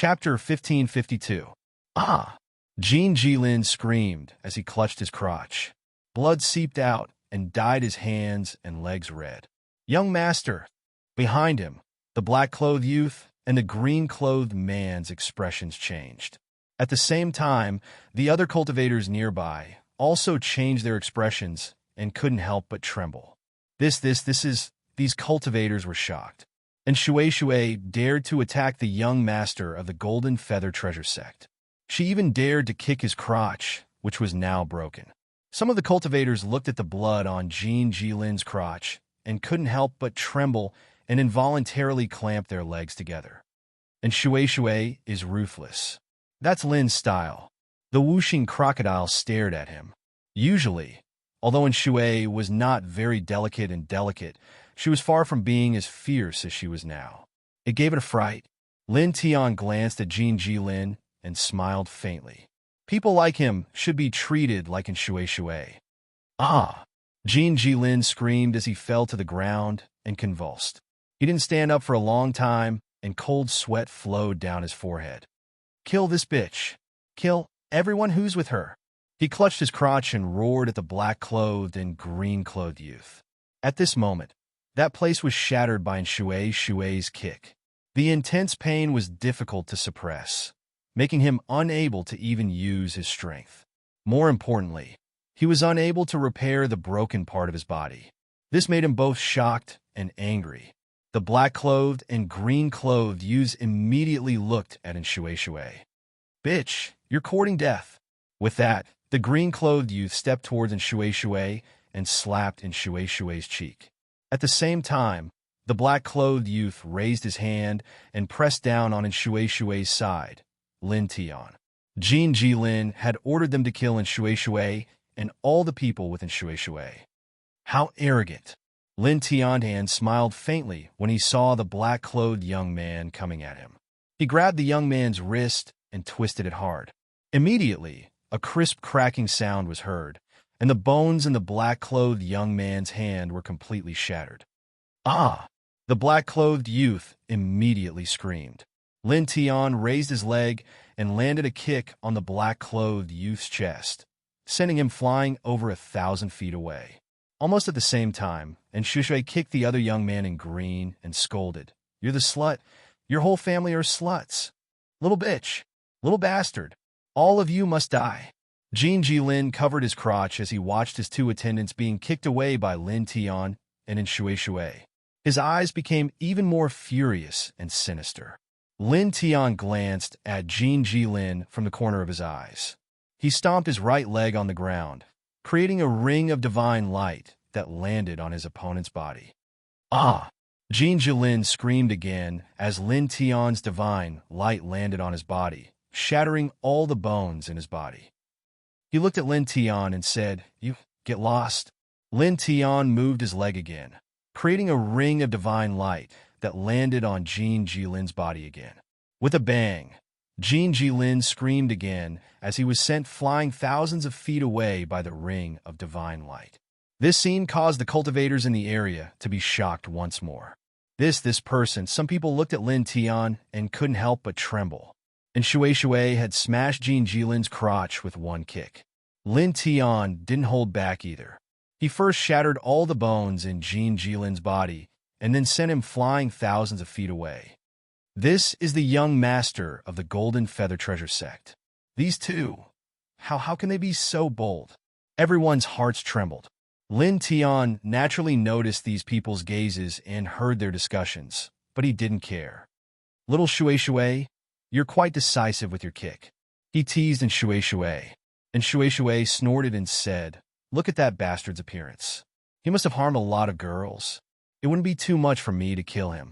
Chapter 1552. Ah! Jean Jilin screamed as he clutched his crotch. Blood seeped out and dyed his hands and legs red. Young master! Behind him, the black-clothed youth and the green-clothed man's expressions changed. At the same time, the other cultivators nearby also changed their expressions and couldn't help but tremble. These cultivators were shocked. And Shui dared to attack the young master of the Golden Feather Treasure Sect. She even dared to kick his crotch, which was now broken. Some of the cultivators looked at the blood on Jean Jilin's crotch and couldn't help but tremble and involuntarily clamp their legs together. And Shui is ruthless. That's Lin's style. The whooshing crocodile stared at him. Usually, although Shui was not very delicate, she was far from being as fierce as she was now. It gave it a fright. Lin Tian glanced at Jean Jilin and smiled faintly. People like him should be treated like in Shui. Ah! Jean Jilin screamed as he fell to the ground and convulsed. He didn't stand up for a long time, and cold sweat flowed down his forehead. Kill this bitch. Kill everyone who's with her. He clutched his crotch and roared at the black-clothed and green-clothed youth. At this moment, that place was shattered by Shui's kick. The intense pain was difficult to suppress, making him unable to even use his strength. More importantly, he was unable to repair the broken part of his body. This made him both shocked and angry. The black-clothed and green-clothed youths immediately looked at Shui. Bitch, you're courting death. With that, the green-clothed youth stepped towards Shui and slapped Shui's cheek. At the same time, the black-clothed youth raised his hand and pressed down on Shui's side, Lin Tian. Jean Jilin had ordered them to kill Shui and all the people with Shui. How arrogant! Lin Tian smiled faintly when he saw the black-clothed young man coming at him. He grabbed the young man's wrist and twisted it hard. Immediately, a crisp cracking sound was heard, and the bones in the black-clothed young man's hand were completely shattered. Ah! The black-clothed youth immediately screamed. Lin Tian raised his leg and landed a kick on the black-clothed youth's chest, sending him flying over 1,000 feet away. Almost at the same time, Shui kicked the other young man in green and scolded. You're the slut. Your whole family are sluts. Little bitch. Little bastard. All of you must die. Jean Jilin covered his crotch as he watched his two attendants being kicked away by Lin Tian and Shui. His eyes became even more furious and sinister. Lin Tian glanced at Jean Jilin from the corner of his eyes. He stomped his right leg on the ground, creating a ring of divine light that landed on his opponent's body. Ah! Jean Jilin screamed again as Lin Tian's divine light landed on his body, shattering all the bones in his body. He looked at Lin Tian and said, You get lost. Lin Tian moved his leg again, creating a ring of divine light that landed on Jean Jilin's body again. With a bang, Jean Jilin screamed again as he was sent flying thousands of feet away by the ring of divine light. This scene caused the cultivators in the area to be shocked once more. Some people looked at Lin Tian and couldn't help but tremble. And Shui had smashed Jean Jilin's crotch with one kick. Lin Tian didn't hold back either. He first shattered all the bones in Jean Jilin's body and then sent him flying thousands of feet away. This is the young master of the Golden Feather Treasure Sect. These two, how can they be so bold? Everyone's hearts trembled. Lin Tian naturally noticed these people's gazes and heard their discussions, but he didn't care. Little Shui, you're quite decisive with your kick. He teased Shui, and Shui snorted and said, Look at that bastard's appearance. He must have harmed a lot of girls. It wouldn't be too much for me to kill him.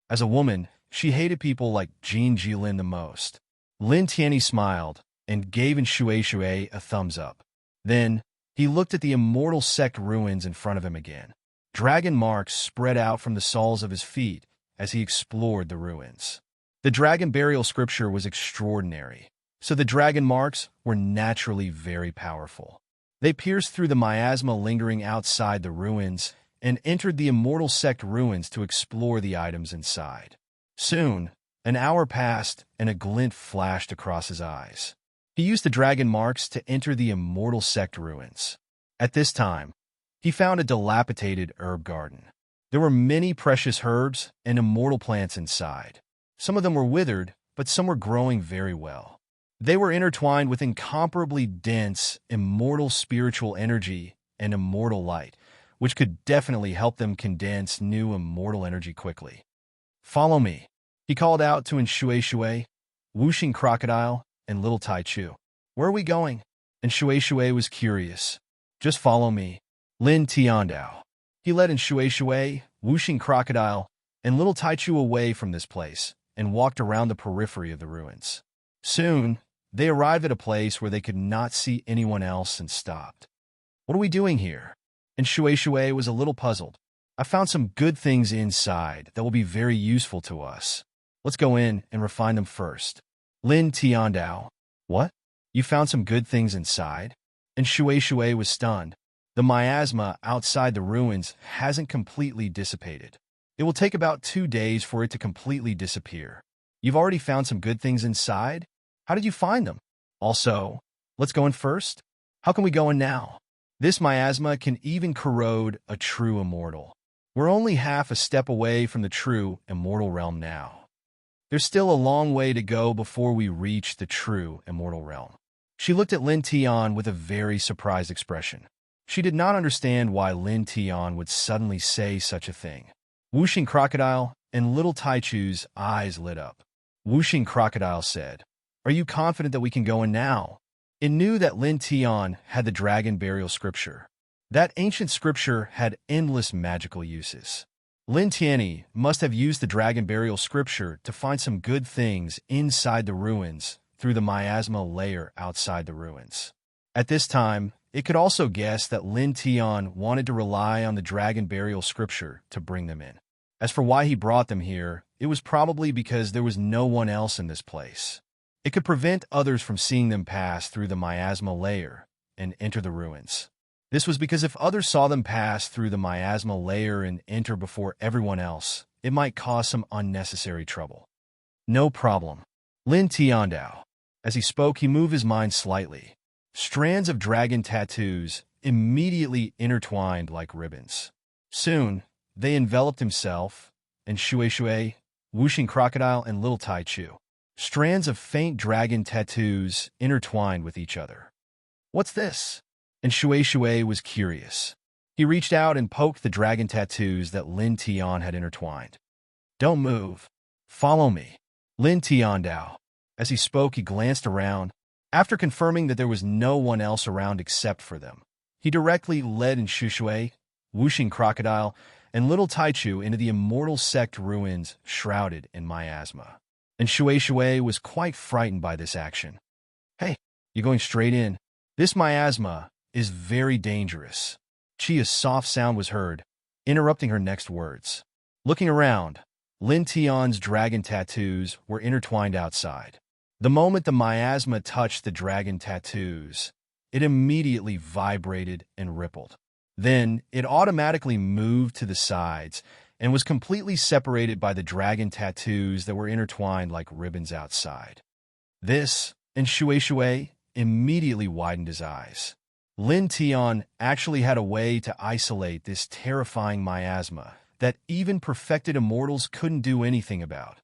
As a woman, she hated people like Jean Jilin the most. Lin Tian smiled and gave Shui a thumbs up. Then, he looked at the immortal sect ruins in front of him again. Dragon marks spread out from the soles of his feet as he explored the ruins. The dragon burial scripture was extraordinary, so the dragon marks were naturally very powerful. They pierced through the miasma lingering outside the ruins and entered the immortal sect ruins to explore the items inside. Soon, An hour passed, and a glint flashed across his eyes. He used the dragon marks to enter the immortal sect ruins. At this time, he found a dilapidated herb garden. There were many precious herbs and immortal plants inside. Some of them were withered, but some were growing very well. They were intertwined with incomparably dense, immortal spiritual energy and immortal light, which could definitely help them condense new immortal energy quickly. "Follow me," he called out to Shui, Whooshing Crocodile, and Little Tai Chu. "Where are we going?" And Shui was curious. "Just follow me." Lin Tiandao. He led Shui, Whooshing Crocodile, and Little Tai Chu away from this place and walked around the periphery of the ruins. Soon, they arrived at a place where they could not see anyone else and stopped. "What are we doing here?" And Shui was a little puzzled. "I found some good things inside that will be very useful to us. Let's go in and refine them first." Lin Tiandao. "What? You found some good things inside?" And Shui was stunned. The miasma outside the ruins hasn't completely dissipated. It will take about 2 days for it to completely disappear. You've already found some good things inside? How did you find them? Also, let's go in first? How can we go in now? This miasma can even corrode a true immortal. We're only half a step away from the true immortal realm now. There's still a long way to go before we reach the true immortal realm. She looked at Lin Tian with a very surprised expression. She did not understand why Lin Tian would suddenly say such a thing. Whooshing Crocodile and Little Tai Chu's eyes lit up. Whooshing Crocodile said, "Are you confident that we can go in now?" It knew that Lin Tian had the dragon burial scripture. That ancient scripture had endless magical uses. Lin Tianyi must have used the dragon burial scripture to find some good things inside the ruins through the miasma layer outside the ruins. At this time, it could also guess that Lin Tian wanted to rely on the dragon burial scripture to bring them in. As for why he brought them here, it was probably because there was no one else in this place. It could prevent others from seeing them pass through the miasma layer and enter the ruins. This was because if others saw them pass through the miasma layer and enter before everyone else, it might cause some unnecessary trouble. "No problem." Lin Tiandao. As he spoke, he moved his mind slightly. Strands of dragon tattoos immediately intertwined like ribbons. Soon, they enveloped himself and Shui, Whooshing Crocodile, and Little Tai Chu. Strands of faint dragon tattoos intertwined with each other. "What's this?" And Shui was curious. He reached out and poked the dragon tattoos that Lin Tian had intertwined. "Don't move. Follow me." Lin Tiandao. As he spoke, he glanced around. After confirming that there was no one else around except for them, he directly led Shui, Whooshing Crocodile, and Little Tai Chu into the immortal sect ruins shrouded in miasma. And Shui was quite frightened by this action. "Hey, you're going straight in. This miasma is very dangerous." Chia's soft sound was heard, interrupting her next words. Looking around, Lin Tian's dragon tattoos were intertwined outside. The moment the miasma touched the dragon tattoos, it immediately vibrated and rippled. Then, it automatically moved to the sides and was completely separated by the dragon tattoos that were intertwined like ribbons outside. This, and Shui immediately widened his eyes. Lin Tian actually had a way to isolate this terrifying miasma that even perfected immortals couldn't do anything about.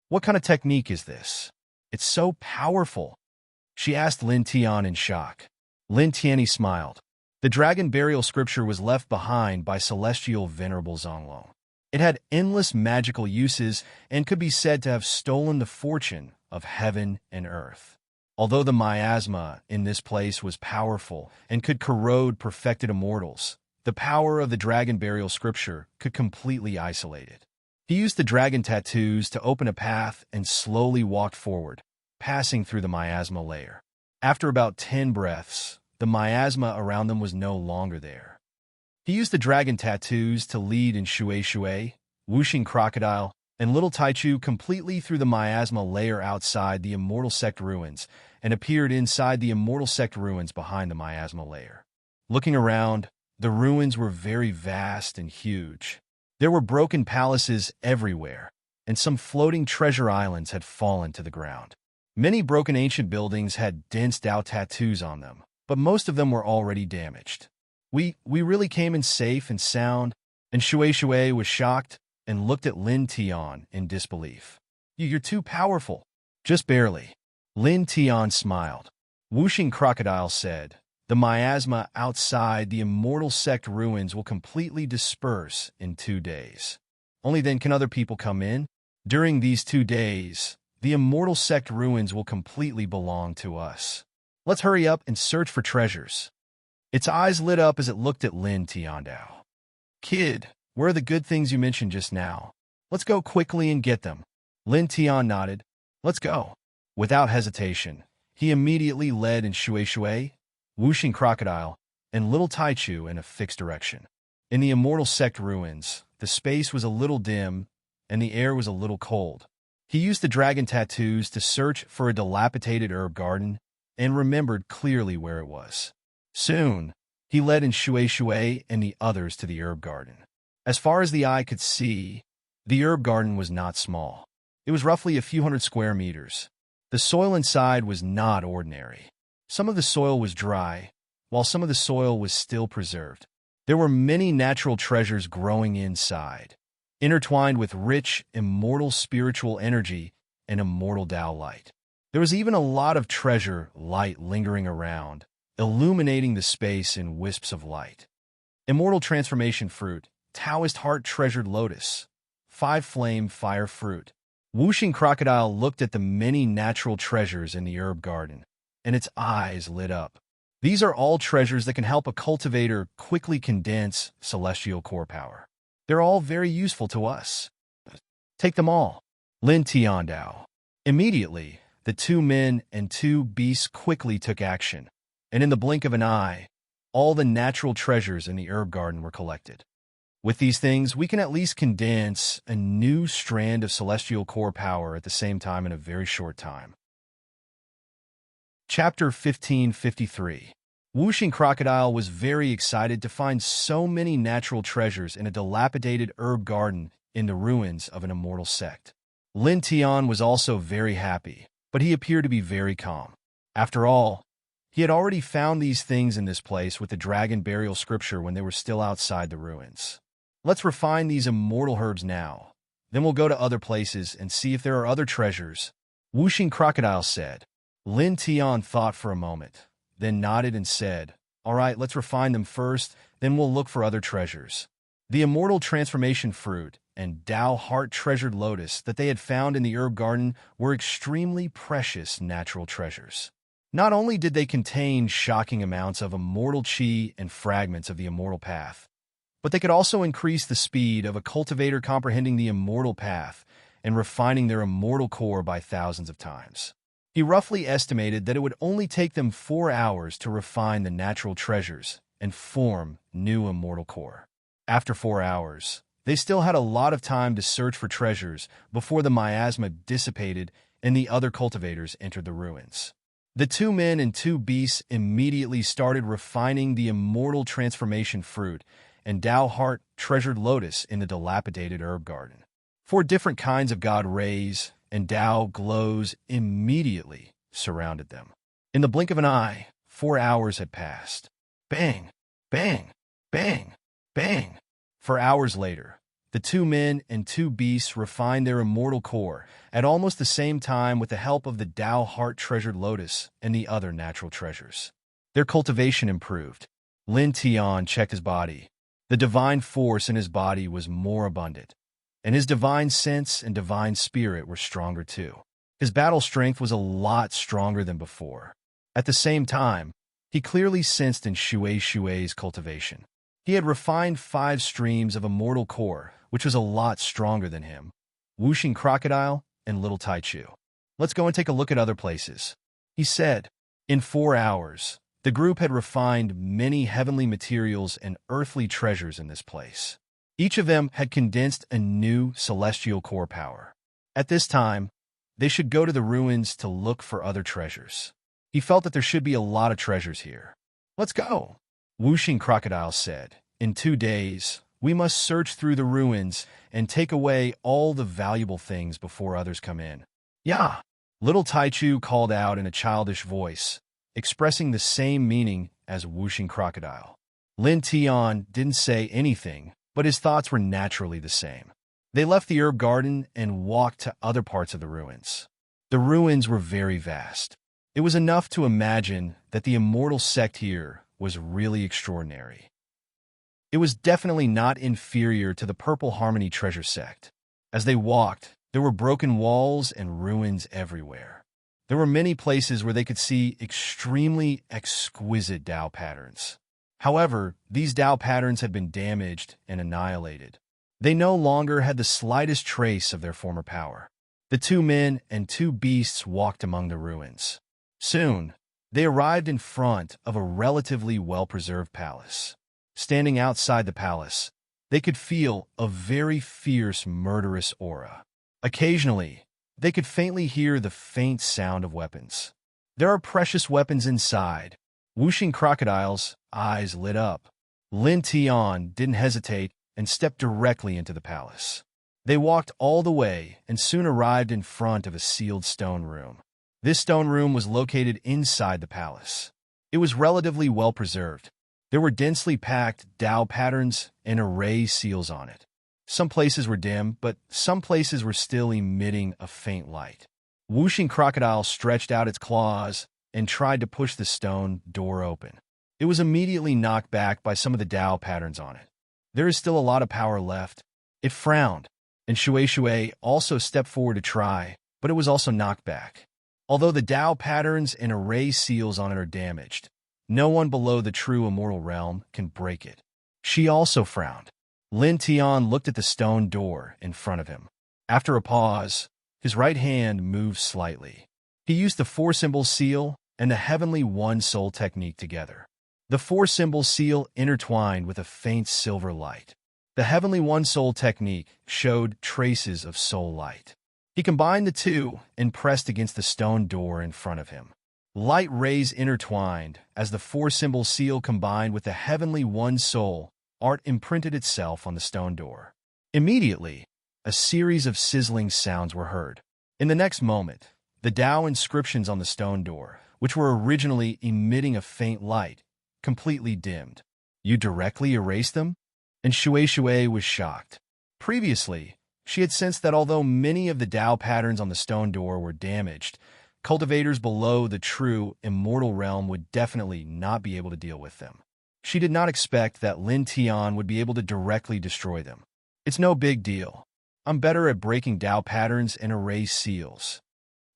"What kind of technique is this? It's so powerful," she asked Lin Tian in shock. Lin Tianyi smiled. The dragon burial scripture was left behind by celestial venerable Zonglong. It had endless magical uses and could be said to have stolen the fortune of heaven and earth. Although the miasma in this place was powerful and could corrode perfected immortals, the power of the dragon burial scripture could completely isolate it. He used the dragon tattoos to open a path and slowly walked forward, passing through the miasma layer. After about 10 breaths, the miasma around them was no longer there. He used the dragon tattoos to lead in Shui, Whooshing Crocodile, and Little Tai Chu completely through the miasma layer outside the immortal sect ruins and appeared inside the immortal sect ruins behind the miasma layer. Looking around, the ruins were very vast and huge. There were broken palaces everywhere, and some floating treasure islands had fallen to the ground. Many broken ancient buildings had dense Dao tattoos on them, but most of them were already damaged. We really came in safe and sound, and Shui was shocked and looked at Lin Tian in disbelief. You're too powerful. Just barely. Lin Tian smiled. Whooshing Crocodile said, the miasma outside the immortal sect ruins will completely disperse in 2 days. Only then can other people come in. During these 2 days, the immortal sect ruins will completely belong to us. Let's hurry up and search for treasures. Its eyes lit up as it looked at Lin Tiandao. Kid, where are the good things you mentioned just now? Let's go quickly and get them. Lin Tian nodded. Let's go. Without hesitation, he immediately led in Shui, Whooshing Crocodile, and Little Taichu in a fixed direction. In the immortal sect ruins, the space was a little dim, and the air was a little cold. He used the dragon tattoos to search for a dilapidated herb garden and remembered clearly where it was. Soon, he led in Shui and the others to the herb garden. As far as the eye could see, the herb garden was not small. It was roughly a few hundred square meters. The soil inside was not ordinary. Some of the soil was dry, while some of the soil was still preserved. There were many natural treasures growing inside, intertwined with rich, immortal spiritual energy and immortal Tao light. There was even a lot of treasure light lingering around, illuminating the space in wisps of light. Immortal transformation fruit, Taoist heart treasured lotus, 5-flame fire fruit. Whooshing Crocodile looked at the many natural treasures in the herb garden, and its eyes lit up. These are all treasures that can help a cultivator quickly condense celestial core power. They're all very useful to us. Take them all. Lin Tiandao. Immediately, the 2 men and 2 beasts quickly took action, and in the blink of an eye, all the natural treasures in the herb garden were collected. With these things, we can at least condense a new strand of celestial core power at the same time in a very short time. Chapter 1553. Whooshing Crocodile was very excited to find so many natural treasures in a dilapidated herb garden in the ruins of an immortal sect. Lin Tian was also very happy, but he appeared to be very calm. After all, he had already found these things in this place with the dragon burial scripture when they were still outside the ruins. Let's refine these immortal herbs now. Then we'll go to other places and see if there are other treasures. Whooshing Crocodile said. Lin Tian thought for a moment, then nodded and said, all right, let's refine them first, then we'll look for other treasures. The immortal transformation fruit and Tao heart treasured lotus that they had found in the herb garden were extremely precious natural treasures. Not only did they contain shocking amounts of immortal chi and fragments of the immortal path, but they could also increase the speed of a cultivator comprehending the immortal path and refining their immortal core by thousands of times. He roughly estimated that it would only take them 4 hours to refine the natural treasures and form new immortal core. After 4 hours, they still had a lot of time to search for treasures before the miasma dissipated and the other cultivators entered the ruins. The 2 men and 2 beasts immediately started refining the immortal transformation fruit and Tao heart treasured lotus in the dilapidated herb garden. 4 different kinds of God rays and Tao glows immediately surrounded them. In the blink of an eye, 4 hours had passed. Bang, bang, bang, bang. 4 hours later, the 2 men and 2 beasts refined their immortal core at almost the same time with the help of the Tao heart treasured lotus and the other natural treasures. Their cultivation improved. Lin Tian checked his body. The divine force in his body was more abundant, and his divine sense and divine spirit were stronger too. His battle strength was a lot stronger than before. At the same time, he clearly sensed in Shui's cultivation. He had refined 5 streams of immortal core, which was a lot stronger than him. Whooshing Crocodile and Little Taichu. Let's go and take a look at other places. He said, in 4 hours, the group had refined many heavenly materials and earthly treasures in this place. Each of them had condensed a new celestial core power. At this time, they should go to the ruins to look for other treasures. He felt that there should be a lot of treasures here. Let's go, Whooshing Crocodile said. In 2 days, We must search through the ruins and take away all the valuable things before others come in. Yeah, little Taichu called out in a childish voice, expressing the same meaning as whooshing crocodile. Lin Tian didn't say anything, but his thoughts were naturally the same. They left the herb garden and walked to other parts of the ruins. The ruins were very vast. It was enough to imagine that the immortal sect here was really extraordinary. It was definitely not inferior to the Purple Harmony treasure sect. As they walked, there were broken walls and ruins everywhere. There were many places where they could see extremely exquisite Dao patterns. However, these Dao patterns had been damaged and annihilated. They no longer had the slightest trace of their former power. The two men and two beasts walked among the ruins. Soon, they arrived in front of a relatively well-preserved palace. Standing outside the palace, they could feel a very fierce, murderous aura. Occasionally, they could faintly hear the faint sound of weapons. There are precious weapons inside. Whooshing crocodile's eyes lit up. Lin Tian didn't hesitate and stepped directly into the palace. They walked all the way and soon arrived in front of a sealed stone room. This stone room was located inside the palace. It was relatively well preserved. There were densely packed Dao patterns and array seals on it. Some places were dim, but some places were still emitting a faint light. Whooshing crocodile stretched out its claws and tried to push the stone door open. It was immediately knocked back by some of the Dao patterns on it. There is still a lot of power left. It frowned, and Shui also stepped forward to try, but it was also knocked back. Although the Dao patterns and array seals on it are damaged, no one below the true immortal realm can break it. She also frowned. Lin Tian looked at the stone door in front of him. After a pause, his right hand moved slightly. He used the four-symbol seal and the heavenly one-soul technique together. The four-symbol seal intertwined with a faint silver light. The heavenly one-soul technique showed traces of soul light. He combined the two and pressed against the stone door in front of him. Light rays intertwined as the four-symbol seal combined with the heavenly one-soul art imprinted itself on the stone door. Immediately, a series of sizzling sounds were heard. In the next moment, the Dao inscriptions on the stone door, which were originally emitting a faint light, completely dimmed. You directly erased them? And Shui was shocked. Previously, she had sensed that although many of the Dao patterns on the stone door were damaged, cultivators below the true immortal realm would definitely not be able to deal with them. She did not expect that Lin Tian would be able to directly destroy them. It's no big deal. I'm better at breaking Dao patterns and array seals.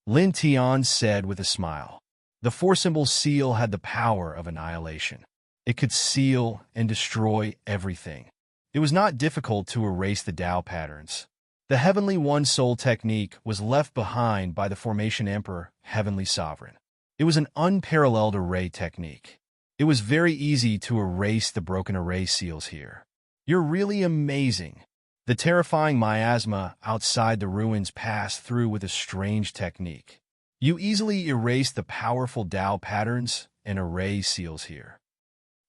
Lin Tian said with a smile. The four-symbol seal had the power of annihilation. It could seal and destroy everything. It was not difficult to erase the Dao patterns. The Heavenly One-Soul technique was left behind by the Formation Emperor, Heavenly Sovereign. It was an unparalleled array technique. It was very easy to erase the broken array seals here. You're really amazing. The terrifying miasma outside the ruins passed through with a strange technique. You easily erased the powerful Dao patterns and array seals here.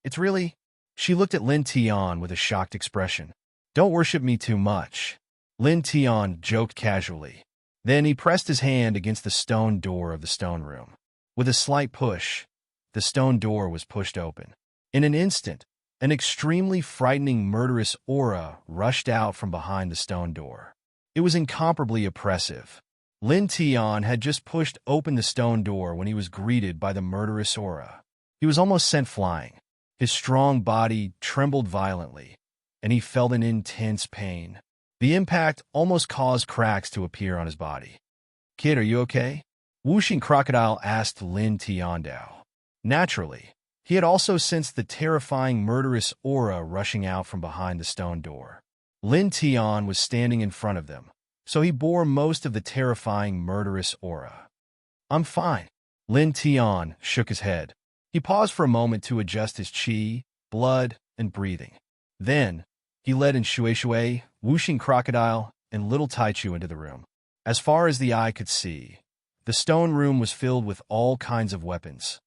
It's really... She looked at Lin Tian with a shocked expression. Don't worship me too much. Lin Tian joked casually. Then he pressed his hand against the stone door of the stone room. With a slight push, the stone door was pushed open. In an instant, an extremely frightening murderous aura rushed out from behind the stone door. It was incomparably oppressive. Lin Tian had just pushed open the stone door when he was greeted by the murderous aura. He was almost sent flying. His strong body trembled violently, and he felt an intense pain. The impact almost caused cracks to appear on his body. Kid, are you okay? Whooshing Crocodile asked Lin Tiandao. Naturally, he had also sensed the terrifying murderous aura rushing out from behind the stone door. Lin Tian was standing in front of them, so he bore most of the terrifying murderous aura. I'm fine. Lin Tian shook his head. He paused for a moment to adjust his qi, blood, and breathing. Then, he led in Shui, Whooshing Crocodile, and Little Taichu into the room. As far as the eye could see, the stone room was filled with all kinds of weapons,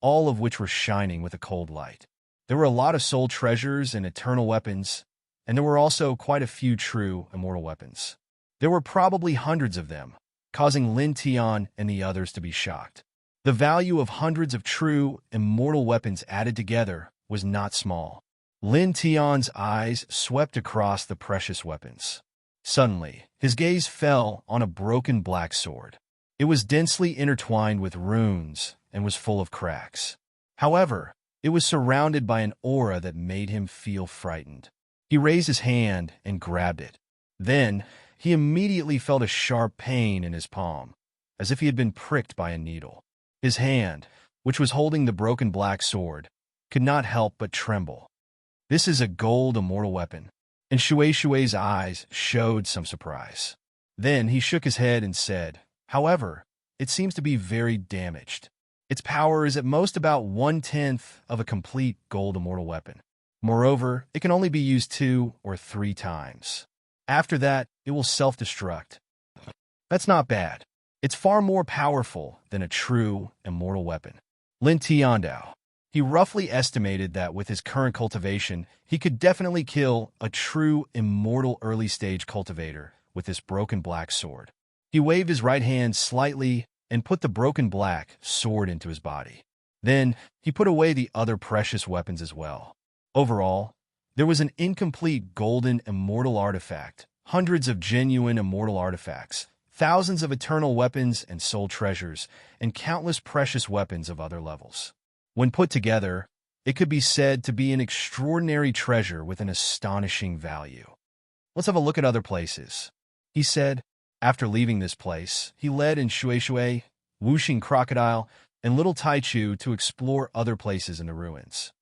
all of which were shining with a cold light. There were a lot of soul treasures and eternal weapons, and there were also quite a few true immortal weapons. There were probably hundreds of them, causing Lin Tian and the others to be shocked. The value of hundreds of true immortal weapons added together was not small. Lin Tian's eyes swept across the precious weapons. Suddenly, his gaze fell on a broken black sword. It was densely intertwined with runes and was full of cracks. However, it was surrounded by an aura that made him feel frightened. He raised his hand and grabbed it. Then, he immediately felt a sharp pain in his palm, as if he had been pricked by a needle. His hand, which was holding the broken black sword, could not help but tremble. This is a gold immortal weapon, and Shueishue's eyes showed some surprise. Then he shook his head and said, "However, it seems to be very damaged. Its power is at most about 1/10 of a complete gold immortal weapon. Moreover, it can only be used 2 or 3 times. After that, it will self-destruct. That's not bad. It's far more powerful than a true immortal weapon." Lin Tiandao. He roughly estimated that with his current cultivation, he could definitely kill a true immortal early-stage cultivator with this broken black sword. He waved his right hand slightly and put the broken black sword into his body. Then, he put away the other precious weapons as well. Overall, there was an incomplete golden immortal artifact, hundreds of genuine immortal artifacts, thousands of eternal weapons and soul treasures, and countless precious weapons of other levels. When put together, it could be said to be an extraordinary treasure with an astonishing value. "Let's have a look at other places," he said. After leaving this place, he led in Shueishui, Wuxing Crocodile, and Little Taichu to explore other places in the ruins.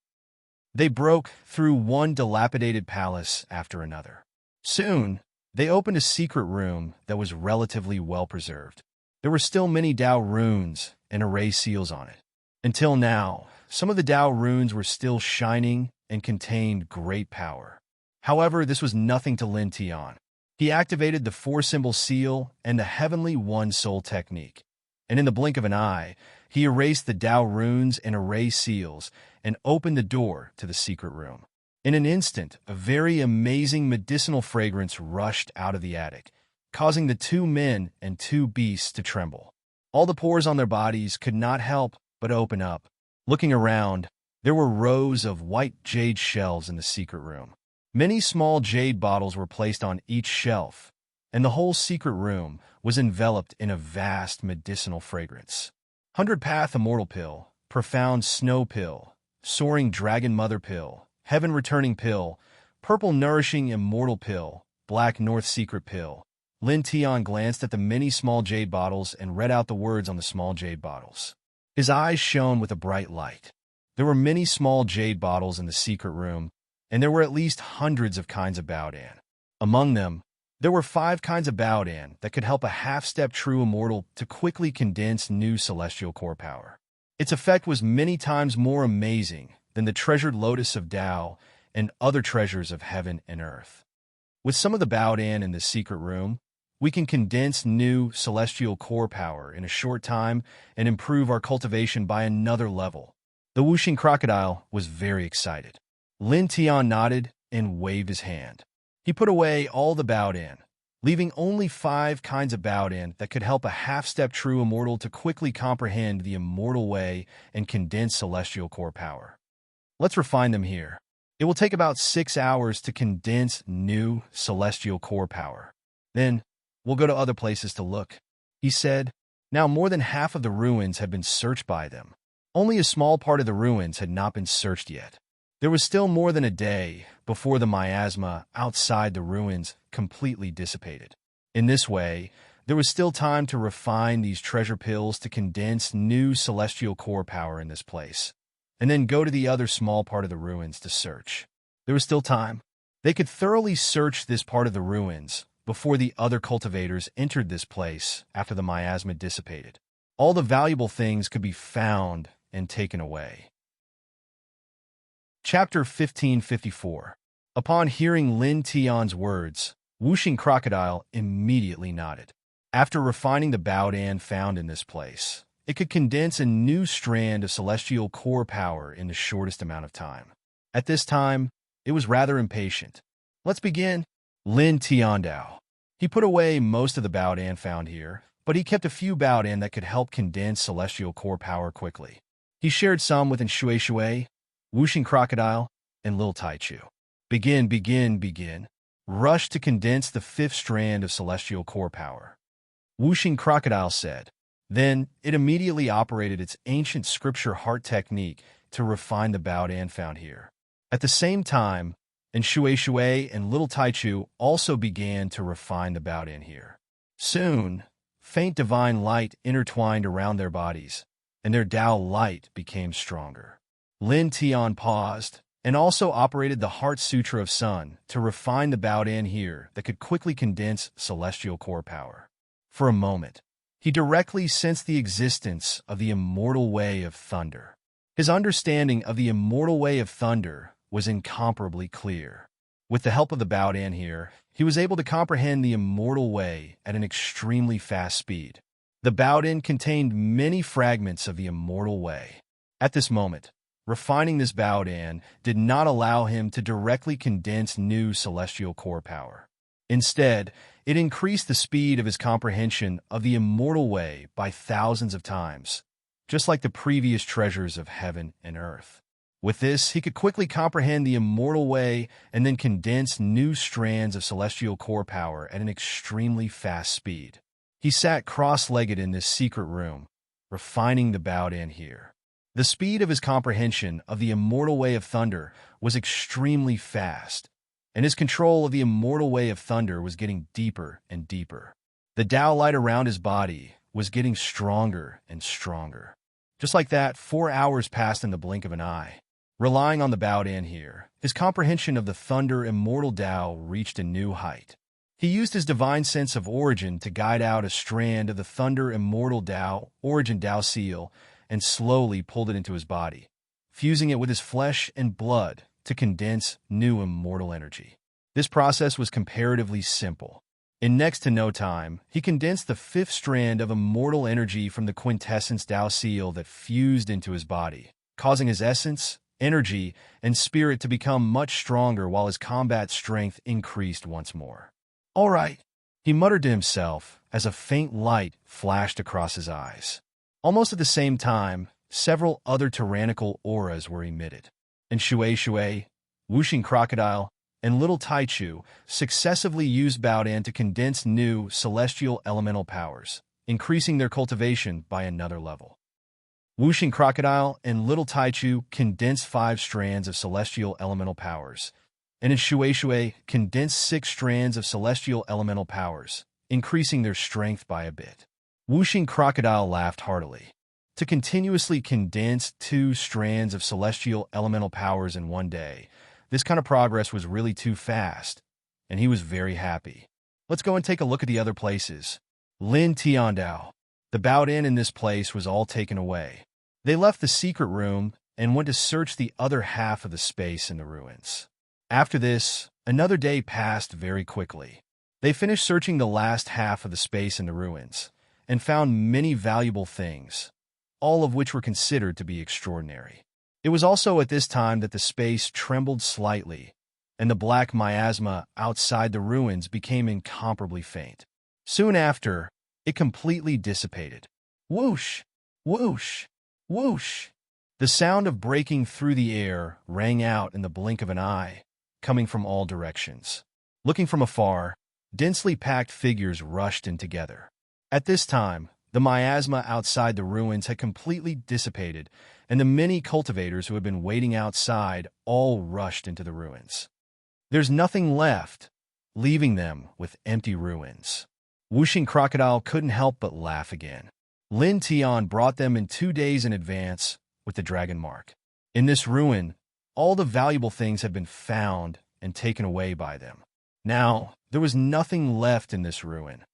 They broke through one dilapidated palace after another. Soon, they opened a secret room that was relatively well-preserved. There were still many Dao runes and array seals on it. Until now, some of the Dao runes were still shining and contained great power. However, this was nothing to Lin Tian. He activated the 4-symbol seal and the Heavenly One Soul technique, and in the blink of an eye, he erased the Dao runes and array seals and opened the door to the secret room. In an instant, a very amazing medicinal fragrance rushed out of the attic, causing the 2 men and 2 beasts to tremble. All the pores on their bodies could not help but open up. Looking around, there were rows of white jade shelves in the secret room. Many small jade bottles were placed on each shelf, and the whole secret room was enveloped in a vast medicinal fragrance. 100 Path Immortal Pill, Profound Snow Pill, Soaring Dragon Mother Pill, Heaven Returning Pill, Purple Nourishing Immortal Pill, Black North Secret Pill. Lin Tian glanced at the many small jade bottles and read out the words on the small jade bottles. His eyes shone with a bright light. There were many small jade bottles in the secret room, and there were at least hundreds of kinds of Baodan. Among them, there were 5 kinds of Baodan that could help a half-step true immortal to quickly condense new celestial core power. Its effect was many times more amazing than the treasured lotus of Dao and other treasures of heaven and earth. With some of the Baodan in the secret room, we can condense new celestial core power in a short time and improve our cultivation by another level. The Wuxing Crocodile was very excited. Lin Tian nodded and waved his hand. He put away all the Baodan, leaving only 5 kinds of Baodan that could help a half-step true immortal to quickly comprehend the immortal way and condense celestial core power. Let's refine them here. It will take about 6 hours to condense new celestial core power. Then, we'll go to other places to look, he said. Now more than half of the ruins had been searched by them. Only a small part of the ruins had not been searched yet. There was still more than a day before the miasma outside the ruins completely dissipated. In this way, there was still time to refine these treasure pills to condense new celestial core power in this place, and then go to the other small part of the ruins to search. There was still time. They could thoroughly search this part of the ruins before the other cultivators entered this place after the miasma dissipated. All the valuable things could be found and taken away. Chapter 1554. Upon hearing Lin Tian's words, Wuxing Crocodile immediately nodded. After refining the Baodan found in this place, it could condense a new strand of celestial core power in the shortest amount of time. At this time, it was rather impatient. Let's begin. Lin Tiandao. He put away most of the Baodan found here, but he kept a few Baodan that could help condense celestial core power quickly. He shared some with Shui Shui, Wuxing Crocodile, and Lil Taichu. Begin. Rush to condense the fifth strand of celestial core power. Wuxing Crocodile said. Then, it immediately operated its ancient scripture heart technique to refine the Baodan found here. At the same time, Shui Shui and Little Taichu also began to refine the Baodan here. Soon, faint divine light intertwined around their bodies, and their Dao light became stronger. Lin Tian paused, and also operated the Heart Sutra of Sun to refine the Baodan here that could quickly condense celestial core power. For a moment, he directly sensed the existence of the immortal way of thunder. His understanding of the immortal way of thunder was incomparably clear. With the help of the Baodan here, he was able to comprehend the immortal way at an extremely fast speed. The Baodan contained many fragments of the immortal way. At this moment, refining this Baodan did not allow him to directly condense new celestial core power. Instead, it increased the speed of his comprehension of the immortal way by thousands of times, just like the previous treasures of heaven and earth. With this, he could quickly comprehend the immortal way and then condense new strands of celestial core power at an extremely fast speed. He sat cross-legged in this secret room, refining the Baodan here. The speed of his comprehension of the immortal way of thunder was extremely fast, and his control of the immortal way of thunder was getting deeper and deeper. The Dao light around his body was getting stronger and stronger. Just like that, 4 hours passed in the blink of an eye. Relying on the Baodan here, his comprehension of the thunder immortal Dao reached a new height. He used his divine sense of origin to guide out a strand of the thunder immortal Dao, origin Dao seal, and slowly pulled it into his body, fusing it with his flesh and blood to condense new immortal energy. This process was comparatively simple. In next to no time, he condensed the fifth strand of immortal energy from the quintessence Dao seal that fused into his body, causing his essence, energy, and spirit to become much stronger while his combat strength increased once more. "All right," he muttered to himself as a faint light flashed across his eyes. Almost at the same time, several other tyrannical auras were emitted, and Shui Shui, Wuxing Crocodile, and Little Taichu successively used Baodan to condense new celestial elemental powers, increasing their cultivation by another level. Wuxing Crocodile and Little Taichu condensed 5 strands of celestial elemental powers, and Shui Shui condensed 6 strands of celestial elemental powers, increasing their strength by a bit. Wuxing Crocodile laughed heartily. To continuously condense 2 strands of celestial elemental powers in one day, this kind of progress was really too fast, and he was very happy. Let's go and take a look at the other places. Lin Tiandao. The Baodan in this place was all taken away. They left the secret room and went to search the other half of the space in the ruins. After this, another day passed very quickly. They finished searching the last half of the space in the ruins and found many valuable things, all of which were considered to be extraordinary. It was also at this time that the space trembled slightly, and the black miasma outside the ruins became incomparably faint. Soon after, it completely dissipated. Whoosh! Whoosh! Whoosh! The sound of breaking through the air rang out in the blink of an eye, coming from all directions. Looking from afar, densely packed figures rushed in together. At this time, the miasma outside the ruins had completely dissipated, and the many cultivators who had been waiting outside all rushed into the ruins. There's nothing left, leaving them with empty ruins. Wuxing Crocodile couldn't help but laugh again. Lin Tian brought them in 2 days in advance with the dragon mark. In this ruin, all the valuable things had been found and taken away by them. Now, there was nothing left in this ruin.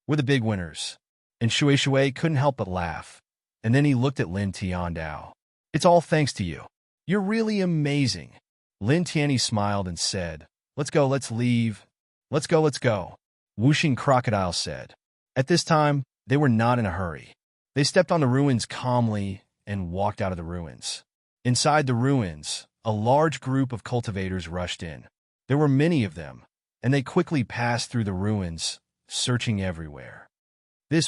We're the big winners. And Shui Shui couldn't help but laugh. And then he looked at Lin Tiandao. "It's all thanks to you. You're really amazing." Lin Tianyi smiled and said, "Let's go, let's leave. Let's go, let's go." Wuxing Crocodile said. At this time, they were not in a hurry. They stepped on the ruins calmly and walked out of the ruins. Inside the ruins, a large group of cultivators rushed in. There were many of them, and they quickly passed through the ruins, searching everywhere.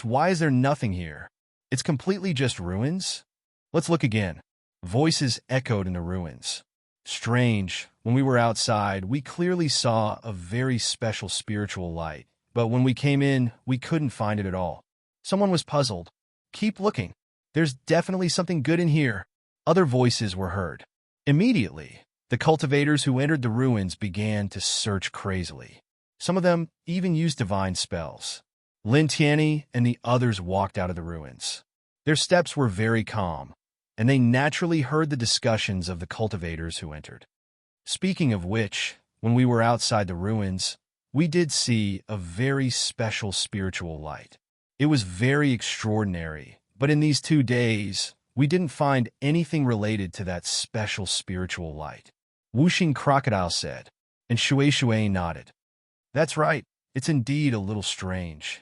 Why is there nothing here? It's completely just ruins? Let's look again. Voices echoed in the ruins. Strange, when we were outside, we clearly saw a very special spiritual light, but when we came in, we couldn't find it at all. Someone was puzzled. Keep looking. There's definitely something good in here. Other voices were heard. Immediately, the cultivators who entered the ruins began to search crazily. Some of them even used divine spells. Lin Tianyi and the others walked out of the ruins. Their steps were very calm, and they naturally heard the discussions of the cultivators who entered. Speaking of which, when we were outside the ruins, we did see a very special spiritual light. It was very extraordinary, but in these 2 days, we didn't find anything related to that special spiritual light. Wuxing Crocodile said, and Shui nodded. That's right, it's indeed a little strange.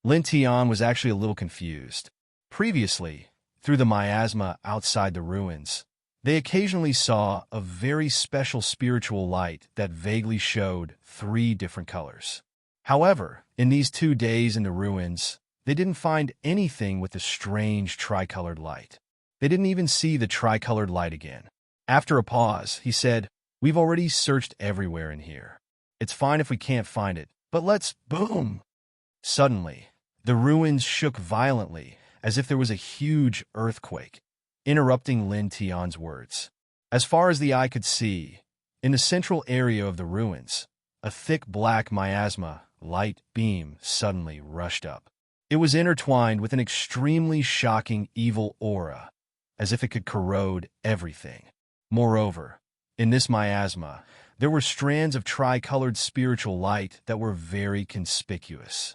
Lin Tian was actually a little confused. Previously, through the miasma outside the ruins, they occasionally saw a very special spiritual light that vaguely showed 3 different colors. However, in these 2 days in the ruins, they didn't find anything with the strange tricolored light. They didn't even see the tricolored light again. After a pause, he said, "We've already searched everywhere in here. It's fine if we can't find it, but let's—" Boom! Suddenly, the ruins shook violently, as if there was a huge earthquake, interrupting Lin Tian's words. As far as the eye could see, in the central area of the ruins, a thick black miasma light beam suddenly rushed up. It was intertwined with an extremely shocking evil aura, as if it could corrode everything. Moreover, in this miasma, there were strands of tricolored spiritual light that were very conspicuous.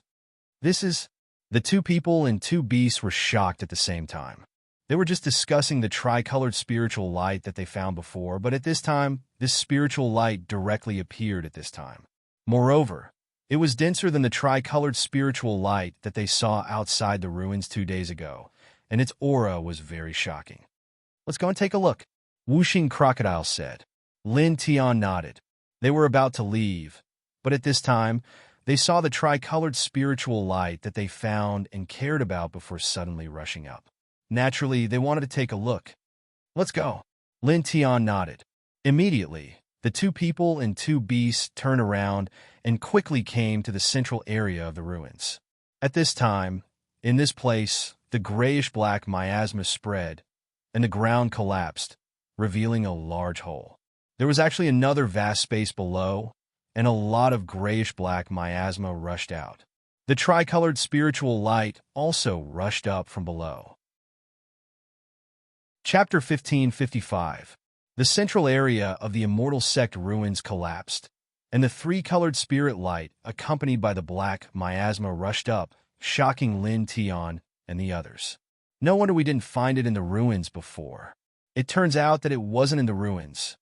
The 2 people and 2 beasts were shocked at the same time. They were just discussing the tricolored spiritual light that they found before, but at this time, this spiritual light directly appeared at this time. Moreover, it was denser than the tricolored spiritual light that they saw outside the ruins 2 days ago, and its aura was very shocking. Let's go and take a look, Wuxing Crocodile said. Lin Tian nodded. They were about to leave, but at this time, they saw the tricolored spiritual light that they found and cared about before suddenly rushing up. Naturally, they wanted to take a look. Let's go. Lin Tian nodded. Immediately, the 2 people and 2 beasts turned around and quickly came to the central area of the ruins. At this time, in this place, the grayish-black miasma spread, and the ground collapsed, revealing a large hole. There was actually another vast space below, and a lot of grayish-black miasma rushed out. The tricolored spiritual light also rushed up from below. Chapter 1555. The central area of the Immortal Sect ruins collapsed, and the 3-colored spirit light, accompanied by the black miasma, rushed up, shocking Lin Tian and the others. No wonder we didn't find it in the ruins before. It turns out that it wasn't in the ruins.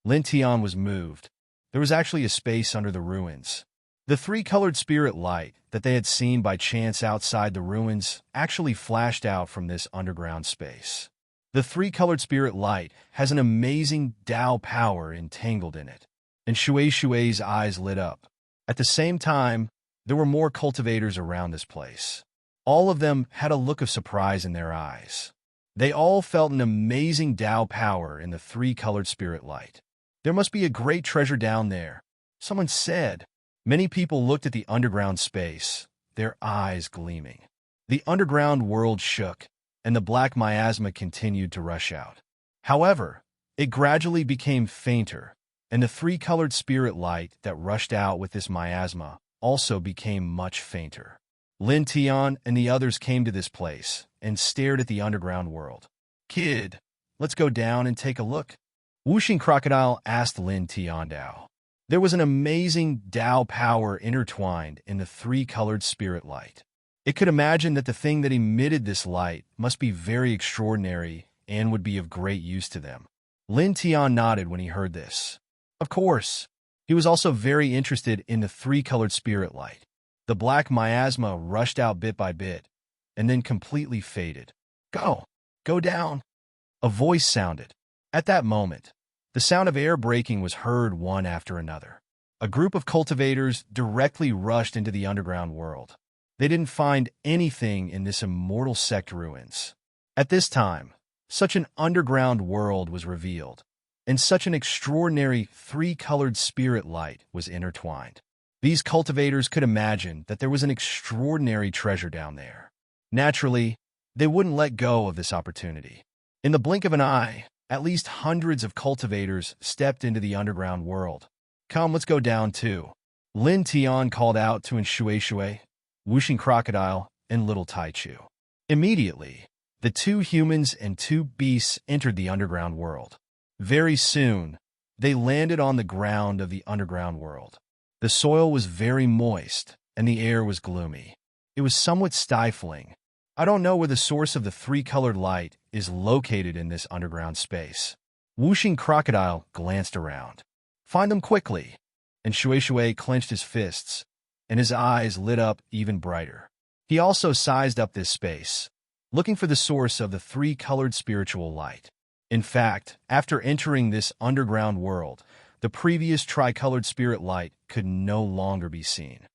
Lin Tian was moved. There was actually a space under the ruins. The 3-colored spirit light that they had seen by chance outside the ruins actually flashed out from this underground space. The 3-colored spirit light has an amazing Tao power entangled in it, and Shui's eyes lit up. At the same time, there were more cultivators around this place. All of them had a look of surprise in their eyes. They all felt an amazing Tao power in the 3-colored spirit light. There must be a great treasure down there, someone said. Many people looked at the underground space, their eyes gleaming. The underground world shook, and the black miasma continued to rush out. However, it gradually became fainter, and the 3-colored spirit light that rushed out with this miasma also became much fainter. Lin Tian and the others came to this place and stared at the underground world. "Kid, let's go down and take a look," Wuxing Crocodile asked Lin Tian Dao. There was an amazing Tao power intertwined in the 3-colored spirit light. It could imagine that the thing that emitted this light must be very extraordinary and would be of great use to them. Lin Tian nodded when he heard this. Of course, he was also very interested in the 3-colored spirit light. The black miasma rushed out bit by bit, and then completely faded. Go down," a voice sounded. At that moment, The sound of air breaking was heard one after another. A group of cultivators directly rushed into the underground world. They didn't find anything in this immortal sect ruins. At this time, such an underground world was revealed, and such an extraordinary three-colored spirit light was intertwined. These cultivators could imagine that there was an extraordinary treasure down there. Naturally, they wouldn't let go of this opportunity. In the blink of an eye, at least hundreds of cultivators stepped into the underground world. "Come, let's go down too." Lin Tian called out to Shui, Whooshing Crocodile, and Little Taichu. Immediately, the two humans and two beasts entered the underground world. Very soon, they landed on the ground of the underground world. The soil was very moist, and the air was gloomy. It was somewhat stifling. I don't know where the source of the three-colored light is located in this underground space. Whooshing Crocodile glanced around. "Find them quickly." And Shui clenched his fists, and his eyes lit up even brighter. He also sized up this space, looking for the source of the three-colored spiritual light. In fact, after entering this underground world, the previous tricolored spirit light could no longer be seen.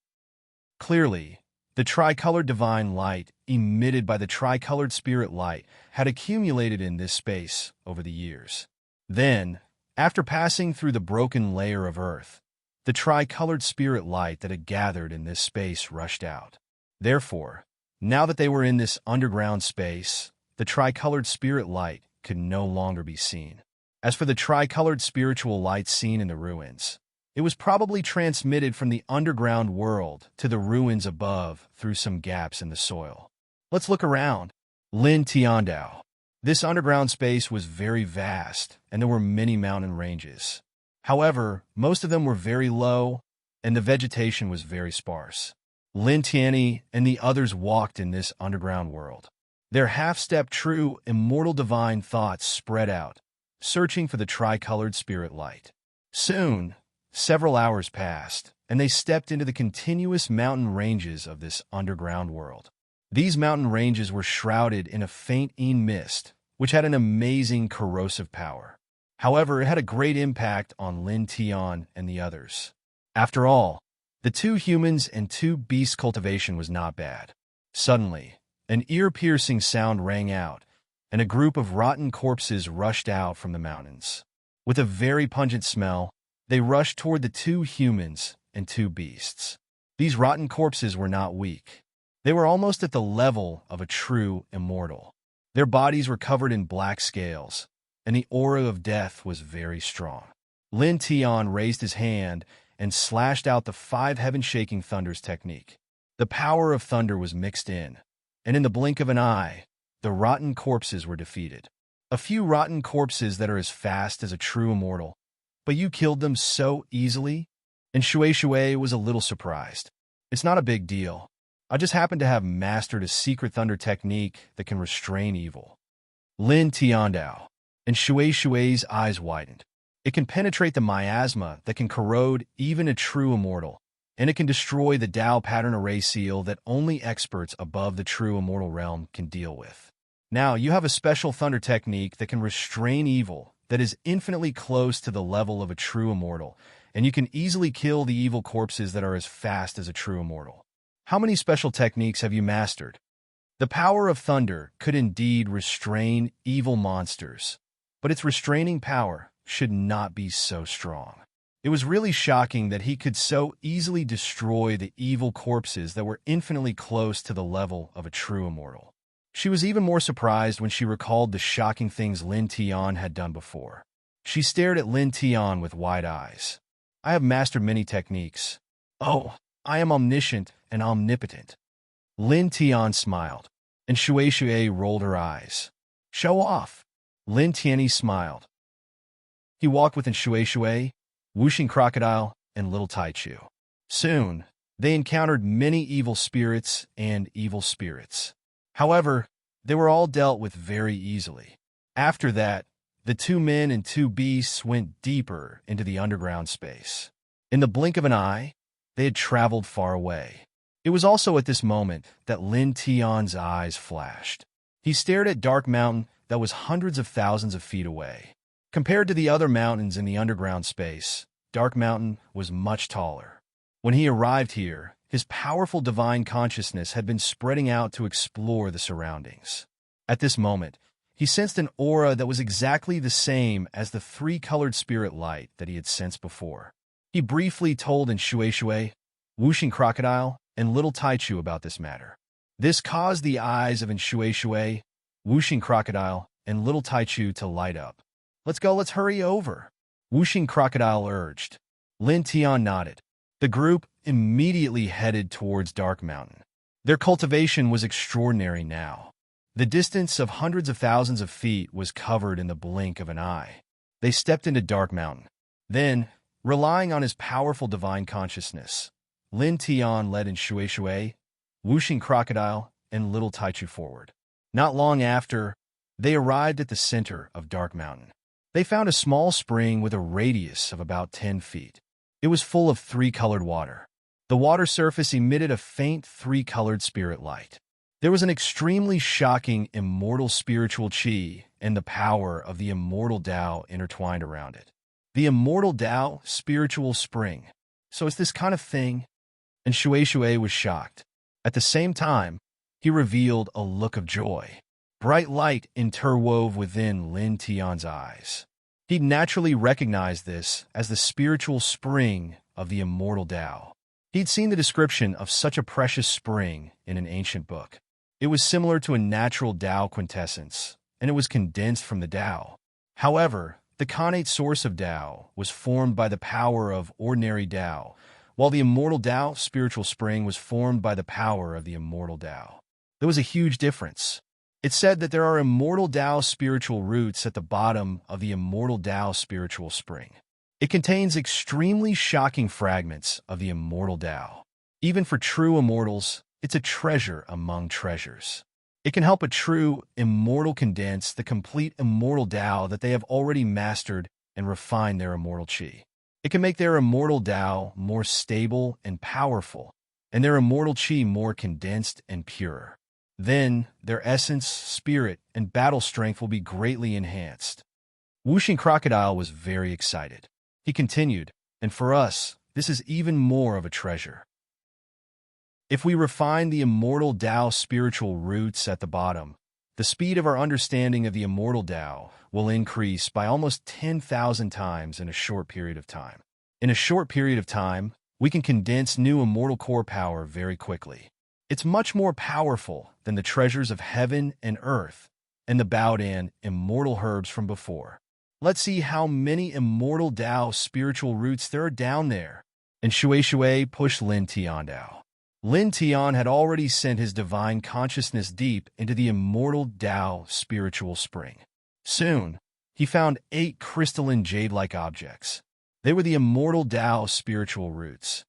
Clearly, the tricolored divine light emitted by the tricolored spirit light had accumulated in this space over the years. Then, after passing through the broken layer of earth, the tricolored spirit light that had gathered in this space rushed out. Therefore, now that they were in this underground space, the tricolored spirit light could no longer be seen. As for the tricolored spiritual light seen in the ruins, it was probably transmitted from the underground world to the ruins above through some gaps in the soil. "Let's look around." Lin Tiandao. This underground space was very vast, and there were many mountain ranges. However, most of them were very low, and the vegetation was very sparse. Lin Tianyi and the others walked in this underground world. Their half-step true, immortal divine thoughts spread out, searching for the tricolored spirit light. Soon, several hours passed, and they stepped into the continuous mountain ranges of this underground world. These mountain ranges were shrouded in a faint mist, which had an amazing corrosive power. However, it had a great impact on Lin Tian and the others. After all, the two humans and two beasts cultivation was not bad. Suddenly, an ear-piercing sound rang out, and a group of rotten corpses rushed out from the mountains. With a very pungent smell, they rushed toward the two humans and two beasts. These rotten corpses were not weak. They were almost at the level of a true immortal. Their bodies were covered in black scales, and the aura of death was very strong. Lin Tian raised his hand and slashed out the 5 heaven-shaking thunders technique. The power of thunder was mixed in, and in the blink of an eye, the rotten corpses were defeated. A few rotten corpses that are as fast as a true immortal, but you killed them so easily? And Shui was a little surprised. "It's not a big deal. I just happen to have mastered a secret thunder technique that can restrain evil." Lin Tiandao. And Shui's eyes widened. "It can penetrate the miasma that can corrode even a true immortal, and it can destroy the Tao pattern array seal that only experts above the true immortal realm can deal with. Now, you have a special thunder technique that can restrain evil that is infinitely close to the level of a true immortal, and you can easily kill the evil corpses that are as fast as a true immortal. How many special techniques have you mastered?" The power of thunder could indeed restrain evil monsters, but its restraining power should not be so strong. It was really shocking that he could so easily destroy the evil corpses that were infinitely close to the level of a true immortal. She was even more surprised when she recalled the shocking things Lin Tian had done before. She stared at Lin Tian with wide eyes. "I have mastered many techniques. Oh, I am omniscient and omnipotent." Lin Tian smiled, and Shui rolled her eyes. "Show off." Lin Tianyi smiled. He walked with Shui, Whooshing Crocodile, and Little Taichu. Soon, they encountered many evil spirits and evil spirits. However, they were all dealt with very easily. After that, the two men and two beasts went deeper into the underground space. In the blink of an eye, they had traveled far away. It was also at this moment that Lin Tian's eyes flashed. He stared at Dark Mountain that was hundreds of thousands of feet away. Compared to the other mountains in the underground space, Dark Mountain was much taller. When he arrived here, his powerful divine consciousness had been spreading out to explore the surroundings. At this moment, he sensed an aura that was exactly the same as the three-colored spirit light that he had sensed before. He briefly told Shui, Whooshing Crocodile, and Little Taichu about this matter. This caused the eyes of Shui, Whooshing Crocodile, and Little Taichu to light up. Let's hurry over, Whooshing Crocodile urged. Lin Tian nodded. The group immediately headed towards Dark Mountain. Their cultivation was extraordinary now. The distance of hundreds of thousands of feet was covered in the blink of an eye. They stepped into Dark Mountain. Then, relying on his powerful divine consciousness, Lin Tian led Shui, Whooshing Crocodile, and Little Taichu forward. Not long after, they arrived at the center of Dark Mountain. They found a small spring with a radius of about 10 feet. It was full of three-colored water. The water surface emitted a faint three-colored spirit light. There was an extremely shocking immortal spiritual qi and the power of the immortal Tao intertwined around it. The immortal Tao spiritual spring. So it's this kind of thing? And Shui was shocked. At the same time, he revealed a look of joy. Bright light interwove within Lin Tian's eyes. He naturally recognized this as the spiritual spring of the immortal Tao. He'd seen the description of such a precious spring in an ancient book. It was similar to a natural Tao quintessence, and it was condensed from the Tao. However, the connate source of Tao was formed by the power of ordinary Tao, while the immortal Tao spiritual spring was formed by the power of the immortal Tao. There was a huge difference. It said that there are immortal Tao spiritual roots at the bottom of the immortal Tao spiritual spring. It contains extremely shocking fragments of the immortal Tao. Even for true immortals, it's a treasure among treasures. It can help a true immortal condense the complete immortal Tao that they have already mastered and refine their immortal qi. It can make their immortal Tao more stable and powerful, and their immortal qi more condensed and pure. Then, their essence, spirit, and battle strength will be greatly enhanced. Whooshing Crocodile was very excited. He continued, and for us, this is even more of a treasure. If we refine the immortal Tao spiritual roots at the bottom, the speed of our understanding of the immortal Tao will increase by almost 10,000 times in a short period of time. In a short period of time, we can condense new immortal core power very quickly. It's much more powerful than the treasures of heaven and earth and the Baodan immortal herbs from before. Let's see how many immortal Tao spiritual roots there are down there. And Shui pushed Lin Tian down. Lin Tian had already sent his divine consciousness deep into the immortal Tao spiritual spring. Soon, he found 8 crystalline jade-like objects. They were the immortal Tao spiritual roots.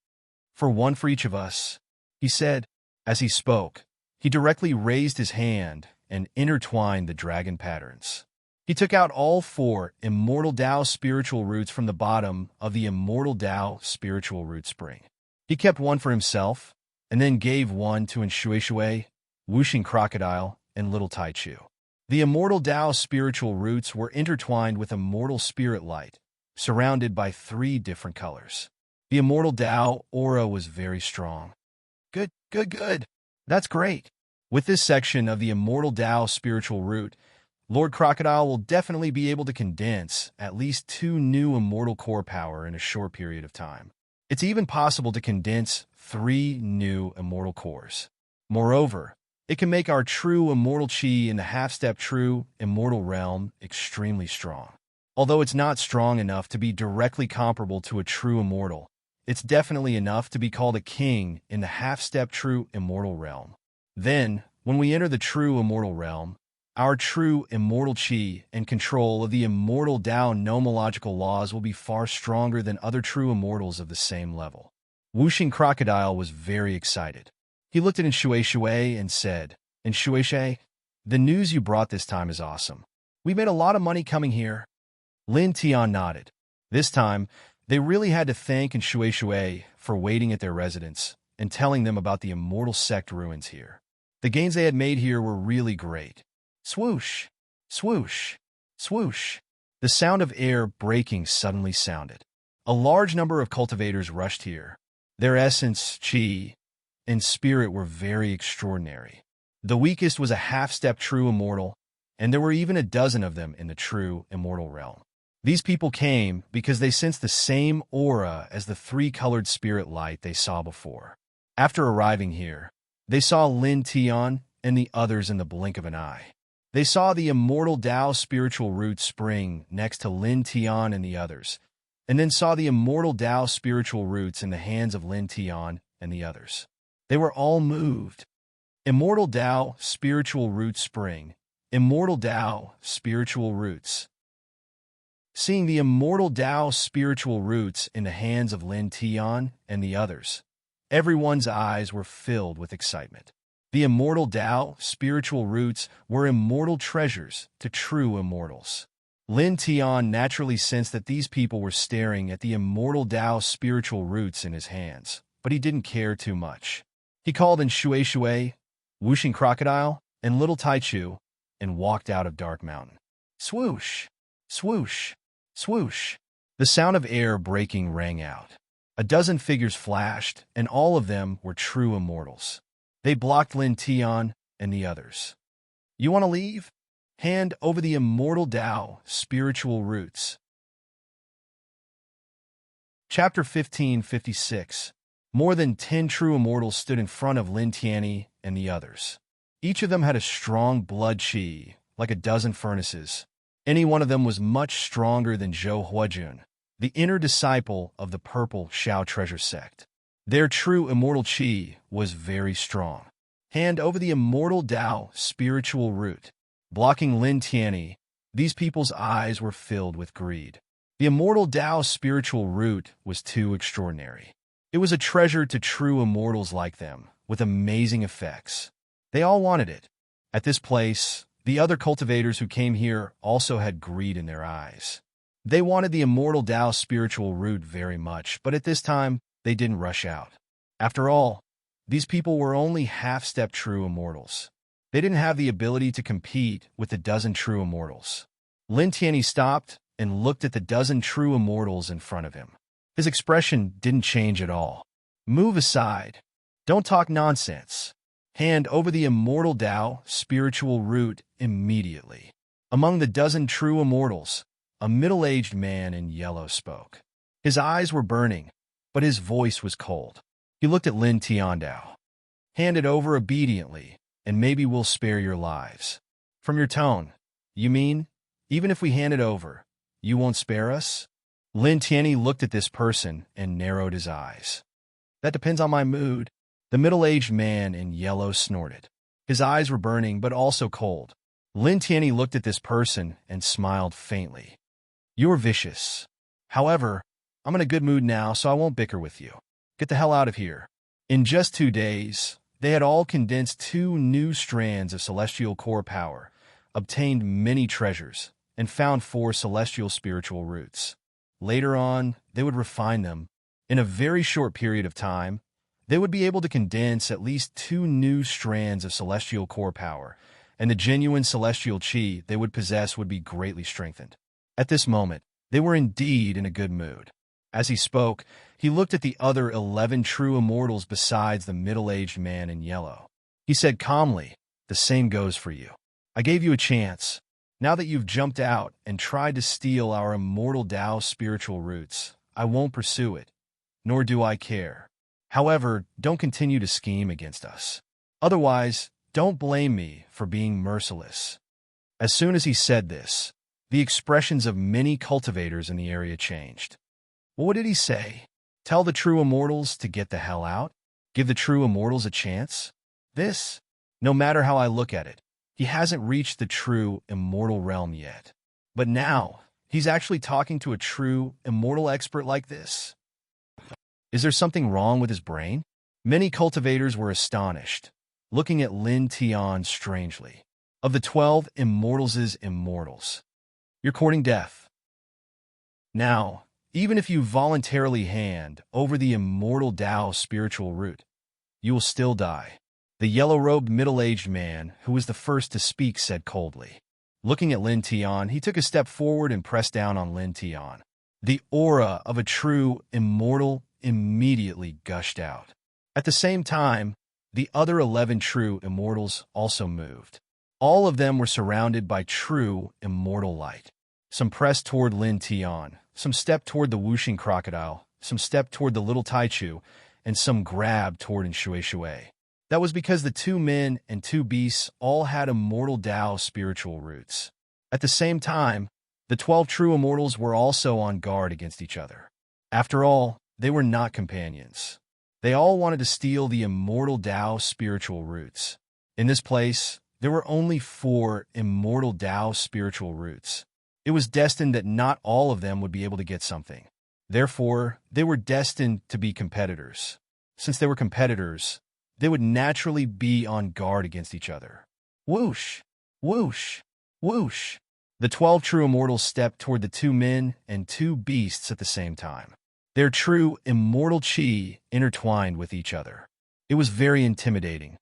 For one for each of us, he said. As he spoke, he directly raised his hand and intertwined the dragon patterns. He took out all 4 immortal Tao spiritual roots from the bottom of the immortal Tao spiritual root spring. He kept one for himself, and then gave one to Shui, Whooshing Crocodile, and Little Taichu. The immortal Tao spiritual roots were intertwined with immortal spirit light, surrounded by 3 different colors. The immortal Tao aura was very strong. Good. That's great. With this section of the immortal Tao spiritual root, Lord Crocodile will definitely be able to condense at least 2 new immortal core power in a short period of time. It's even possible to condense 3 new immortal cores. Moreover, it can make our true immortal qi in the half-step true immortal realm extremely strong. Although it's not strong enough to be directly comparable to a true immortal, it's definitely enough to be called a king in the half-step true immortal realm. Then, when we enter the true immortal realm, our true immortal qi and control of the immortal Tao nomological laws will be far stronger than other true immortals of the same level. Whooshing Crocodile was very excited. He looked at Shui and said, Shui, the news you brought this time is awesome. We made a lot of money coming here. Lin Tian nodded. This time, they really had to thank Shui for waiting at their residence and telling them about the immortal sect ruins here. The gains they had made here were really great. Swoosh, swoosh, swoosh. The sound of air breaking suddenly sounded. A large number of cultivators rushed here. Their essence, chi, and spirit were very extraordinary. The weakest was a half-step true immortal, and there were even a dozen of them in the true immortal realm. These people came because they sensed the same aura as the three-colored spirit light they saw before. After arriving here, they saw Lin Tian and the others in the blink of an eye. They saw the immortal Tao spiritual root spring next to Lin Tian and the others, and then saw the immortal Tao spiritual roots in the hands of Lin Tian and the others. They were all moved. Immortal Tao spiritual root spring, immortal Tao spiritual roots. Seeing the immortal Tao spiritual roots in the hands of Lin Tian and the others, everyone's eyes were filled with excitement. The immortal Tao spiritual roots were immortal treasures to true immortals. Lin Tian naturally sensed that these people were staring at the immortal Tao spiritual roots in his hands, but he didn't care too much. He called in Shui Shui, Whooshing Crocodile, and Little Taichu, and walked out of Dark Mountain. Swoosh! Swoosh! Swoosh! The sound of air breaking rang out. A dozen figures flashed, and all of them were true immortals. They blocked Lin Tian and the others. You want to leave? Hand over the immortal Tao spiritual roots. Chapter 1556. More than 10 true immortals stood in front of Lin Tianyi and the others. Each of them had a strong blood chi, like a dozen furnaces. Any one of them was much stronger than Zhou Huajun, the inner disciple of the Purple Shao Treasure Sect. Their true immortal chi was very strong. Hand over the immortal Tao spiritual root. Blocking Lin Tianyi, these people's eyes were filled with greed. The immortal Tao spiritual root was too extraordinary. It was a treasure to true immortals like them, with amazing effects. They all wanted it. At this place, the other cultivators who came here also had greed in their eyes. They wanted the immortal Tao spiritual root very much, but at this time, they didn't rush out. After all, these people were only half-step true immortals. They didn't have the ability to compete with the dozen true immortals. Lin Tianyi stopped and looked at the dozen true immortals in front of him. His expression didn't change at all. Move aside. Don't talk nonsense. Hand over the immortal Tao spiritual root immediately. Among the dozen true immortals, a middle-aged man in yellow spoke. His eyes were burning, but his voice was cold. He looked at Lin Tiandao. Hand it over obediently, and maybe we'll spare your lives. From your tone, you mean, even if we hand it over, you won't spare us? Lin Tianyi looked at this person and narrowed his eyes. That depends on my mood. The middle-aged man in yellow snorted. His eyes were burning, but also cold. Lin Tianyi looked at this person and smiled faintly. You're vicious. However, I'm in a good mood now, so I won't bicker with you. Get the hell out of here. In just 2 days, they had all condensed 2 new strands of celestial core power, obtained many treasures, and found 4 celestial spiritual roots. Later on, they would refine them. In a very short period of time, they would be able to condense at least 2 new strands of celestial core power, and the genuine celestial chi they would possess would be greatly strengthened. At this moment, they were indeed in a good mood. As he spoke, he looked at the other 11 true immortals besides the middle-aged man in yellow. He said calmly, the same goes for you. I gave you a chance. Now that you've jumped out and tried to steal our immortal Tao spiritual roots, I won't pursue it, nor do I care. However, don't continue to scheme against us. Otherwise, don't blame me for being merciless. As soon as he said this, the expressions of many cultivators in the area changed. What did he say? Tell the true immortals to get the hell out? Give the true immortals a chance? This, no matter how I look at it, he hasn't reached the true immortal realm yet. But now, he's actually talking to a true immortal expert like this. Is there something wrong with his brain? Many cultivators were astonished, looking at Lin Tian strangely. Of the 12 immortals' immortals, you're courting death. Now, even if you voluntarily hand over the immortal Tao spiritual root, you will still die. The yellow-robed middle-aged man, who was the first to speak, said coldly. Looking at Lin Tian, he took a step forward and pressed down on Lin Tian. The aura of a true immortal immediately gushed out. At the same time, the other 11 true immortals also moved. All of them were surrounded by true immortal light. Some pressed toward Lin Tian, some stepped toward the whooshing crocodile, some stepped toward the little Taichu, and some grabbed toward Shui Shui. That was because the 2 men and 2 beasts all had immortal Tao spiritual roots. At the same time, the 12 true immortals were also on guard against each other. After all, they were not companions. They all wanted to steal the immortal Tao spiritual roots. In this place, there were only 4 immortal Tao spiritual roots. It was destined that not all of them would be able to get something. Therefore, they were destined to be competitors. Since they were competitors, they would naturally be on guard against each other. Whoosh! Whoosh! Whoosh! The 12 true immortals stepped toward the 2 men and 2 beasts at the same time. Their true immortal chi intertwined with each other. It was very intimidating.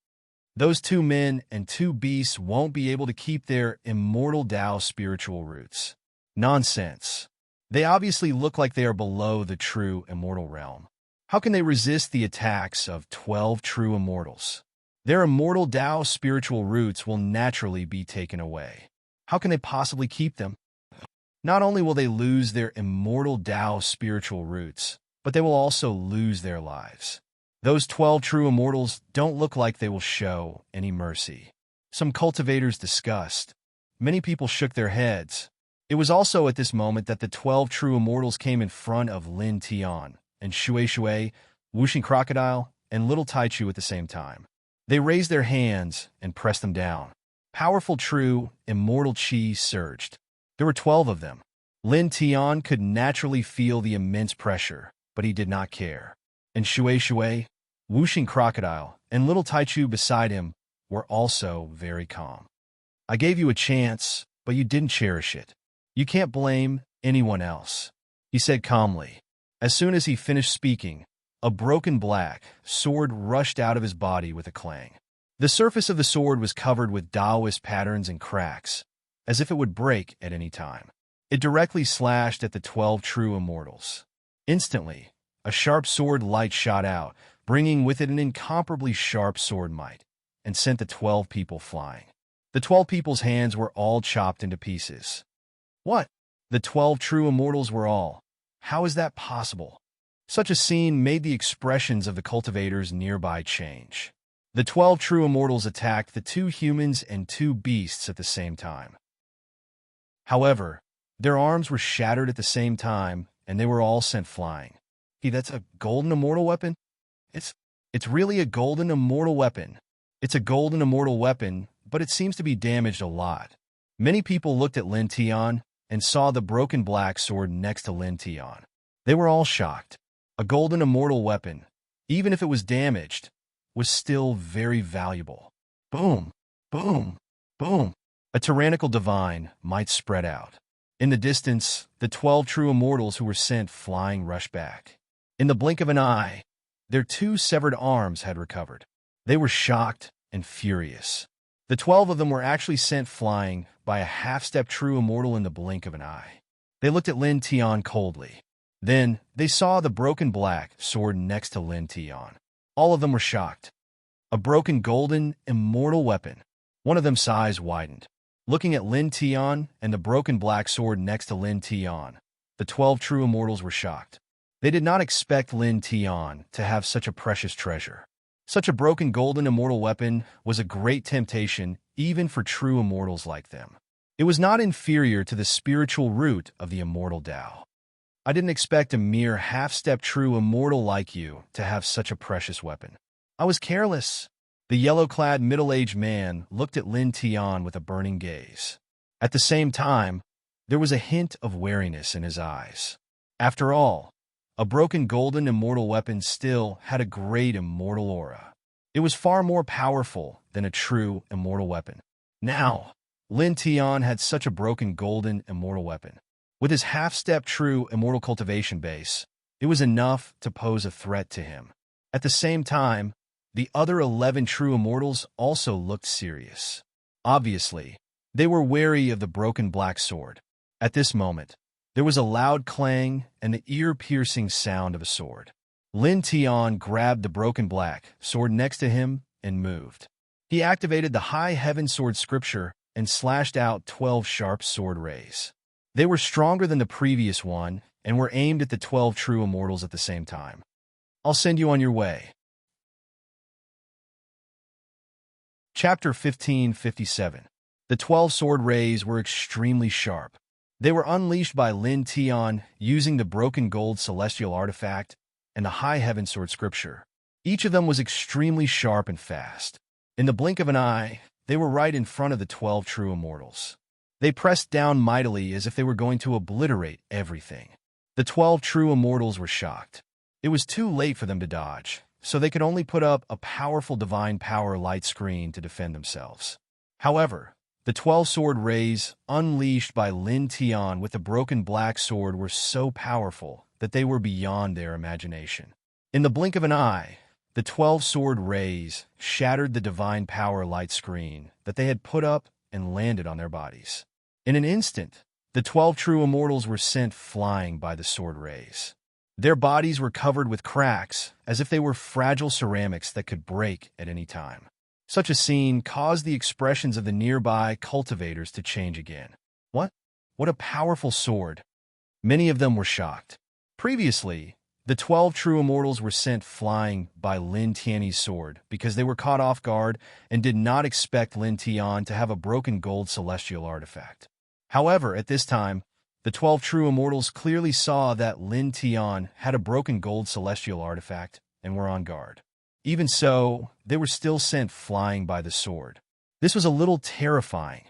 Those 2 men and 2 beasts won't be able to keep their immortal Tao spiritual roots. Nonsense. They obviously look like they are below the true immortal realm. How can they resist the attacks of 12 true immortals? Their immortal Tao spiritual roots will naturally be taken away. How can they possibly keep them? Not only will they lose their immortal Tao spiritual roots, but they will also lose their lives. Those 12 true immortals don't look like they will show any mercy. Some cultivators discussed. Many people shook their heads. It was also at this moment that the 12 true immortals came in front of Lin Tian and Shui Shui, whooshing crocodile, and little Taichu at the same time. They raised their hands and pressed them down. Powerful true immortal chi surged. There were 12 of them. Lin Tian could naturally feel the immense pressure, but he did not care. And Shui Shui, whooshing crocodile, and little Taichu beside him were also very calm. I gave you a chance, but you didn't cherish it. You can't blame anyone else, he said calmly. As soon as he finished speaking, a broken black sword rushed out of his body with a clang. The surface of the sword was covered with Taoist patterns and cracks, as if it would break at any time. It directly slashed at the 12 true immortals. Instantly, a sharp sword light shot out, bringing with it an incomparably sharp sword might, and sent the 12 people flying. The 12 people's hands were all chopped into pieces. What? The 12 true immortals were all. How is that possible? Such a scene made the expressions of the cultivators nearby change. The 12 true immortals attacked the 2 humans and 2 beasts at the same time. However, their arms were shattered at the same time, and they were all sent flying. Hey, that's a golden immortal weapon? It's really a golden immortal weapon. It's a golden immortal weapon, but it seems to be damaged a lot. Many people looked at Lin Tian and saw the broken black sword next to Lin Tian. They were all shocked. A golden immortal weapon, even if it was damaged, was still very valuable. Boom, boom, boom. A tyrannical divine might spread out. In the distance, the 12 true immortals who were sent flying rushed back. In the blink of an eye, their 2 severed arms had recovered. They were shocked and furious. The 12 of them were actually sent flying by a half-step true immortal in the blink of an eye. They looked at Lin Tian coldly. Then, they saw the broken black sword next to Lin Tian. All of them were shocked. A broken golden, immortal weapon. One of them's eyes widened. Looking at Lin Tian and the broken black sword next to Lin Tian, the 12 true immortals were shocked. They did not expect Lin Tian to have such a precious treasure. Such a broken golden immortal weapon was a great temptation even for true immortals like them. It was not inferior to the spiritual root of the immortal Tao. I didn't expect a mere half-step true immortal like you to have such a precious weapon. I was careless. The yellow-clad middle-aged man looked at Lin Tian with a burning gaze. At the same time, there was a hint of wariness in his eyes. After all, a broken golden immortal weapon still had a great immortal aura. It was far more powerful than a true immortal weapon. Now, Lin Tian had such a broken golden immortal weapon. With his half-step true immortal cultivation base, it was enough to pose a threat to him. At the same time, the other 11 true immortals also looked serious. Obviously, They were wary of the broken black sword. At this moment, there was a loud clang and the ear-piercing sound of a sword. Lin Tian grabbed the broken black sword next to him and moved. He activated the High Heaven Sword scripture and slashed out 12 sharp sword rays. They were stronger than the previous one and were aimed at the 12 true immortals at the same time. I'll send you on your way. Chapter 1557. The 12 sword rays were extremely sharp. They were unleashed by Lin Tian using the broken gold celestial artifact and the High Heaven Sword scripture. Each of them was extremely sharp and fast. In the blink of an eye, they were right in front of the 12 true immortals. They pressed down mightily as if they were going to obliterate everything. The 12 true immortals were shocked. It was too late for them to dodge, so they could only put up a powerful divine power light screen to defend themselves. However, the 12 sword rays, unleashed by Lin Tian with the broken black sword, were so powerful that they were beyond their imagination. In the blink of an eye, the 12 sword rays shattered the divine power light screen that they had put up and landed on their bodies. In an instant, the 12 true immortals were sent flying by the sword rays. Their bodies were covered with cracks, as if they were fragile ceramics that could break at any time. Such a scene caused the expressions of the nearby cultivators to change again. What? What a powerful sword! Many of them were shocked. Previously, the 12 true immortals were sent flying by Lin Tian's sword because they were caught off guard and did not expect Lin Tian to have a broken gold celestial artifact. However, at this time, the 12 true immortals clearly saw that Lin Tian had a broken gold celestial artifact and were on guard. Even so, they were still sent flying by the sword. This was a little terrifying,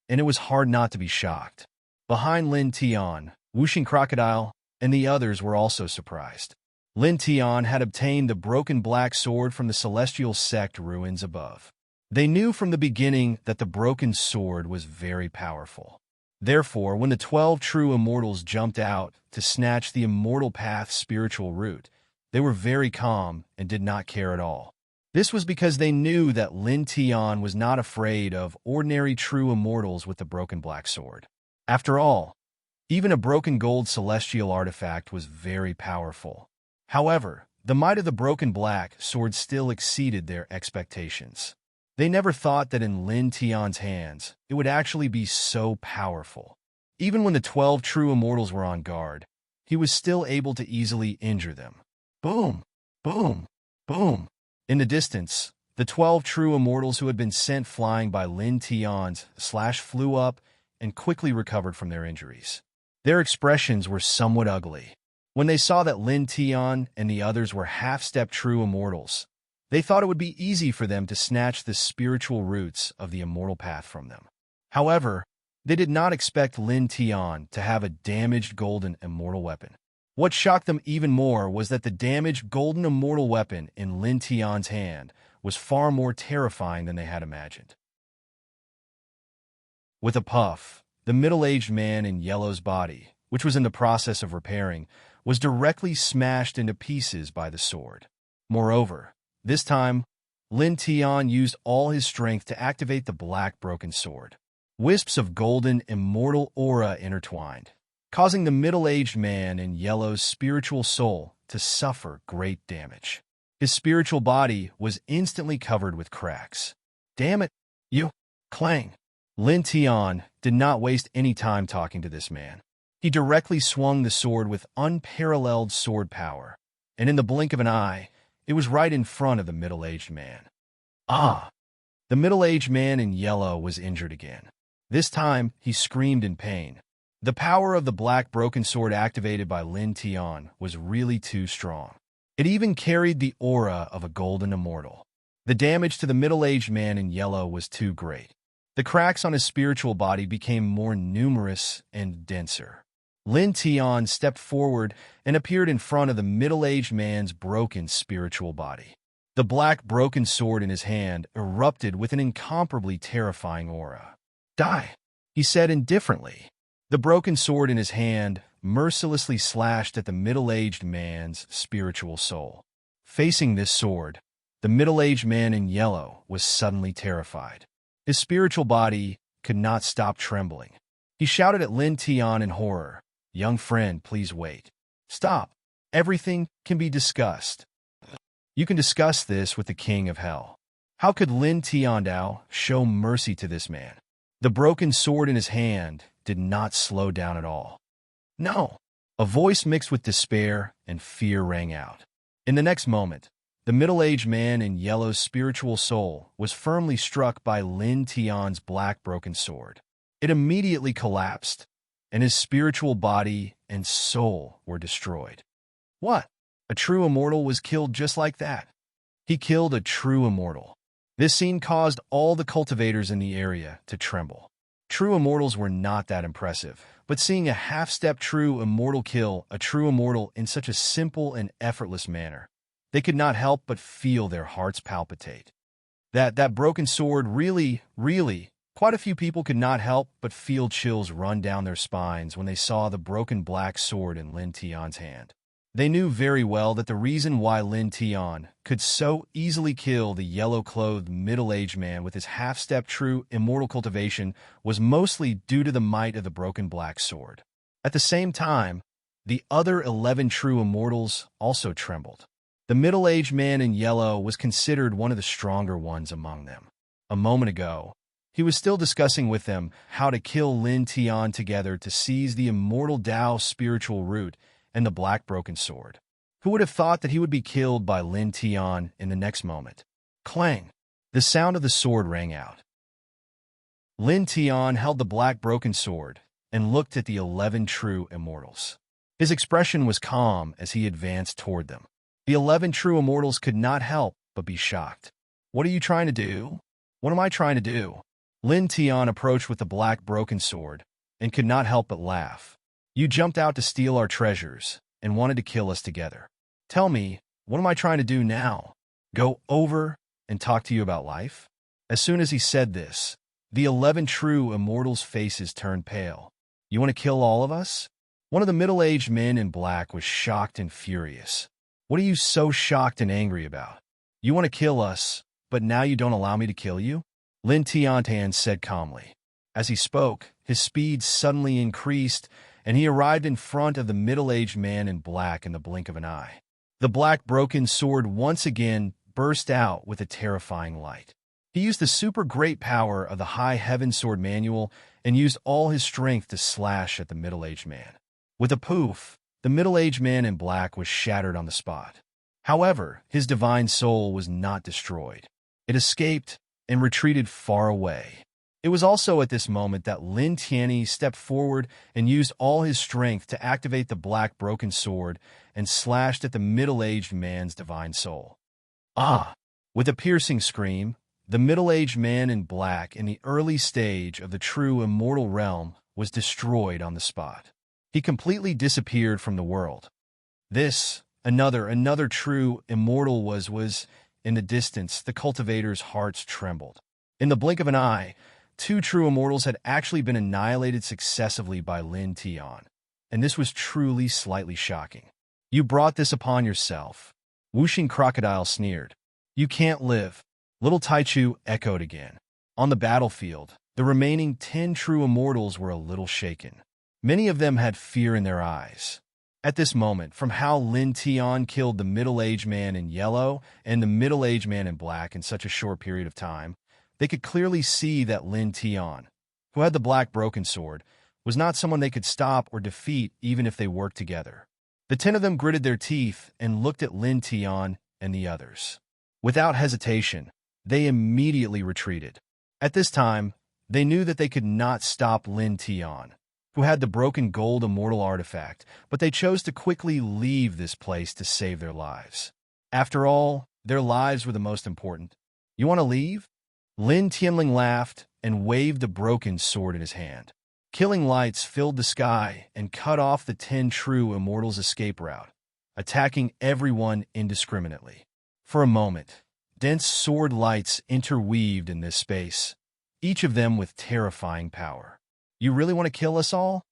and it was hard not to be shocked. Behind Lin Tian, Wuxing Crocodile and the others were also surprised. Lin Tian had obtained the broken black sword from the celestial sect ruins above. They knew from the beginning that the broken sword was very powerful. Therefore, when the 12 true immortals jumped out to snatch the immortal path's spiritual root, they were very calm and did not care at all. This was because they knew that Lin Tian was not afraid of ordinary true immortals with the broken black sword. After all, even a broken gold celestial artifact was very powerful. However, the might of the broken black sword still exceeded their expectations. They never thought that in Lin Tian's hands, it would actually be so powerful. Even when the 12 true immortals were on guard, he was still able to easily injure them. Boom! Boom! Boom! In the distance, the 12 true immortals who had been sent flying by Lin Tian's flew up and quickly recovered from their injuries. Their expressions were somewhat ugly. When they saw that Lin Tian and the others were half-step true immortals, they thought it would be easy for them to snatch the spiritual roots of the immortal path from them. However, they did not expect Lin Tian to have a damaged golden immortal weapon. What shocked them even more was that the damaged golden immortal weapon in Lin Tian's hand was far more terrifying than they had imagined. With a puff, the middle-aged man in yellow's body, which was in the process of repairing, was directly smashed into pieces by the sword. Moreover, this time, Lin Tian used all his strength to activate the black broken sword. Wisps of golden immortal aura intertwined, causing the middle-aged man in yellow's spiritual soul to suffer great damage. His spiritual body was instantly covered with cracks. Damn it, you! Clang! Lin Tian did not waste any time talking to this man. He directly swung the sword with unparalleled sword power, and in the blink of an eye, it was right in front of the middle-aged man. Ah! The middle-aged man in yellow was injured again. This time, he screamed in pain. The power of the black broken sword activated by Lin Tian was really too strong. It even carried the aura of a golden immortal. The damage to the middle-aged man in yellow was too great. The cracks on his spiritual body became more numerous and denser. Lin Tian stepped forward and appeared in front of the middle-aged man's broken spiritual body. The black broken sword in his hand erupted with an incomparably terrifying aura. Die, he said indifferently. The broken sword in his hand mercilessly slashed at the middle-aged man's spiritual soul. Facing this sword, the middle-aged man in yellow was suddenly terrified. His spiritual body could not stop trembling. He shouted at Lin Tian in horror, "Young friend, please wait. Stop. Everything can be discussed. You can discuss this with the king of hell." How could Lin Tiandao show mercy to this man? The broken sword in his hand did not slow down at all. "No." A voice mixed with despair and fear rang out. In the next moment, the middle-aged man in yellow's spiritual soul was firmly struck by Lin Tian's black broken sword. It immediately collapsed, and his spiritual body and soul were destroyed. What? A true immortal was killed just like that. He killed a true immortal. This scene caused all the cultivators in the area to tremble. True immortals were not that impressive, but seeing a half-step true immortal kill a true immortal in such a simple and effortless manner, they could not help but feel their hearts palpitate. That broken sword really, quite a few people could not help but feel chills run down their spines when they saw the broken black sword in Lin Tian's hand. They knew very well that the reason why Lin Tian could so easily kill the yellow-clothed middle-aged man with his half-step true immortal cultivation was mostly due to the might of the broken black sword. At the same time, the other 11 true immortals also trembled. The middle-aged man in yellow was considered one of the stronger ones among them. A moment ago, he was still discussing with them how to kill Lin Tian together to seize the immortal Tao spiritual root and the black broken sword. Who would have thought that he would be killed by Lin Tian in the next moment? Clang! The sound of the sword rang out. Lin Tian held the black broken sword and looked at the 11 true immortals. His expression was calm as he advanced toward them. The 11 true immortals could not help but be shocked. "What are you trying to do? What am I trying to do?" Lin Tian approached with the black broken sword and could not help but laugh. "You jumped out to steal our treasures and wanted to kill us together. Tell me, what am I trying to do now? Go over and talk to you about life?" As soon as he said this, the 11 true immortals' faces turned pale. "You want to kill all of us?" One of the middle-aged men in black was shocked and furious. "What are you so shocked and angry about? You want to kill us, but now you don't allow me to kill you?" Lin Tiantan said calmly. As he spoke, his speed suddenly increased, and he arrived in front of the middle-aged man in black in the blink of an eye. The black broken sword once again burst out with a terrifying light. He used the super great power of the High Heaven Sword Manual and used all his strength to slash at the middle-aged man. With a poof, the middle-aged man in black was shattered on the spot. However, his divine soul was not destroyed. It escaped and retreated far away. It was also at this moment that Lin Tianyi stepped forward and used all his strength to activate the black broken sword and slashed at the middle-aged man's divine soul. "Ah!" With a piercing scream, the middle-aged man in black in the early stage of the true immortal realm was destroyed on the spot. He completely disappeared from the world. This, another true immortal was in the distance. The cultivators' hearts trembled. In the blink of an eye, 2 true immortals had actually been annihilated successively by Lin Tian, and this was truly slightly shocking. "You brought this upon yourself." Wuxing Crocodile sneered. "You can't live." Little Taichu echoed again. On the battlefield, the remaining 10 true immortals were a little shaken. Many of them had fear in their eyes. At this moment, from how Lin Tian killed the middle-aged man in yellow and the middle-aged man in black in such a short period of time, they could clearly see that Lin Tian, who had the black broken sword, was not someone they could stop or defeat even if they worked together. The 10 of them gritted their teeth and looked at Lin Tian and the others. Without hesitation, they immediately retreated. At this time, they knew that they could not stop Lin Tian, who had the broken gold immortal artifact, but they chose to quickly leave this place to save their lives. After all, their lives were the most important. "You want to leave?" Lin Tianling laughed and waved a broken sword in his hand. Killing lights filled the sky and cut off the 10 true immortals' escape route, attacking everyone indiscriminately. For a moment, dense sword lights interweaved in this space, each of them with terrifying power. "You really want to kill us all?"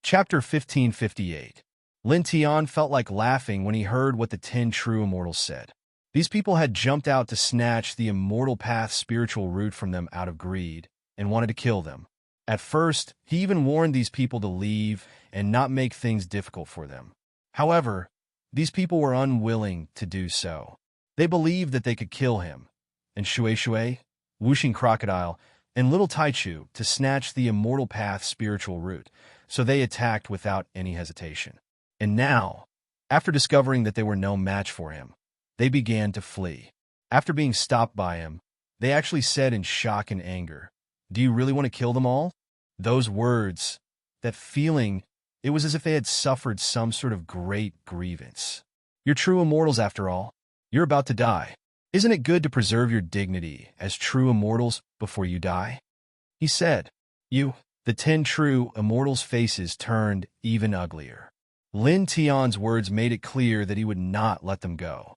Chapter 1558. Lin Tian felt like laughing when he heard what the 10 true immortals said. These people had jumped out to snatch the immortal path's spiritual root from them out of greed and wanted to kill them. At first, he even warned these people to leave and not make things difficult for them. However, these people were unwilling to do so. They believed that they could kill him, and Shui, Whooshing Crocodile, and Little Taichu to snatch the immortal path's spiritual root, so they attacked without any hesitation. And now, after discovering that they were no match for him, they began to flee. After being stopped by him, they actually said in shock and anger, "Do you really want to kill them all?" Those words, that feeling, it was as if they had suffered some sort of great grievance. "You're true immortals after all. You're about to die. Isn't it good to preserve your dignity as true immortals before you die?" He said. The 10 true immortals' faces turned even uglier. Lin Tian's words made it clear that he would not let them go.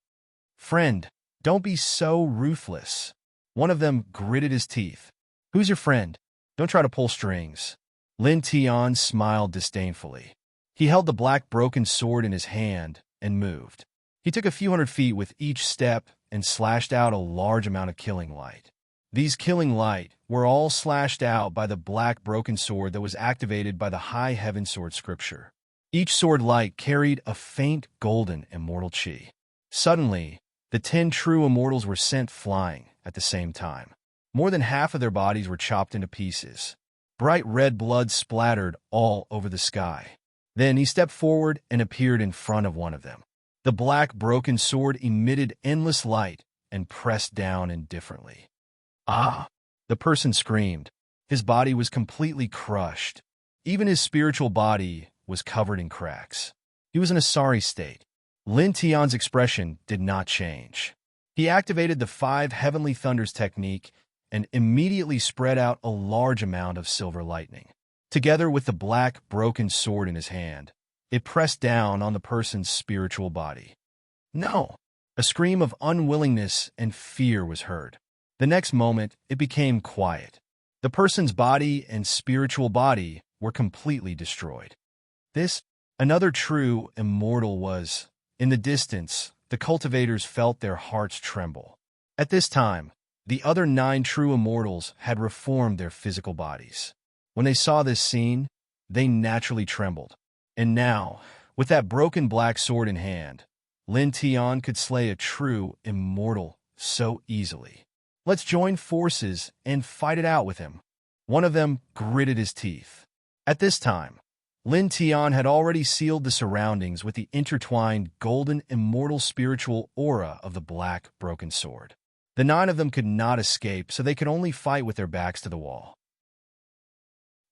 "Friend, don't be so ruthless." One of them gritted his teeth. "Who's your friend? Don't try to pull strings." Lin Tian smiled disdainfully. He held the black broken sword in his hand and moved. He took a few hundred feet with each step and slashed out a large amount of killing light. These killing light were all slashed out by the black broken sword that was activated by the High Heaven Sword scripture. Each sword light carried a faint golden immortal chi. Suddenly, the 10 true immortals were sent flying at the same time. More than half of their bodies were chopped into pieces. Bright red blood splattered all over the sky. Then he stepped forward and appeared in front of one of them. The black broken sword emitted endless light and pressed down indifferently. "Ah!" The person screamed. His body was completely crushed. Even his spiritual body was covered in cracks. He was in a sorry state. Lin Tian's expression did not change. He activated the 5 heavenly thunders technique and immediately spread out a large amount of silver lightning. Together with the black broken sword in his hand, it pressed down on the person's spiritual body. "No!" A scream of unwillingness and fear was heard. The next moment, it became quiet. The person's body and spiritual body were completely destroyed. Another true immortal was, in the distance, the cultivators felt their hearts tremble. At this time, the other 9 true immortals had reformed their physical bodies. When they saw this scene, they naturally trembled. And now, with that broken black sword in hand, Lin Tian could slay a true immortal so easily. "Let's join forces and fight it out with him." One of them gritted his teeth. At this time, Lin Tian had already sealed the surroundings with the intertwined golden immortal spiritual aura of the black broken sword. The 9 of them could not escape, so they could only fight with their backs to the wall.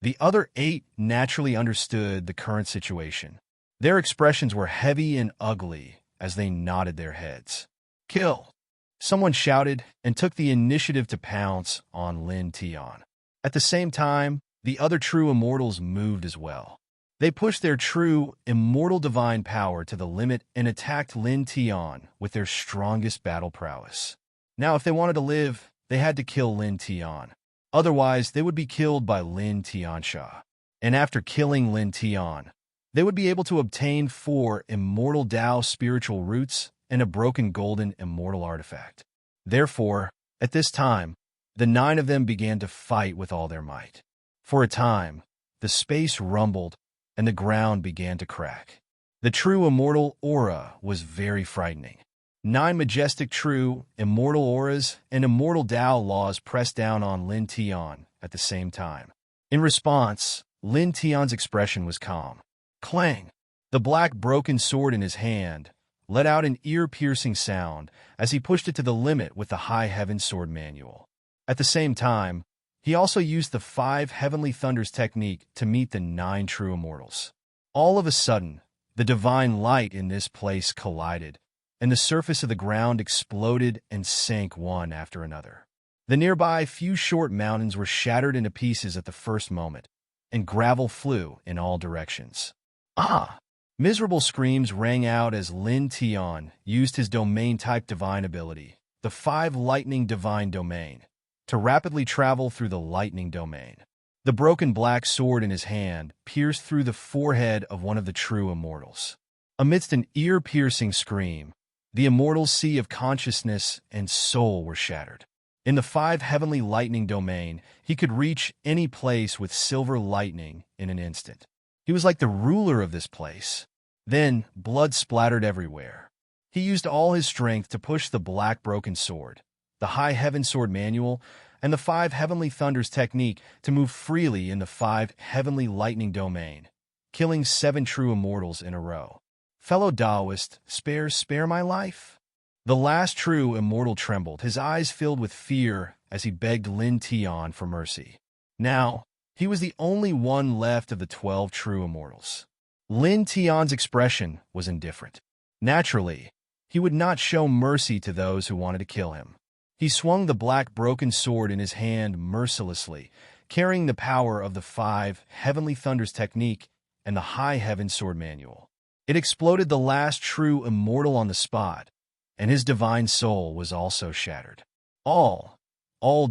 The other 8 naturally understood the current situation. Their expressions were heavy and ugly as they nodded their heads. "Kill!" Someone shouted and took the initiative to pounce on Lin Tian. At the same time, the other true immortals moved as well. They pushed their true, immortal divine power to the limit and attacked Lin Tian with their strongest battle prowess. Now, if they wanted to live, they had to kill Lin Tian. Otherwise, they would be killed by Lin Tiansha. And after killing Lin Tian, they would be able to obtain 4 immortal Tao spiritual roots and a broken golden immortal artifact. Therefore, at this time, the 9 of them began to fight with all their might. For a time, the space rumbled and the ground began to crack. The true immortal aura was very frightening. 9 majestic true, immortal auras and immortal Tao laws pressed down on Lin Tian at the same time. In response, Lin Tian's expression was calm. Clang! The black broken sword in his hand let out an ear-piercing sound as he pushed it to the limit with the High Heaven Sword manual. At the same time, he also used the 5 heavenly thunders technique to meet the 9 true immortals. All of a sudden, the divine light in this place collided, and the surface of the ground exploded and sank one after another. The nearby few short mountains were shattered into pieces at the first moment, and gravel flew in all directions. "Ah!" Miserable screams rang out as Lin Tian used his domain-type divine ability, the 5 lightning divine domain, to rapidly travel through the lightning domain. The broken black sword in his hand pierced through the forehead of one of the true immortals. Amidst an ear-piercing scream, The immortal sea of consciousness and soul were shattered. In the 5 heavenly lightning domain, he could reach any place with silver lightning in an instant. He was like the ruler of this place. Then, blood splattered everywhere. He used all his strength to push the black broken sword, the High Heaven Sword Manual, and the 5 Heavenly Thunders technique to move freely in the 5 Heavenly Lightning domain, killing 7 true immortals in a row. Fellow Taoist, spare my life? The last true immortal trembled, his eyes filled with fear as he begged Lin Tian for mercy. Now, he was the only one left of the 12 true immortals. Lin Tian's expression was indifferent. Naturally, he would not show mercy to those who wanted to kill him. He swung the black broken sword in his hand mercilessly, carrying the power of the 5 Heavenly Thunders technique and the High Heaven Sword Manual. It exploded the last true immortal on the spot, and his divine soul was also shattered. All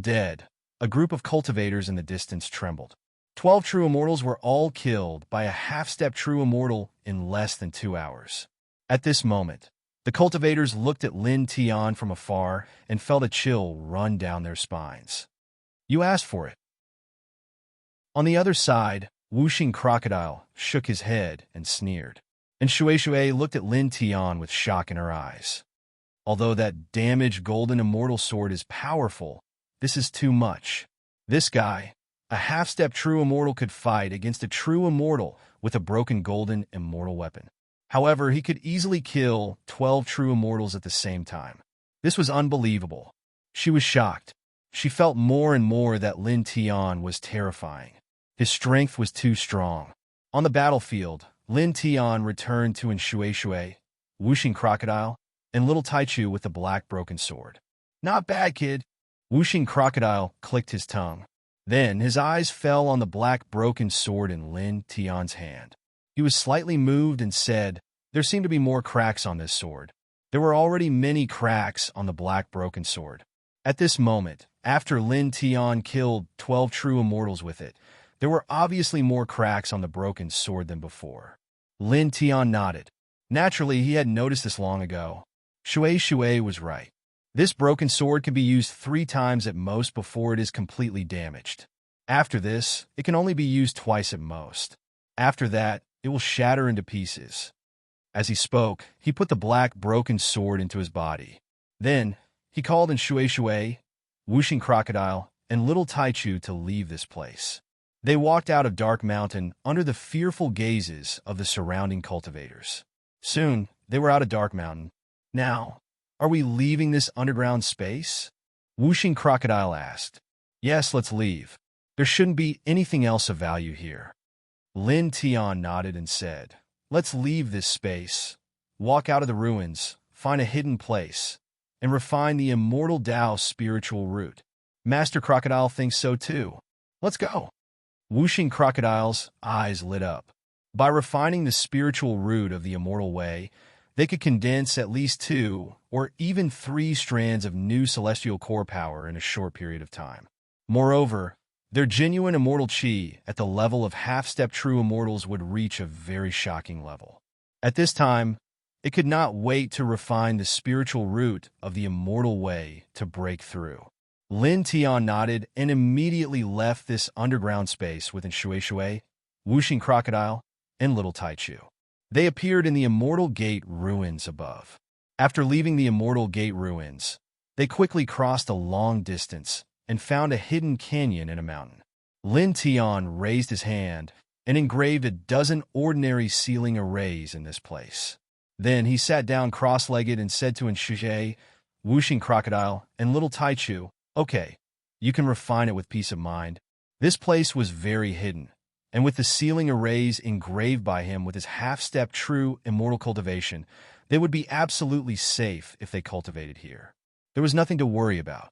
dead. A group of cultivators in the distance trembled. 12 true immortals were all killed by a half-step true immortal in less than 2 hours. At this moment, the cultivators looked at Lin Tian from afar and felt a chill run down their spines. You asked for it. On the other side, Whooshing Crocodile shook his head and sneered, and Shui looked at Lin Tian with shock in her eyes. Although that damaged golden immortal sword is powerful, this is too much. This guy, a half-step true immortal, could fight against a true immortal with a broken golden immortal weapon. However, he could easily kill 12 true immortals at the same time. This was unbelievable. She was shocked. She felt more and more that Lin Tian was terrifying. His strength was too strong. On the battlefield, Lin Tian returned to Shui, Whooshing Crocodile, and Little Taichu with the black broken sword. Not bad, kid. Whooshing Crocodile clicked his tongue. Then his eyes fell on the black broken sword in Lin Tian's hand. He was slightly moved and said, there seemed to be more cracks on this sword. There were already many cracks on the black broken sword. At this moment, after Lin Tian killed 12 true immortals with it, there were obviously more cracks on the broken sword than before. Lin Tian nodded. Naturally, he had noticed this long ago. Shui was right. This broken sword can be used 3 times at most before it is completely damaged. After this, it can only be used twice at most. After that, it will shatter into pieces. As he spoke, he put the black broken sword into his body. Then, he called in Shui, Whooshing Crocodile, and Little Taichu to leave this place. They walked out of Dark Mountain under the fearful gazes of the surrounding cultivators. Soon, they were out of Dark Mountain. Now, are we leaving this underground space? Whooshing Crocodile asked. Yes, let's leave. There shouldn't be anything else of value here. Lin Tian nodded and said, let's leave this space, walk out of the ruins, find a hidden place, and refine the immortal Tao spiritual root. Master Crocodile thinks so too. Let's go. Whooshing Crocodile's eyes lit up. By refining the spiritual root of the immortal way, they could condense at least 2 or even 3 strands of new celestial core power in a short period of time. Moreover, their genuine immortal chi at the level of half-step true immortals would reach a very shocking level. At this time, it could not wait to refine the spiritual root of the immortal way to break through. Lin Tian nodded and immediately left this underground space with Shui, Whooshing Crocodile, and Little Taichu. They appeared in the Immortal Gate ruins above. After leaving the Immortal Gate ruins, they quickly crossed a long distance and found a hidden canyon in a mountain. Lin Tian raised his hand and engraved a dozen ordinary ceiling arrays in this place. Then he sat down cross-legged and said to Shui, Whooshing Crocodile, and Little Taichu, okay, you can refine it with peace of mind. This place was very hidden, and with the ceiling arrays engraved by him with his half-step true immortal cultivation, they would be absolutely safe if they cultivated here. There was nothing to worry about.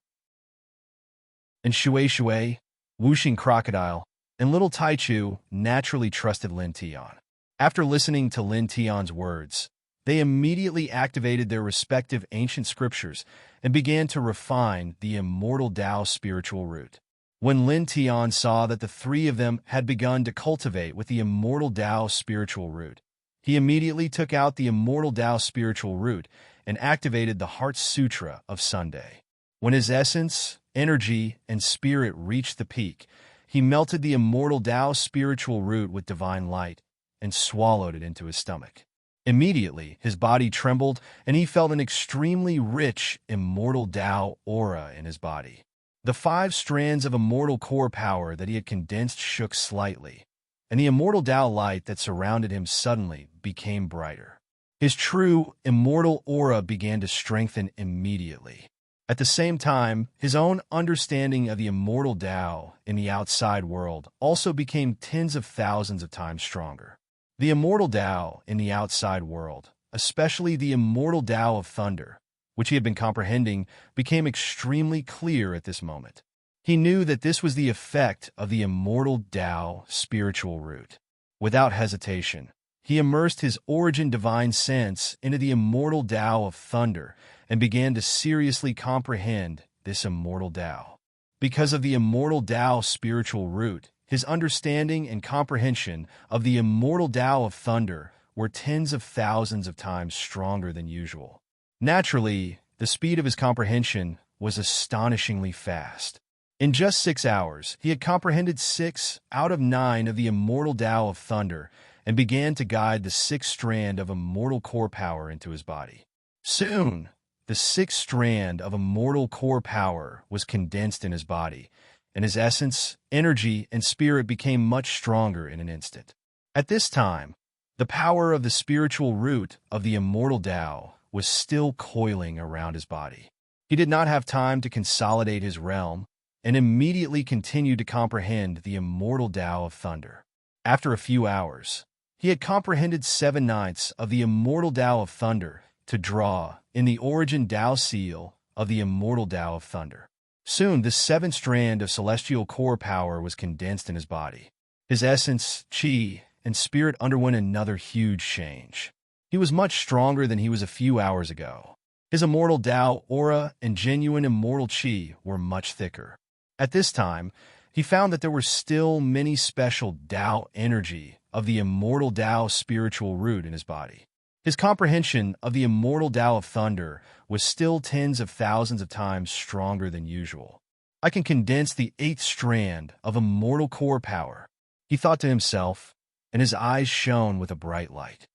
And Shui, Whooshing Crocodile, and Little Taichu naturally trusted Lin Tian. After listening to Lin Tian's words, they immediately activated their respective ancient scriptures and began to refine the immortal Tao spiritual root. When Lin Tian saw that the 3 of them had begun to cultivate with the immortal Tao spiritual root, he immediately took out the immortal Tao spiritual root and activated the Heart Sutra of Sunday. When his essence, energy, and spirit reached the peak, he melted the immortal Tao spiritual root with divine light and swallowed it into his stomach. Immediately, his body trembled, and he felt an extremely rich, immortal Tao aura in his body. The 5 strands of immortal core power that he had condensed shook slightly, and the immortal Tao light that surrounded him suddenly became brighter. His true, immortal aura began to strengthen immediately. At the same time, his own understanding of the immortal Tao in the outside world also became tens of thousands of times stronger. The immortal Tao in the outside world, especially the immortal Tao of thunder, which he had been comprehending, became extremely clear at this moment. He knew that this was the effect of the immortal Tao spiritual root. Without hesitation, he immersed his origin divine sense into the immortal Tao of thunder and began to seriously comprehend this immortal Tao. Because of the immortal Tao spiritual root, his understanding and comprehension of the immortal Tao of thunder were tens of thousands of times stronger than usual. Naturally, the speed of his comprehension was astonishingly fast. In just 6 hours, he had comprehended 6 out of 9 of the immortal Tao of thunder and began to guide the 6th strand of immortal core power into his body. Soon, the 6th strand of immortal core power was condensed in his body, and his essence, energy, and spirit became much stronger in an instant. At this time, the power of the spiritual root of the immortal Tao was still coiling around his body. He did not have time to consolidate his realm and immediately continued to comprehend the immortal Tao of thunder. After a few hours, he had comprehended 7/9 of the immortal Tao of thunder to draw in the origin Tao seal of the immortal Tao of thunder. Soon, the 7th strand of celestial core power was condensed in his body. His essence, chi, and spirit underwent another huge change. He was much stronger than he was a few hours ago. His immortal Tao aura and genuine immortal chi were much thicker. At this time, he found that there were still many special Tao energy of the immortal Tao spiritual root in his body. His comprehension of the immortal Tao of thunder was still tens of thousands of times stronger than usual. I can condense the 8th strand of immortal core power, he thought to himself, and his eyes shone with a bright light.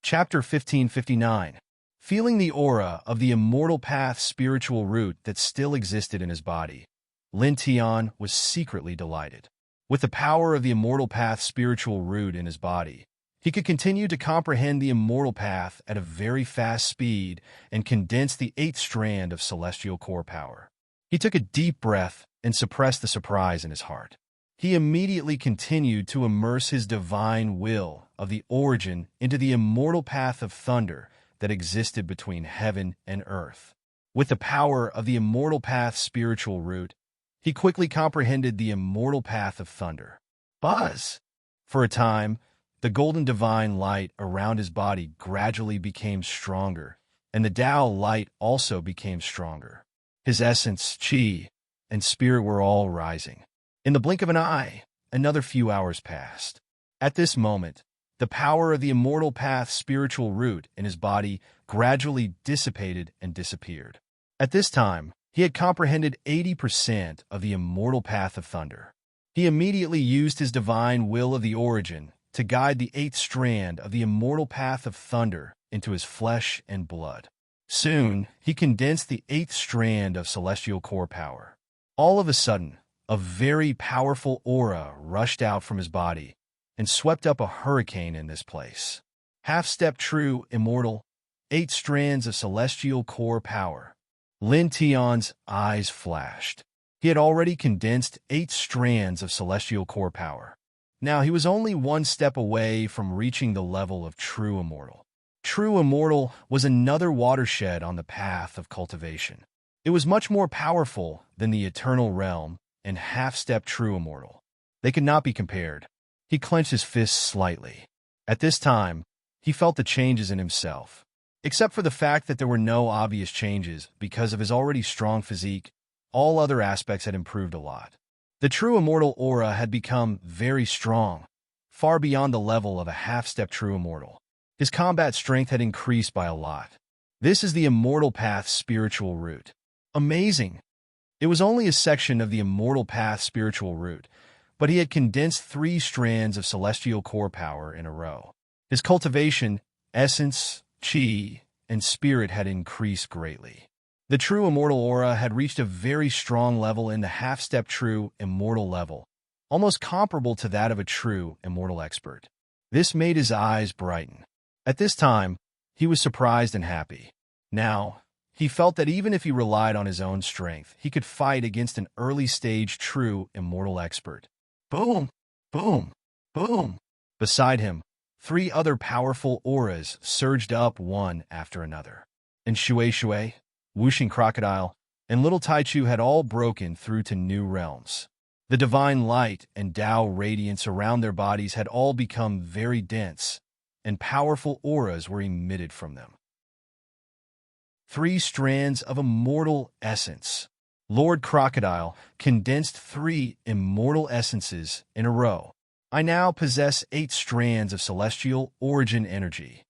Chapter 1559. Feeling the aura of the immortal path spiritual root that still existed in his body, Lin Tian was secretly delighted. With the power of the immortal path spiritual root in his body, he could continue to comprehend the immortal path at a very fast speed and condense the 8th strand of celestial core power. He took a deep breath and suppressed the surprise in his heart. He immediately continued to immerse his divine will of the origin into the immortal path of thunder that existed between heaven and earth. With the power of the immortal path spiritual root, he quickly comprehended the immortal path of thunder. Buzz! For a time, the golden divine light around his body gradually became stronger, and the Tao light also became stronger. His essence, chi, and spirit were all rising. In the blink of an eye, another few hours passed. At this moment, the power of the immortal path spiritual root in his body gradually dissipated and disappeared. At this time, he had comprehended 80% of the immortal path of thunder. He immediately used his divine will of the origin to guide the 8th strand of the immortal path of thunder into his flesh and blood. Soon, he condensed the 8th strand of celestial core power. All of a sudden, a very powerful aura rushed out from his body and swept up a hurricane in this place. Half-step true, immortal, 8 strands of celestial core power. Lin Tian's eyes flashed. He had already condensed 8 strands of celestial core power. Now he was only one step away from reaching the level of true immortal. True immortal was another watershed on the path of cultivation. It was much more powerful than the eternal realm and half-step true immortal. They could not be compared. He clenched his fists slightly. At this time, he felt the changes in himself. Except for the fact that there were no obvious changes because of his already strong physique, all other aspects had improved a lot. The true immortal aura had become very strong, far beyond the level of a half-step true immortal. His combat strength had increased by a lot. This is the Immortal Path spiritual route. Amazing! It was only a section of the Immortal Path spiritual route, but he had condensed 3 strands of celestial core power in a row. His cultivation, essence, chi, and spirit had increased greatly. The true immortal aura had reached a very strong level in the half-step true immortal level, almost comparable to that of a true immortal expert. This made his eyes brighten. At this time, he was surprised and happy. Now, he felt that even if he relied on his own strength, he could fight against an early-stage true immortal expert. Boom! Boom! Boom! Beside him, 3 other powerful auras surged up one after another. And Shui, Whooshing Crocodile, and Little Taichu had all broken through to new realms. The divine light and Tao radiance around their bodies had all become very dense, and powerful auras were emitted from them. 3 strands of immortal essence. Lord Crocodile condensed 3 immortal essences in a row. I now possess 8 strands of celestial origin energy.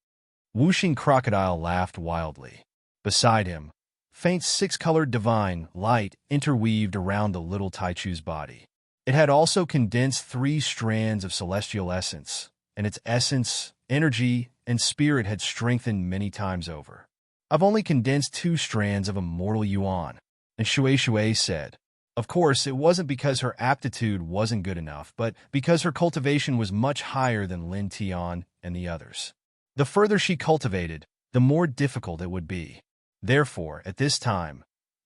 Whooshing Crocodile laughed wildly. Beside him, faint 6-colored divine light interweaved around the Little Taichu's body. It had also condensed 3 strands of celestial essence, and its essence, energy, and spirit had strengthened many times over. I've only condensed 2 strands of immortal yuan, and Shui said. Of course, it wasn't because her aptitude wasn't good enough, but because her cultivation was much higher than Lin Tian and the others. The further she cultivated, the more difficult it would be. Therefore, at this time,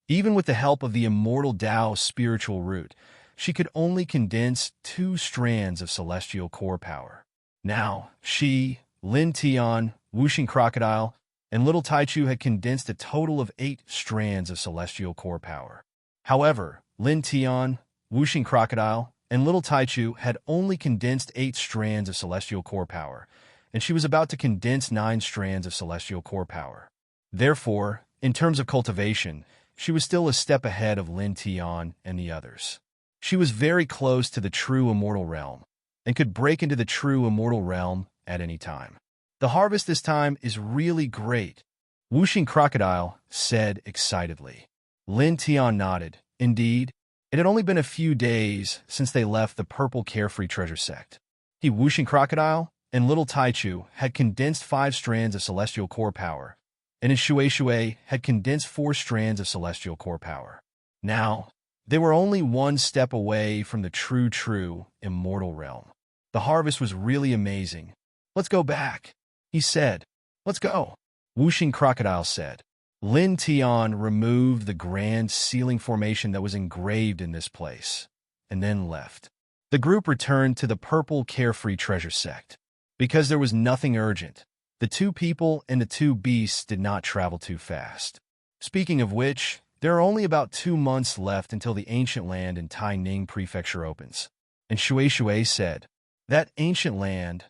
even with the help of the immortal Tao spiritual root, she could only condense 2 strands of celestial core power. Now, she, Lin Tian, Whooshing Crocodile, and Little Taichu had condensed a total of 8 strands of celestial core power. However, Lin Tian, Whooshing Crocodile, and Little Taichu had only condensed 8 strands of celestial core power, and she was about to condense 9 strands of celestial core power. Therefore, in terms of cultivation, she was still a step ahead of Lin Tian and the others. She was very close to the true immortal realm, and could break into the true immortal realm at any time. The harvest this time is really great, Whooshing Crocodile said excitedly. Lin Tian nodded. Indeed, it had only been a few days since they left the purple carefree treasure sect. He, Whooshing Crocodile, and Little Taichu had condensed 5 strands of celestial core power, and Shui had condensed 4 strands of celestial core power. Now, they were only 1 step away from the true immortal realm. The harvest was really amazing. Let's go back, he said. Let's go, Whooshing Crocodile said. Lin Tian removed the grand ceiling formation that was engraved in this place, and then left. The group returned to the purple carefree treasure sect. Because there was nothing urgent, the 2 people and the 2 beasts did not travel too fast. Speaking of which, there are only about 2 months left until the ancient land in Taining Prefecture opens. And Shui said, That ancient land,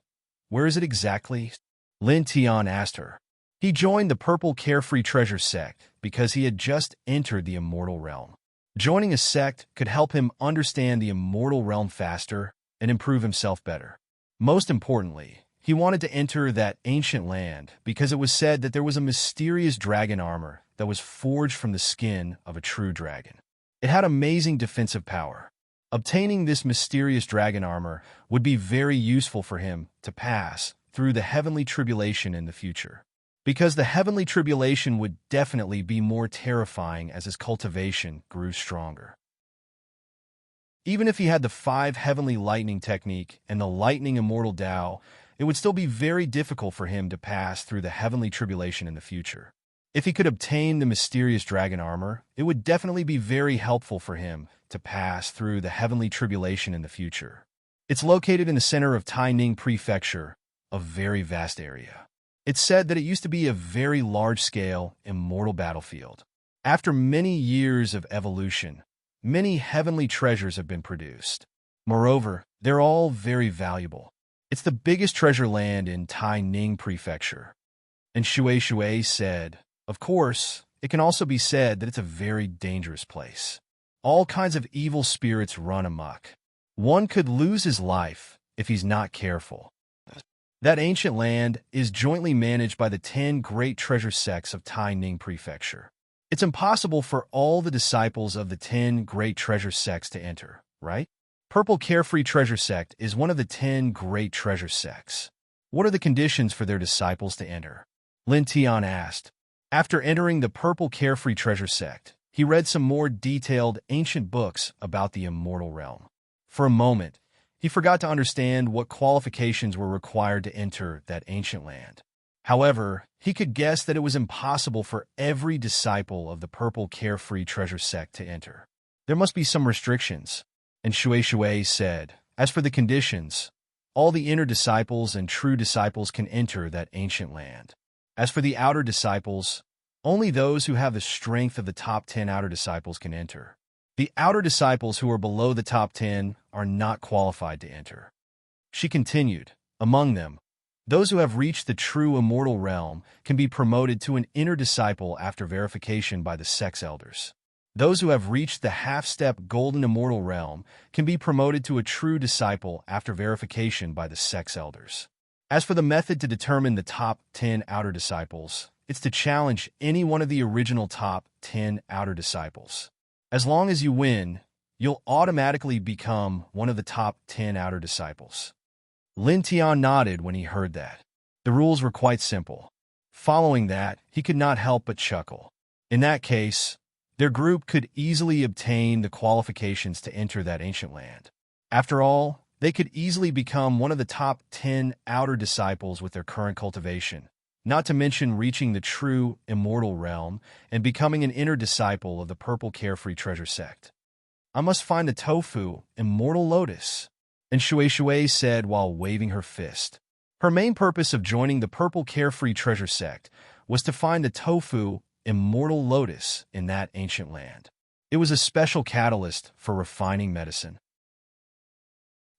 where is it exactly? Lin Tian asked her. He joined the purple carefree treasure sect because he had just entered the immortal realm. Joining a sect could help him understand the immortal realm faster and improve himself better. Most importantly, he wanted to enter that ancient land because it was said that there was a mysterious dragon armor that was forged from the skin of a true dragon. It had amazing defensive power. Obtaining this mysterious dragon armor would be very useful for him to pass through the heavenly tribulation in the future. Because the heavenly tribulation would definitely be more terrifying as his cultivation grew stronger. Even if he had the 5 heavenly lightning technique and the lightning immortal Tao, it would still be very difficult for him to pass through the heavenly tribulation in the future. If he could obtain the mysterious dragon armor, it would definitely be very helpful for him to pass through the heavenly tribulation in the future. It's located in the center of Taining Prefecture, a very vast area. It's said that it used to be a very large-scale, immortal battlefield. After many years of evolution, many heavenly treasures have been produced. Moreover, they're all very valuable. It's the biggest treasure land in Taining Prefecture. And Shui said, Of course, it can also be said that it's a very dangerous place. All kinds of evil spirits run amok. One could lose his life if he's not careful. That ancient land is jointly managed by the 10 great treasure sects of Taining Prefecture. It's impossible for all the disciples of the 10 great treasure sects to enter, right? Purple Carefree Treasure Sect is one of the 10 great treasure sects. What are the conditions for their disciples to enter? Lin Tian asked. After entering the Purple Carefree Treasure Sect, he read some more detailed ancient books about the immortal realm. For a moment, he forgot to understand what qualifications were required to enter that ancient land. However, he could guess that it was impossible for every disciple of the Purple Carefree Treasure Sect to enter. There must be some restrictions. And Shui said, as for the conditions, all the inner disciples and true disciples can enter that ancient land. As for the outer disciples, only those who have the strength of the top 10 outer disciples can enter. The outer disciples who are below the top 10 are not qualified to enter. She continued, among them, those who have reached the true immortal realm can be promoted to an inner disciple after verification by the sex elders. Those who have reached the half-step golden immortal realm can be promoted to a true disciple after verification by the sex elders. As for the method to determine the top 10 outer disciples, it's to challenge any one of the original top 10 outer disciples. As long as you win, you'll automatically become one of the top 10 outer disciples. Lin Tian nodded when he heard that. The rules were quite simple. Following that, he could not help but chuckle. In that case, their group could easily obtain the qualifications to enter that ancient land. After all, they could easily become one of the top 10 outer disciples with their current cultivation, not to mention reaching the true immortal realm and becoming an inner disciple of the Purple Carefree Treasure Sect. I must find the tofu, immortal lotus, and Shui said while waving her fist. Her main purpose of joining the Purple Carefree Treasure Sect was to find the tofu, immortal lotus in that ancient land. It was a special catalyst for refining medicine.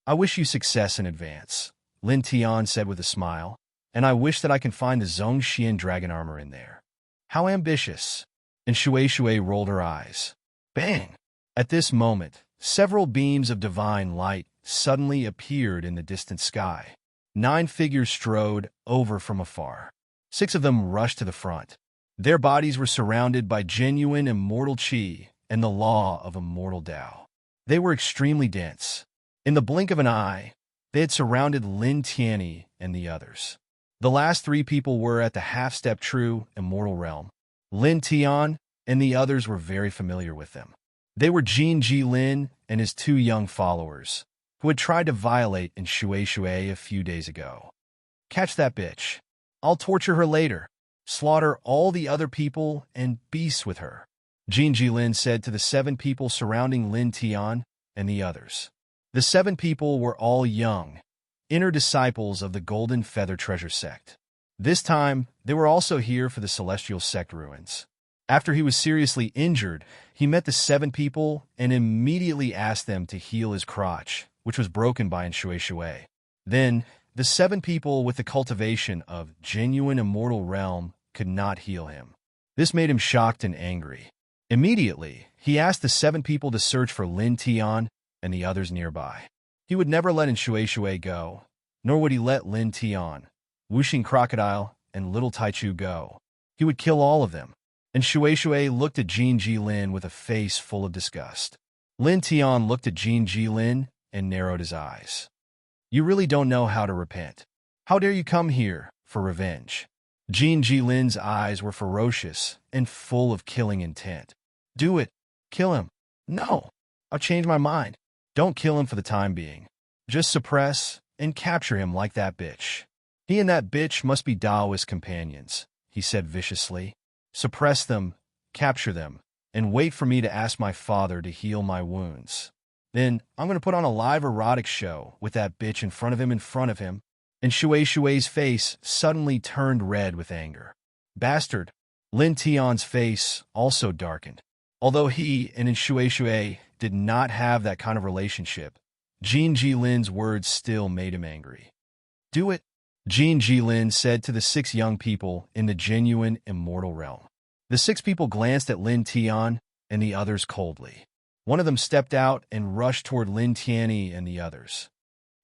I wish you success in advance, Lin Tian said with a smile, and I wish that I can find the Zhongxian dragon armor in there. How ambitious! And Shui rolled her eyes. Bang! At this moment, several beams of divine light suddenly appeared in the distant sky. 9 figures strode over from afar. 6 of them rushed to the front. Their bodies were surrounded by genuine immortal qi and the law of immortal Tao. They were extremely dense. In the blink of an eye, they had surrounded Lin Tianyi and the others. The last 3 people were at the half-step true immortal realm. Lin Tian and the others were very familiar with them. They were Jin Jilin and his 2 young followers, who had tried to violate in Shui a few days ago. Catch that bitch. I'll torture her later. Slaughter all the other people and beasts with her, Jin Jilin said to the 7 people surrounding Lin Tian and the others. The 7 people were all young, inner disciples of the Golden Feather Treasure Sect. This time, they were also here for the Celestial Sect ruins. After he was seriously injured, he met the 7 people and immediately asked them to heal his crotch, which was broken by Shui. Then, the 7 people with the cultivation of genuine immortal realm could not heal him. This made him shocked and angry. Immediately, he asked the 7 people to search for Lin Tian and the others nearby. He would never let Shui go, nor would he let Lin Tian, Wuxing Crocodile, and Little Taichu go. He would kill all of them. And Shui looked at Jin Jilin with a face full of disgust. Lin Tian looked at Jin Jilin and narrowed his eyes. You really don't know how to repent. How dare you come here for revenge? Jin Jilin's eyes were ferocious and full of killing intent. Do it. Kill him. No. I'll change my mind. Don't kill him for the time being. Just suppress and capture him like that bitch. He and that bitch must be Taoist companions, he said viciously. Suppress them, capture them, and wait for me to ask my father to heal my wounds. Then I'm going to put on a live erotic show with that bitch in front of him, and Shui's face suddenly turned red with anger. Bastard! Lin Tian's face also darkened. Although he and Shui did not have that kind of relationship, Jin Jilin's words still made him angry. Do it, Jin Jilin said to the 6 young people in the genuine immortal realm. The 6 people glanced at Lin Tian and the others coldly. One of them stepped out and rushed toward Lin Tianyi and the others.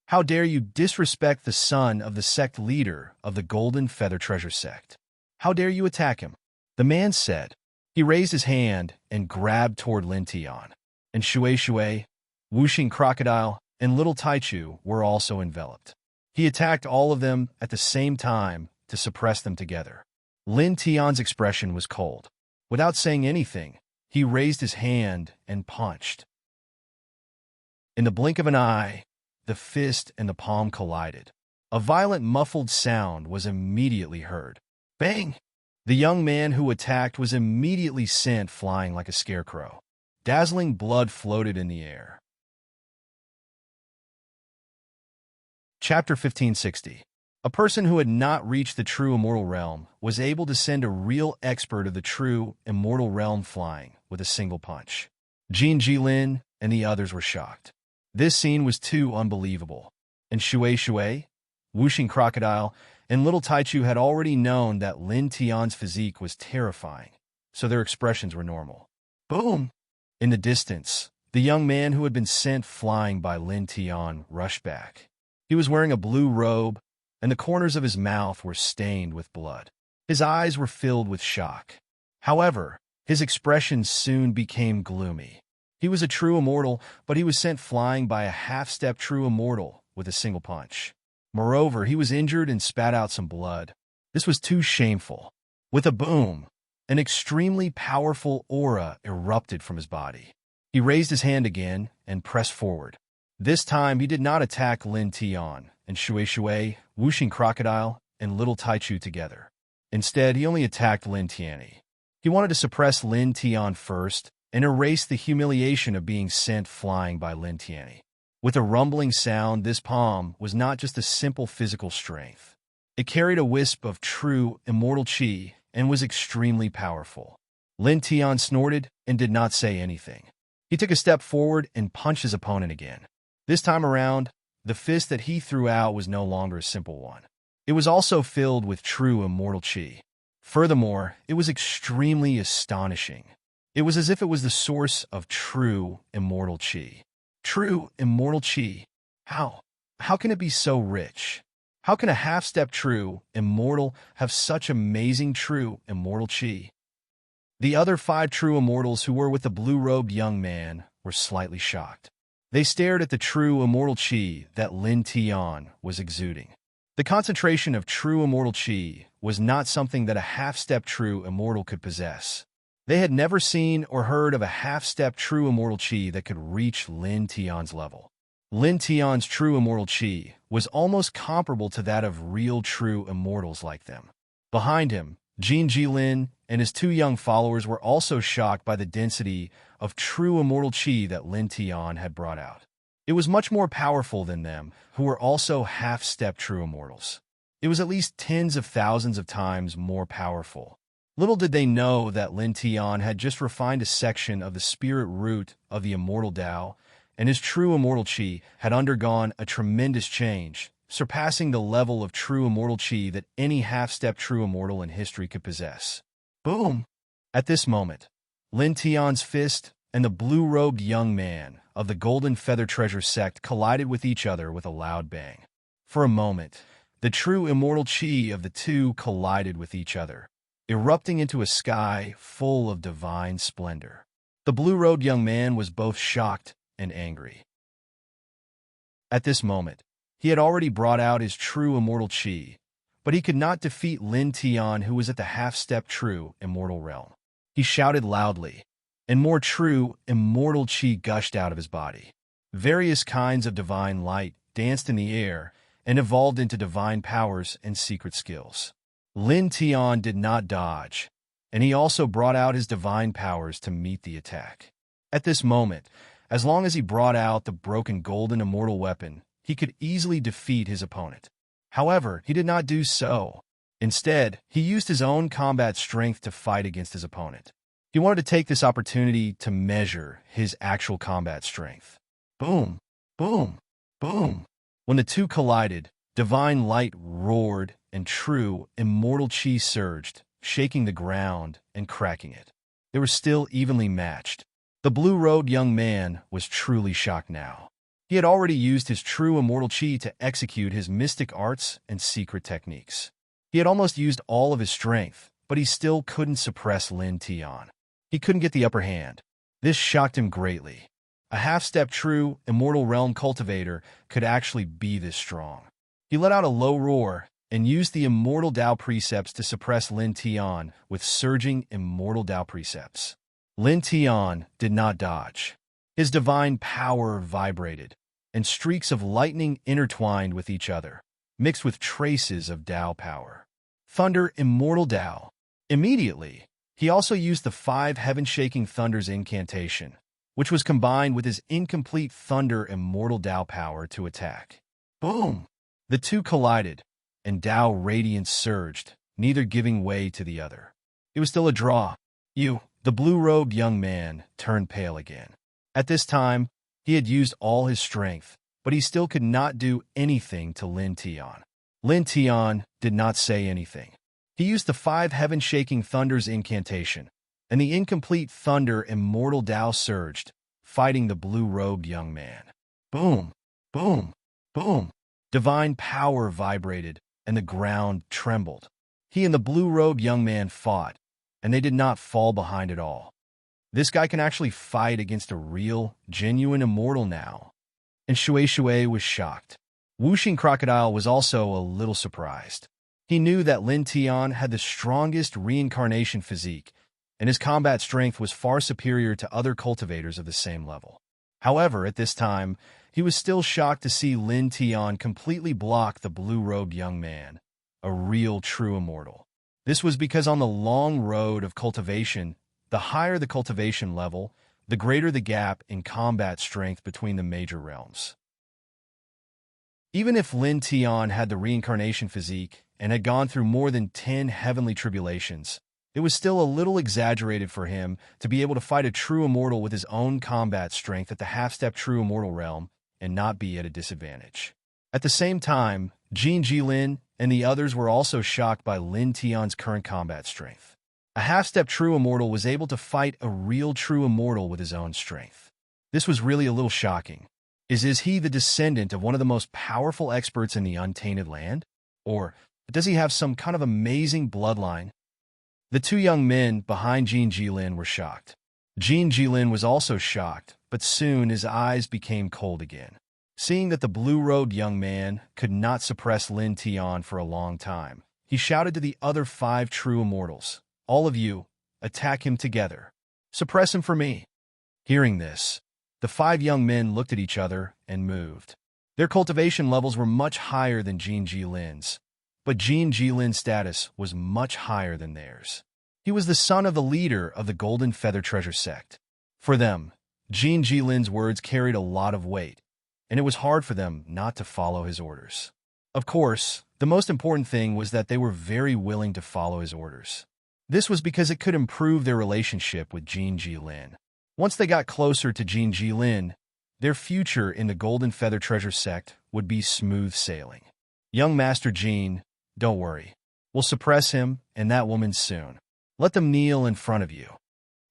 How dare you disrespect the son of the sect leader of the Golden Feather Treasure sect? How dare you attack him? The man said. He raised his hand and grabbed toward Lin Tian. And Shui, Wuxing Crocodile, and Little Taichu were also enveloped. He attacked all of them at the same time to suppress them together. Lin Tian's expression was cold. Without saying anything, he raised his hand and punched. In the blink of an eye, the fist and the palm collided. A violent muffled sound was immediately heard. Bang! The young man who attacked was immediately sent flying like a scarecrow. Dazzling blood floated in the air. Chapter 1560. A person who had not reached the true immortal realm was able to send a real expert of the true immortal realm flying with a single punch. Jin Jilin and the others were shocked. This scene was too unbelievable. And Shui, Wuxing Crocodile, and Little Taichu had already known that Lin Tian's physique was terrifying, so their expressions were normal. Boom! In the distance, the young man who had been sent flying by Lin Tian rushed back. He was wearing a blue robe, and the corners of his mouth were stained with blood. His eyes were filled with shock. However, his expression soon became gloomy. He was a true immortal, but he was sent flying by a half-step true immortal with a single punch. Moreover, he was injured and spat out some blood. This was too shameful. With a boom, an extremely powerful aura erupted from his body. He raised his hand again and pressed forward. This time, he did not attack Lin Tian and Shui, Wuxing Crocodile, and Little Taichu together. Instead, he only attacked Lin Tian. He wanted to suppress Lin Tian first and erase the humiliation of being sent flying by Lin Tian. With a rumbling sound, this palm was not just a simple physical strength. It carried a wisp of true, immortal qi and was extremely powerful. Lin Tian snorted and did not say anything. He took a step forward and punched his opponent again. This time around, the fist that he threw out was no longer a simple one. It was also filled with true immortal qi. Furthermore, it was extremely astonishing. It was as if it was the source of true immortal qi. True immortal qi. How? How can it be so rich? How can a half-step true immortal have such amazing true immortal qi? The other 5 true immortals who were with the blue-robed young man were slightly shocked. They stared at the true immortal qi that Lin Tian was exuding. The concentration of true immortal qi was not something that a half-step true immortal could possess. They had never seen or heard of a half-step true immortal qi that could reach Lin Tian's level. Lin Tian's true immortal qi was almost comparable to that of real true immortals like them. Behind him, Jin Jilin and his 2 young followers were also shocked by the density of true immortal qi that Lin Tian had brought out. It was much more powerful than them, who were also half-step true immortals. It was at least tens of thousands of times more powerful. Little did they know that Lin Tian had just refined a section of the spirit root of the immortal Tao, and his true immortal qi had undergone a tremendous change, surpassing the level of true immortal qi that any half-step true immortal in history could possess. Boom! At this moment, Lin Tian's fist and the blue-robed young man of the Golden Feather Treasure sect collided with each other with a loud bang. For a moment, the true immortal qi of the two collided with each other, erupting into a sky full of divine splendor. The blue-robed young man was both shocked and angry. At this moment, he had already brought out his true immortal qi, but he could not defeat Lin Tian, who was at the half-step true immortal realm. He shouted loudly, and more true immortal qi gushed out of his body. Various kinds of divine light danced in the air and evolved into divine powers and secret skills. Lin Tian did not dodge, and he also brought out his divine powers to meet the attack. At this moment, as long as he brought out the broken golden immortal weapon, he could easily defeat his opponent. However, he did not do so. Instead, he used his own combat strength to fight against his opponent. He wanted to take this opportunity to measure his actual combat strength. Boom, boom, boom. When the two collided, divine light roared and true immortal qi surged, shaking the ground and cracking it. They were still evenly matched. The blue-robed young man was truly shocked now. He had already used his true immortal chi to execute his mystic arts and secret techniques. He had almost used all of his strength, but he still couldn't suppress Lin Tian. He couldn't get the upper hand. This shocked him greatly. A half-step true, immortal realm cultivator could actually be this strong. He let out a low roar and used the immortal Dao precepts to suppress Lin Tian with surging immortal Dao precepts. Lin Tian did not dodge. His divine power vibrated, and streaks of lightning intertwined with each other, mixed with traces of Dao power. Thunder immortal Dao. Immediately, he also used the 5 heaven-shaking thunders incantation, which was combined with his incomplete thunder immortal Dao power to attack. Boom! The two collided, and Dao radiance surged, neither giving way to the other. It was still a draw. The blue-robed young man, turned pale again. At this time, he had used all his strength, but he still could not do anything to Lin Tian. Lin Tian did not say anything. He used the 5 heaven-shaking thunders incantation, and the incomplete thunder immortal Dao surged, fighting the blue-robed young man. Boom! Boom! Boom! Divine power vibrated, and the ground trembled. He and the blue-robed young man fought, and they did not fall behind at all. This guy can actually fight against a real, genuine immortal now. And Shui was shocked. Wuxing Crocodile was also a little surprised. He knew that Lin Tian had the strongest reincarnation physique, and his combat strength was far superior to other cultivators of the same level. However, at this time, he was still shocked to see Lin Tian completely block the blue-robed young man, a real true immortal. This was because on the long road of cultivation, the higher the cultivation level, the greater the gap in combat strength between the major realms. Even if Lin Tian had the reincarnation physique and had gone through more than 10 heavenly tribulations, it was still a little exaggerated for him to be able to fight a true immortal with his own combat strength at the half-step true immortal realm and not be at a disadvantage. At the same time, Jin Jilin and the others were also shocked by Lin Tian's current combat strength. A half-step true immortal was able to fight a real true immortal with his own strength. This was really a little shocking. Is he the descendant of one of the most powerful experts in the untainted land? Or does he have some kind of amazing bloodline? The two young men behind Jin Jilin were shocked. Jin Jilin was also shocked, but soon his eyes became cold again. Seeing that the blue-robed young man could not suppress Lin Tian for a long time, he shouted to the other 5 true immortals, "All of you, attack him together. Suppress him for me." Hearing this, the 5 young men looked at each other and moved. Their cultivation levels were much higher than Jin Jilin's, but Jin Jilin's status was much higher than theirs. He was the son of the leader of the Golden Feather Treasure sect. For them, Jin Jilin's words carried a lot of weight, and it was hard for them not to follow his orders. Of course, the most important thing was that they were very willing to follow his orders. This was because it could improve their relationship with Jin Jilin. Once they got closer to Jin Jilin, their future in the Golden Feather Treasure sect would be smooth sailing. Young Master Jin, don't worry. We'll suppress him and that woman soon. Let them kneel in front of you.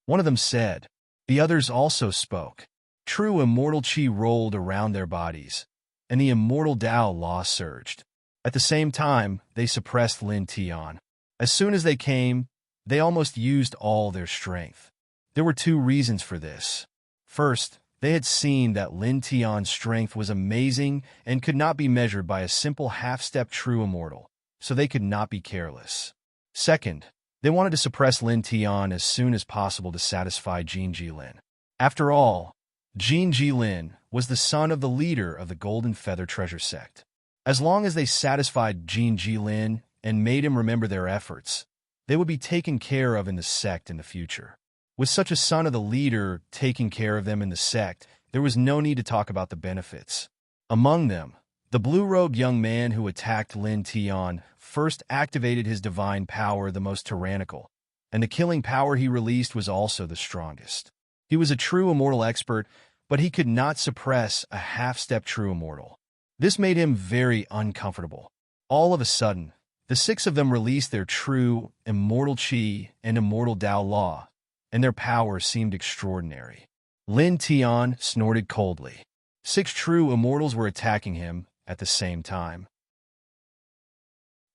One of them said. The others also spoke. True immortal chi rolled around their bodies, and the immortal Dao law surged. At the same time, they suppressed Lin Tian. As soon as they came, they almost used all their strength. There were 2 reasons for this. First, they had seen that Lin Tian's strength was amazing and could not be measured by a simple half-step true immortal, so they could not be careless. Second, they wanted to suppress Lin Tian as soon as possible to satisfy Jin Jilin. After all, Jin Jilin was the son of the leader of the Golden Feather Treasure sect. As long as they satisfied Jin Jilin and made him remember their efforts, they would be taken care of in the sect in the future. With such a son of the leader taking care of them in the sect, there was no need to talk about the benefits. Among them, the blue-robed young man who attacked Lin Tian first activated his divine power the most tyrannical, and the killing power he released was also the strongest. He was a true immortal expert, but he could not suppress a half-step true immortal. This made him very uncomfortable. All of a sudden, the 6 of them released their true immortal chi and immortal Dao law, and their power seemed extraordinary. Lin Tian snorted coldly. 6 true immortals were attacking him at the same time.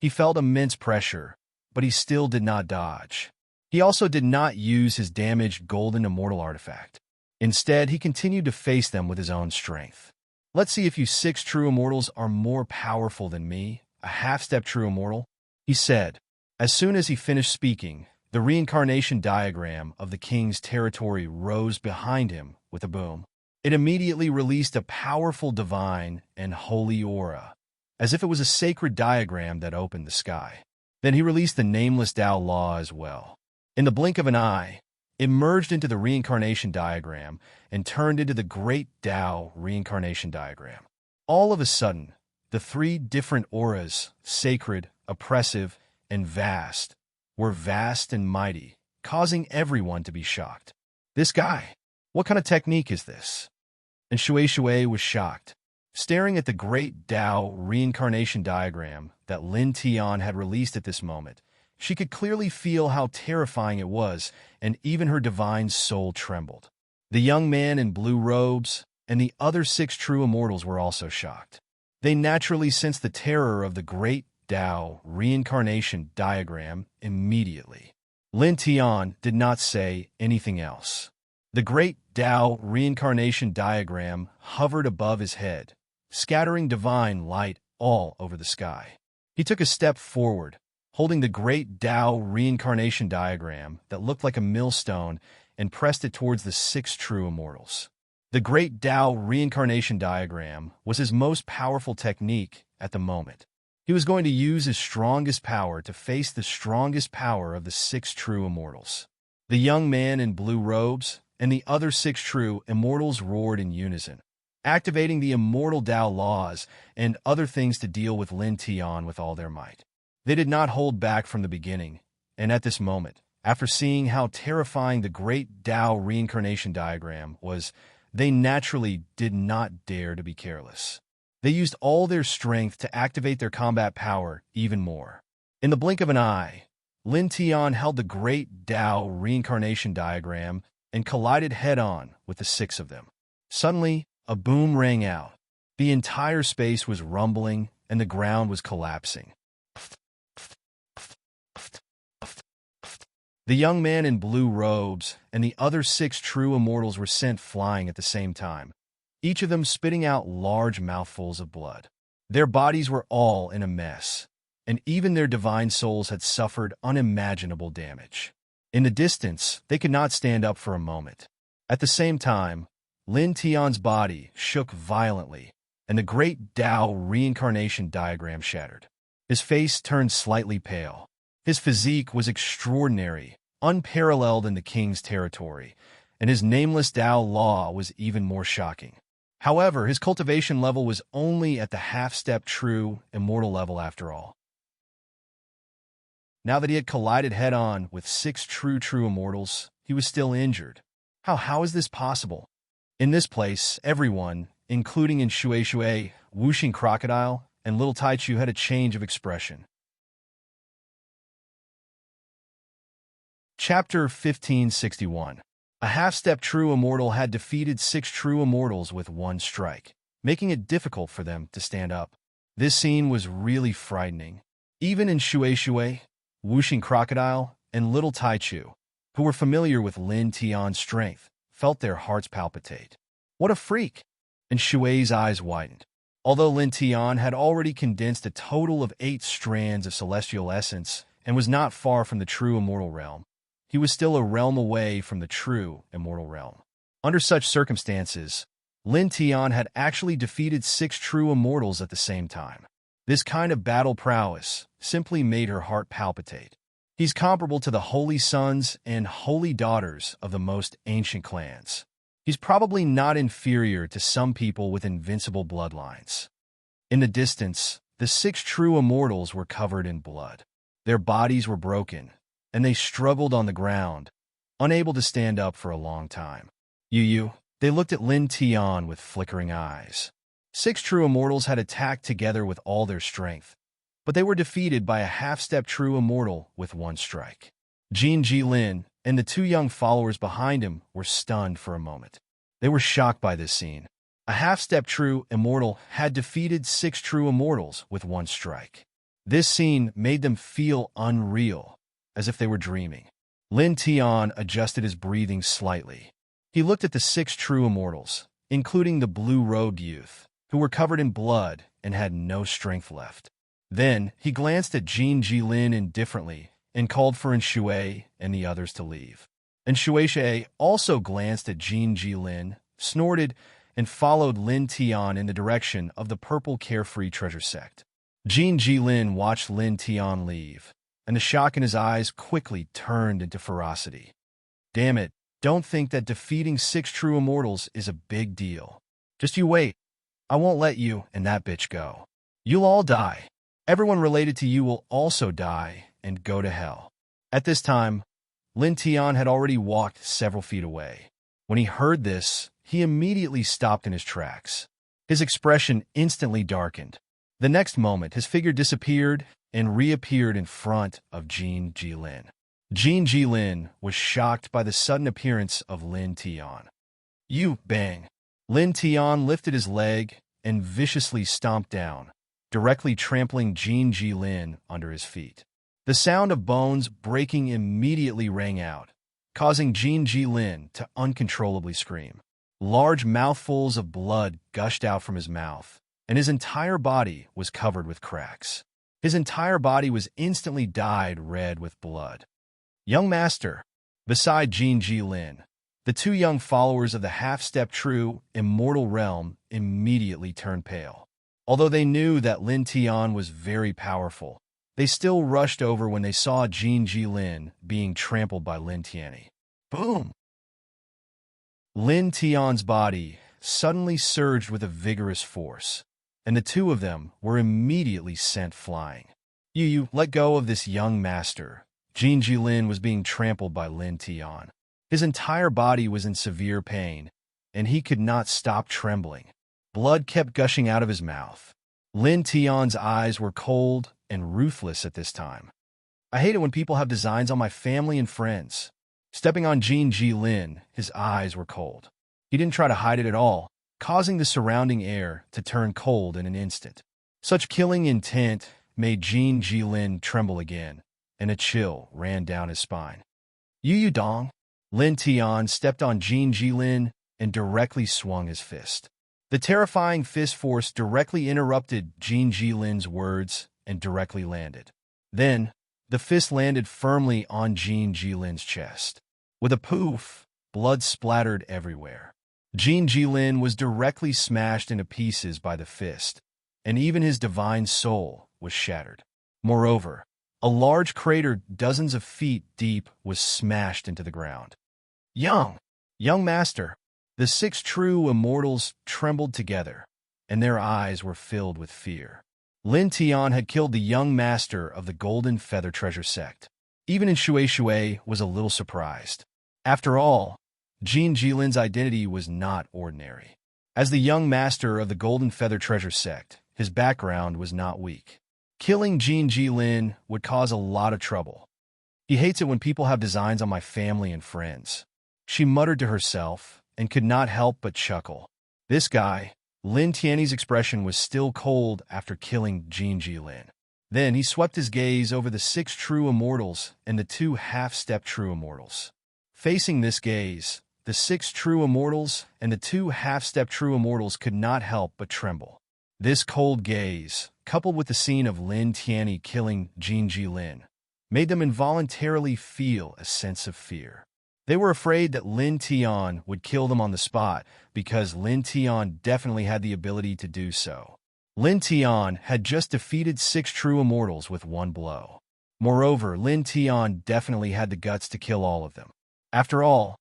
He felt immense pressure, but he still did not dodge. He also did not use his damaged golden immortal artifact. Instead, he continued to face them with his own strength. Let's see if you 6 true immortals are more powerful than me, a half-step true immortal, he said. As soon as he finished speaking, the reincarnation diagram of the king's territory rose behind him with a boom. It immediately released a powerful divine and holy aura, as if it was a sacred diagram that opened the sky. Then he released the nameless Tao law as well. In the blink of an eye, it merged into the reincarnation diagram and turned into the great Tao reincarnation diagram. All of a sudden, the 3 different auras, sacred, oppressive, and vast, were vast and mighty, causing everyone to be shocked. This guy, what kind of technique is this? And Shui was shocked. Staring at the great Tao reincarnation diagram that Lin Tian had released at this moment, she could clearly feel how terrifying it was, and even her divine soul trembled. The young man in blue robes and the other 6 true immortals were also shocked. They naturally sensed the terror of the great Tao reincarnation diagram immediately. Lin Tian did not say anything else. The great Tao reincarnation diagram hovered above his head, scattering divine light all over the sky. He took a step forward, holding the great Tao reincarnation diagram that looked like a millstone, and pressed it towards the 6 true immortals. The great Tao reincarnation diagram was his most powerful technique at the moment. He was going to use his strongest power to face the strongest power of the 6 true immortals. The young man in blue robes and the other 6 true immortals roared in unison, activating the immortal Tao laws and other things to deal with Lin Tian with all their might. They did not hold back from the beginning, and at this moment, after seeing how terrifying the great Tao reincarnation diagram was, they naturally did not dare to be careless. They used all their strength to activate their combat power even more. In the blink of an eye, Lin Tian held the great Tao reincarnation diagram and collided head-on with the 6 of them. Suddenly, a boom rang out. The entire space was rumbling and the ground was collapsing. The young man in blue robes and the other 6 true immortals were sent flying at the same time, each of them spitting out large mouthfuls of blood. Their bodies were all in a mess, and even their divine souls had suffered unimaginable damage. In the distance, they could not stand up for a moment. At the same time, Lin Tian's body shook violently, and the great Tao reincarnation diagram shattered. His face turned slightly pale. His physique was extraordinary, unparalleled in the king's territory, and his nameless Tao law was even more shocking. However, his cultivation level was only at the half-step true immortal level after all. Now that he had collided head-on with 6 true immortals, he was still injured. How is this possible? In this place, everyone, including in Shui, Whooshing Crocodile, and Little Taichu had a change of expression. Chapter 1561. A half-step true immortal had defeated 6 true immortals with 1 strike, making it difficult for them to stand up. This scene was really frightening. Even in Shui, Whooshing Crocodile, and Little Taichu, who were familiar with Lin Tian's strength, felt their hearts palpitate. What a freak! And Shui's eyes widened. Although Lin Tian had already condensed a total of 8 strands of celestial essence and was not far from the true immortal realm, he was still a realm away from the true immortal realm. Under such circumstances, Lin Tian had actually defeated 6 true immortals at the same time. This kind of battle prowess simply made her heart palpitate. He's comparable to the holy sons and holy daughters of the most ancient clans. He's probably not inferior to some people with invincible bloodlines. In the distance, the 6 true immortals were covered in blood. Their bodies were broken, and they struggled on the ground, unable to stand up for a long time. They looked at Lin Tian with flickering eyes. 6 true immortals had attacked together with all their strength, but they were defeated by a half-step true immortal with 1 strike. Jin Jilin and the 2 young followers behind him were stunned for a moment. They were shocked by this scene. A half-step true immortal had defeated 6 true immortals with one strike. This scene made them feel unreal, as if they were dreaming. Lin Tian adjusted his breathing slightly. He looked at the 6 true immortals, including the blue-robed youth, who were covered in blood and had no strength left. Then he glanced at Jin Jilin indifferently and called for Shui and the others to leave. Shui also glanced at Jin Jilin, snorted, and followed Lin Tian in the direction of the purple carefree treasure sect. Jin Jilin watched Lin Tian leave, and the shock in his eyes quickly turned into ferocity. Damn it, don't think that defeating 6 true immortals is a big deal. Just you wait. I won't let you and that bitch go. You'll all die. Everyone related to you will also die and go to hell. At this time, Lin Tian had already walked several feet away. When he heard this, he immediately stopped in his tracks. His expression instantly darkened. The next moment, his figure disappeared and reappeared in front of Jin Jilin. Jin Jilin was shocked by the sudden appearance of Lin Tian. You, bang! Lin Tian lifted his leg and viciously stomped down, directly trampling Jin Jilin under his feet. The sound of bones breaking immediately rang out, causing Jin Jilin to uncontrollably scream. Large mouthfuls of blood gushed out from his mouth, and his entire body was covered with cracks. His entire body was instantly dyed red with blood. Young Master, beside Jin Jilin, the 2 young followers of the half-step true immortal realm immediately turned pale. Although they knew that Lin Tian was very powerful, they still rushed over when they saw Jin Jilin being trampled by Lin Tian. Boom! Lin Tian's body suddenly surged with a vigorous force, and the 2 of them were immediately sent flying. You let go of this young master. Jin Jilin was being trampled by Lin Tian. His entire body was in severe pain, and he could not stop trembling. Blood kept gushing out of his mouth. Lin Tian's eyes were cold and ruthless at this time. I hate it when people have designs on my family and friends. Stepping on Jin Jilin, his eyes were cold. He didn't try to hide it at all, causing the surrounding air to turn cold in an instant. Such killing intent made Jin Jilin tremble again, and a chill ran down his spine. You dong! Lin Tian stepped on Jin Jilin and directly swung his fist. The terrifying fist force directly interrupted Jin Jilin's words and directly landed. Then, the fist landed firmly on Jin Jilin's chest. With a poof, blood splattered everywhere. Jin Jilin was directly smashed into pieces by the fist, and even his divine soul was shattered. Moreover, a large crater dozens of feet deep was smashed into the ground. Young Master, the 6 true immortals trembled together, and their eyes were filled with fear. Lin Tian had killed the young master of the Golden Feather Treasure Sect. Even Shui was a little surprised. After all, Jin Jilin's identity was not ordinary. As the young master of the Golden Feather Treasure Sect, his background was not weak. Killing Jin Jilin would cause a lot of trouble. He hates it when people have designs on my family and friends. She muttered to herself and could not help but chuckle. This guy, Lin Tian's expression was still cold after killing Jin Jilin. Then he swept his gaze over the 6 true immortals and the 2 half-step true immortals. Facing this gaze, the 6 true immortals and the 2 half-step true immortals could not help but tremble. This cold gaze, coupled with the scene of Lin Tian killing Jin Jilin, made them involuntarily feel a sense of fear. They were afraid that Lin Tian would kill them on the spot because Lin Tian definitely had the ability to do so. Lin Tian had just defeated 6 true immortals with one blow. Moreover, Lin Tian definitely had the guts to kill all of them. After all,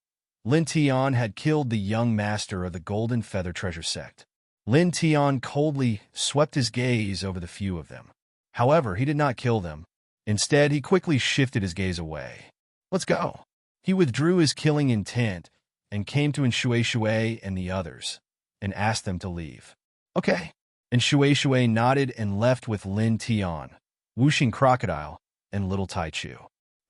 Lin Tian had killed the young master of the Golden Feather Treasure Sect. Lin Tian coldly swept his gaze over the few of them. However, he did not kill them. Instead, he quickly shifted his gaze away. Let's go. He withdrew his killing intent and came to Shui and the others and asked them to leave. Okay. And Shui nodded and left with Lin Tian, Wuxing Crocodile, and Little Taichu.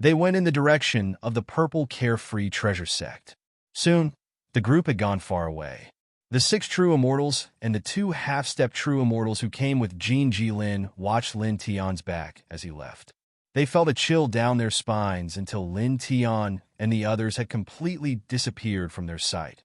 They went in the direction of the purple carefree treasure sect. Soon, the group had gone far away. The 6 true immortals and the 2 half-step true immortals who came with Jin Ji-lin watched Lin Tian's back as he left. They felt a chill down their spines until Lin Tian and the others had completely disappeared from their sight.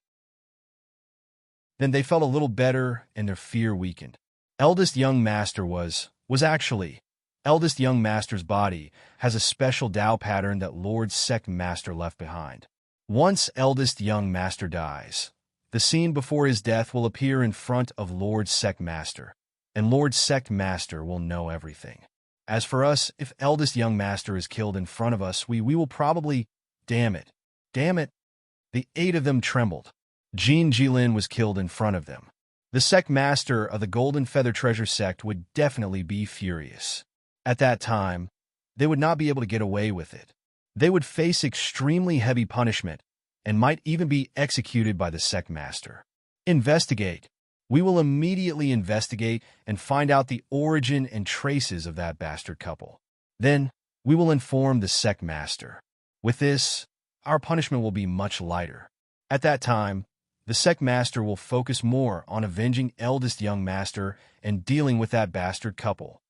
Then they felt a little better and their fear weakened. Eldest Young Master was actually. Eldest Young Master's body has a special Tao pattern that Lord Sect Master left behind. Once Eldest Young Master dies, the scene before his death will appear in front of Lord Sect Master, and Lord Sect Master will know everything. As for us, if Eldest Young Master is killed in front of us, we will probably... Damn it. The 8 of them trembled. Jin Ji-lin was killed in front of them. The Sect Master of the Golden Feather Treasure Sect would definitely be furious. At that time, they would not be able to get away with it. They would face extremely heavy punishment and might even be executed by the Sect Master. Investigate. We will immediately investigate and find out the origin and traces of that bastard couple. Then, we will inform the Sect Master. With this, our punishment will be much lighter. At that time, the Sect Master will focus more on avenging Eldest Young Master and dealing with that bastard couple.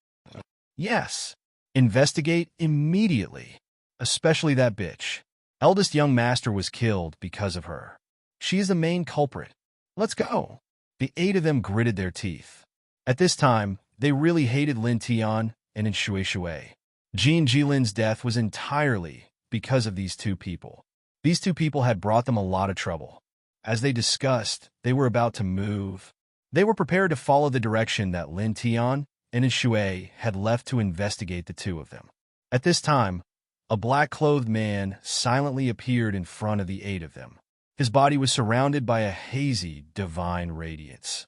Yes, investigate immediately, especially that bitch. Eldest Young Master was killed because of her. She is the main culprit. Let's go. The 8 of them gritted their teeth. At this time, they really hated Lin Tian and Shui Shui. Jin Ji-lin's death was entirely because of these 2 people. These 2 people had brought them a lot of trouble. As they discussed, they were about to move. They were prepared to follow the direction that Lin Tian and Shui had left to investigate the 2 of them. At this time, a black-clothed man silently appeared in front of the 8 of them. His body was surrounded by a hazy, divine radiance.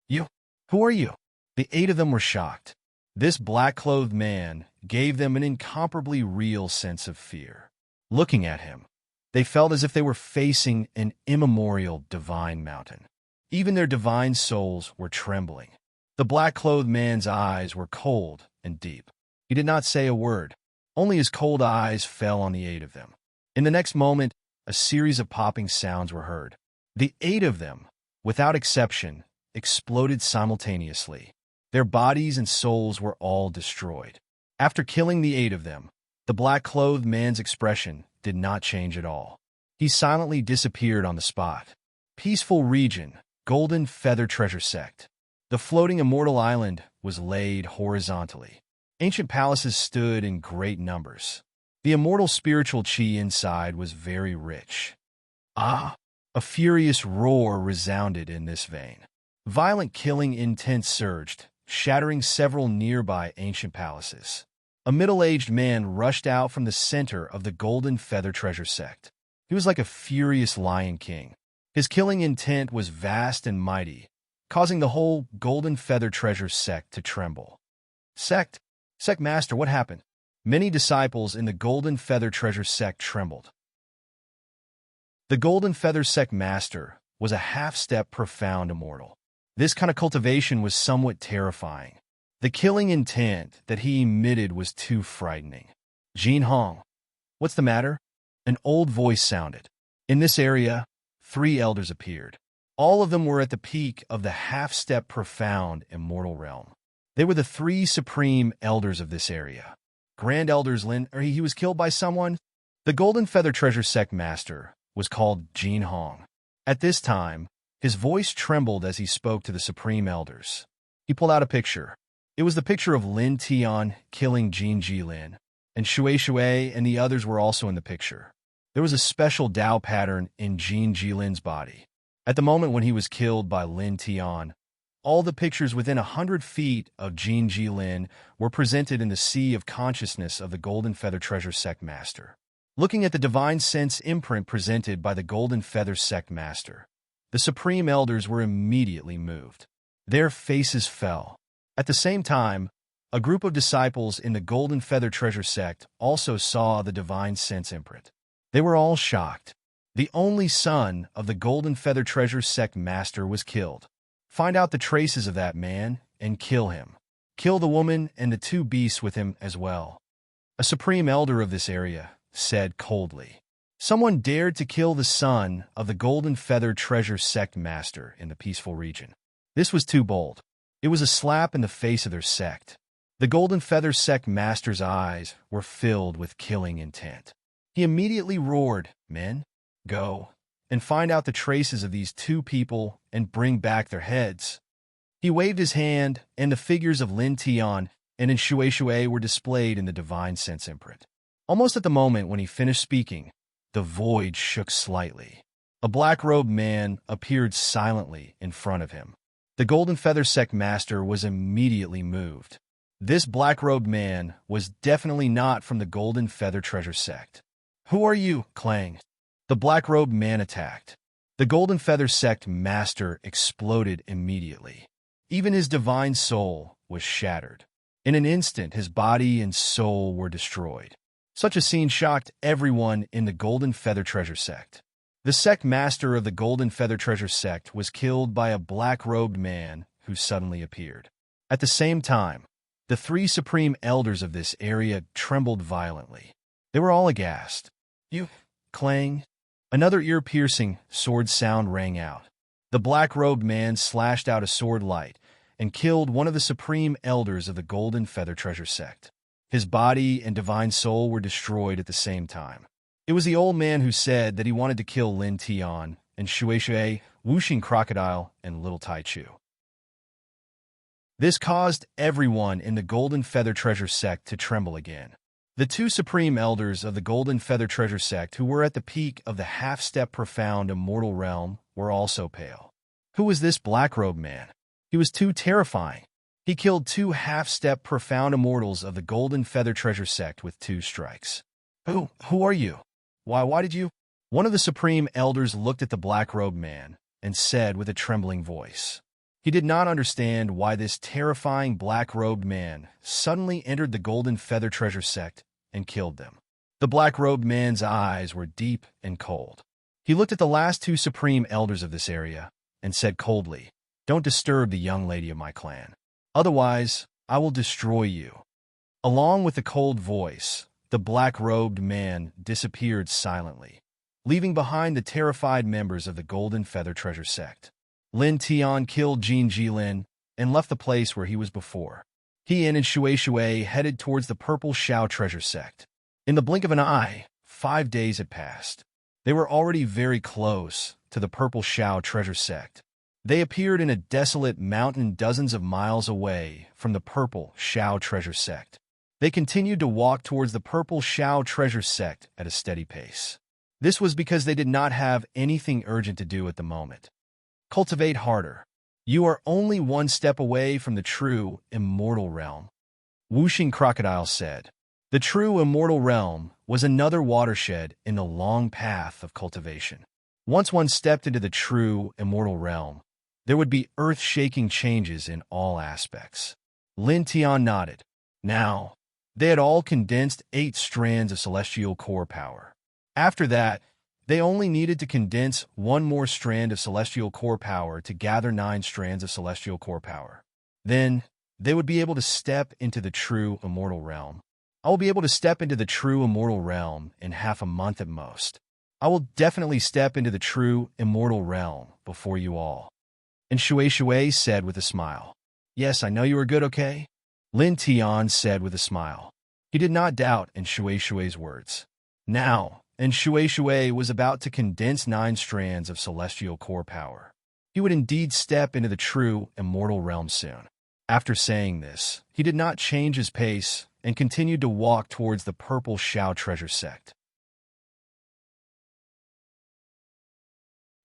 You? Who are you? The 8 of them were shocked. This black-clothed man gave them an incomparably real sense of fear. Looking at him, they felt as if they were facing an immemorial divine mountain. Even their divine souls were trembling. The black-clothed man's eyes were cold and deep. He did not say a word. Only his cold eyes fell on the 8 of them. In the next moment, a series of popping sounds were heard. The 8 of them, without exception, exploded simultaneously. Their bodies and souls were all destroyed. After killing the 8 of them, the black-clothed man's expression did not change at all. He silently disappeared on the spot. Peaceful region, Golden Feather Treasure Sect. The floating immortal island was laid horizontally. Ancient palaces stood in great numbers. The immortal spiritual chi inside was very rich. Ah! A furious roar resounded in this vein. Violent killing intent surged, shattering several nearby ancient palaces. A middle-aged man rushed out from the center of the Golden Feather Treasure Sect. He was like a furious lion king. His killing intent was vast and mighty, causing the whole Golden Feather Treasure Sect to tremble. Sect Master, what happened? Many disciples in the Golden Feather Treasure Sect trembled. The Golden Feather Sect Master was a half-step profound immortal. This kind of cultivation was somewhat terrifying. The killing intent that he emitted was too frightening. Jin Hong, what's the matter? An old voice sounded. In this area, 3 elders appeared. All of them were at the peak of the half-step profound immortal realm. They were the 3 supreme elders of this area. Grand Elders he was killed by someone. The Golden Feather Treasure Sect Master was called Jin Hong. At this time, his voice trembled as he spoke to the supreme elders. He pulled out a picture. It was the picture of Lin Tian killing Jin Ji-lin, and Shui Shui and the others were also in the picture. There was a special Tao pattern in Jin Ji-lin's body. At the moment when he was killed by Lin Tian, all the pictures within 100 feet of Jin Ji-lin were presented in the sea of consciousness of the Golden Feather Treasure Sect Master. Looking at the divine sense imprint presented by the Golden Feather Sect Master, the Supreme Elders were immediately moved. Their faces fell. At the same time, a group of disciples in the Golden Feather Treasure Sect also saw the divine sense imprint. They were all shocked. The only son of the Golden Feather Treasure Sect Master was killed. Find out the traces of that man and kill him. Kill the woman and the 2 beasts with him as well. A supreme elder of this area said coldly. Someone dared to kill the son of the Golden Feather Treasure Sect Master in the peaceful region. This was too bold. It was a slap in the face of their sect. The Golden Feather Sect Master's eyes were filled with killing intent. He immediately roared, "Men, go and find out the traces of these two people and bring back their heads." He waved his hand, and the figures of Lin Tian and Shui were displayed in the divine sense imprint. Almost at the moment when he finished speaking, the void shook slightly. A black-robed man appeared silently in front of him. The Golden Feather Sect Master was immediately moved. This black-robed man was definitely not from the Golden Feather Treasure Sect. "Who are you, Clang?" The black-robed man attacked. The Golden Feather Sect Master exploded immediately. Even his divine soul was shattered. In an instant, his body and soul were destroyed. Such a scene shocked everyone in the Golden Feather Treasure Sect. The sect master of the Golden Feather Treasure Sect was killed by a black-robed man who suddenly appeared. At the same time, the three supreme elders of this area trembled violently. They were all aghast. "You, Clang?" Another ear-piercing sword sound rang out. The black-robed man slashed out a sword light and killed one of the supreme elders of the Golden Feather Treasure Sect. His body and divine soul were destroyed at the same time. It was the old man who said that he wanted to kill Lin Tian and Shui, Wuxing Crocodile, and Little Tai Chu. This caused everyone in the Golden Feather Treasure Sect to tremble again. The two supreme elders of the Golden Feather Treasure Sect who were at the peak of the half-step profound immortal realm were also pale. Who was this black-robed man? He was too terrifying. He killed two half-step profound immortals of the Golden Feather Treasure Sect with 2 strikes. Who are you? Why did you? One of the supreme elders looked at the black-robed man and said with a trembling voice. He did not understand why this terrifying black-robed man suddenly entered the Golden Feather Treasure Sect and killed them. The black-robed man's eyes were deep and cold. He looked at the last 2 supreme elders of this area and said coldly, "Don't disturb the young lady of my clan. Otherwise, I will destroy you." Along with the cold voice, the black-robed man disappeared silently, leaving behind the terrified members of the Golden Feather Treasure Sect. Lin Tian killed Jin Jilin and left the place where he was before. He and Shui headed towards the Purple Shao Treasure Sect. In the blink of an eye, 5 days had passed. They were already very close to the Purple Shao Treasure Sect. They appeared in a desolate mountain dozens of miles away from the Purple Shao Treasure Sect. They continued to walk towards the Purple Shao Treasure Sect at a steady pace. This was because they did not have anything urgent to do at the moment. Cultivate harder. You are only 1 step away from the true immortal realm, Wuxing Crocodile said. The true immortal realm was another watershed in the long path of cultivation. Once one stepped into the true immortal realm, there would be earth-shaking changes in all aspects. Lin Tian nodded. Now, they had all condensed 8 strands of celestial core power. After that, they only needed to condense 1 more strand of celestial core power to gather 9 strands of celestial core power. Then, they would be able to step into the true immortal realm. I will be able to step into the true immortal realm in half a month at most. I will definitely step into the true immortal realm before you all. And Shui said with a smile. Yes, I know you are good, okay? Lin Tian said with a smile. He did not doubt in Shui's words. Now, and Shui was about to condense 9 strands of celestial core power. He would indeed step into the true immortal realm soon. After saying this, he did not change his pace and continued to walk towards the Purple Shao Treasure Sect.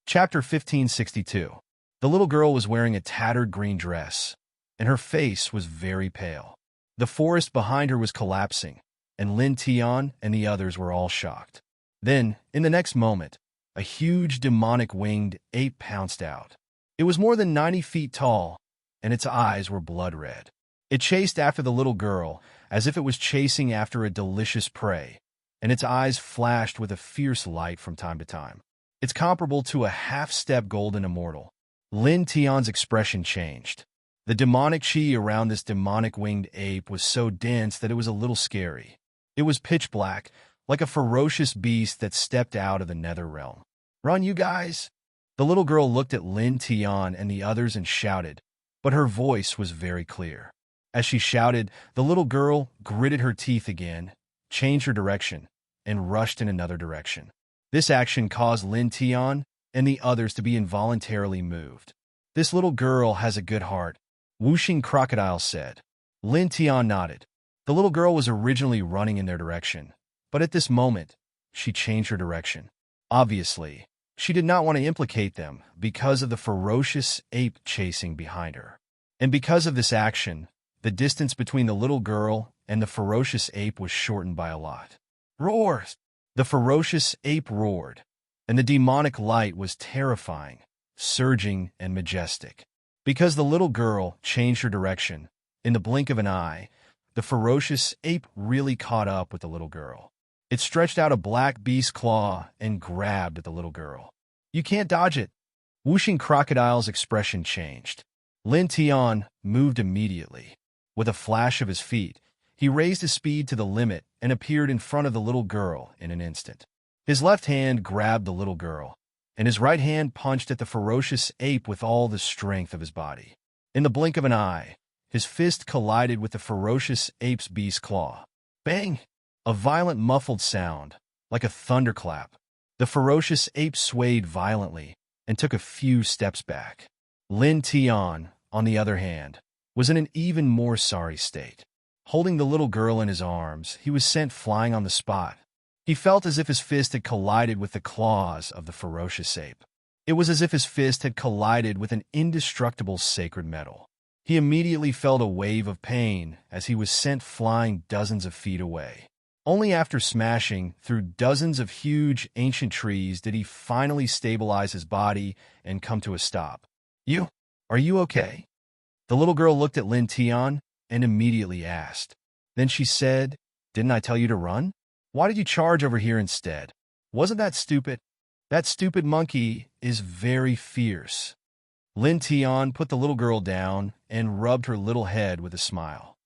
Chapter 1562. The little girl was wearing a tattered green dress, and her face was very pale. The forest behind her was collapsing, and Lin Tian and the others were all shocked. Then, in the next moment, a huge demonic winged ape pounced out. It was more than 90 feet tall, and its eyes were blood red. It chased after the little girl as if it was chasing after a delicious prey, and its eyes flashed with a fierce light from time to time. It's comparable to a half-step golden immortal. Lin Tian's expression changed. The demonic chi around this demonic winged ape was so dense that it was a little scary. It was pitch black, like a ferocious beast that stepped out of the nether realm. "Run, you guys!" The little girl looked at Lin Tian and the others and shouted, but her voice was very clear. As she shouted, the little girl gritted her teeth again, changed her direction, and rushed in another direction. This action caused Lin Tian and the others to be involuntarily moved. "This little girl has a good heart," Whooshing Crocodile said. Lin Tian nodded. The little girl was originally running in their direction, but at this moment, she changed her direction. Obviously, she did not want to implicate them because of the ferocious ape chasing behind her. And because of this action, the distance between the little girl and the ferocious ape was shortened by a lot. "Roar!" The ferocious ape roared, and the demonic light was terrifying, surging, and majestic. Because the little girl changed her direction, in the blink of an eye, the ferocious ape really caught up with the little girl. It stretched out a black beast claw and grabbed at the little girl. "You can't dodge it." Whooshing Crocodile's expression changed. Lin Tian moved immediately. With a flash of his feet, he raised his speed to the limit and appeared in front of the little girl in an instant. His left hand grabbed the little girl, and his right hand punched at the ferocious ape with all the strength of his body. In the blink of an eye, his fist collided with the ferocious ape's beast claw. Bang! A violent muffled sound, like a thunderclap. The ferocious ape swayed violently and took a few steps back. Lin Tian, on the other hand, was in an even more sorry state. Holding the little girl in his arms, he was sent flying on the spot. He felt as if his fist had collided with the claws of the ferocious ape. It was as if his fist had collided with an indestructible sacred metal. He immediately felt a wave of pain as he was sent flying dozens of feet away. Only after smashing through dozens of huge ancient trees did he finally stabilize his body and come to a stop. Are you okay?" The little girl looked at Lin Tian and immediately asked. Then she said, "Didn't I tell you to run? Why did you charge over here instead? Wasn't that stupid? That stupid monkey is very fierce." Lin Tian put the little girl down and rubbed her little head with a smile.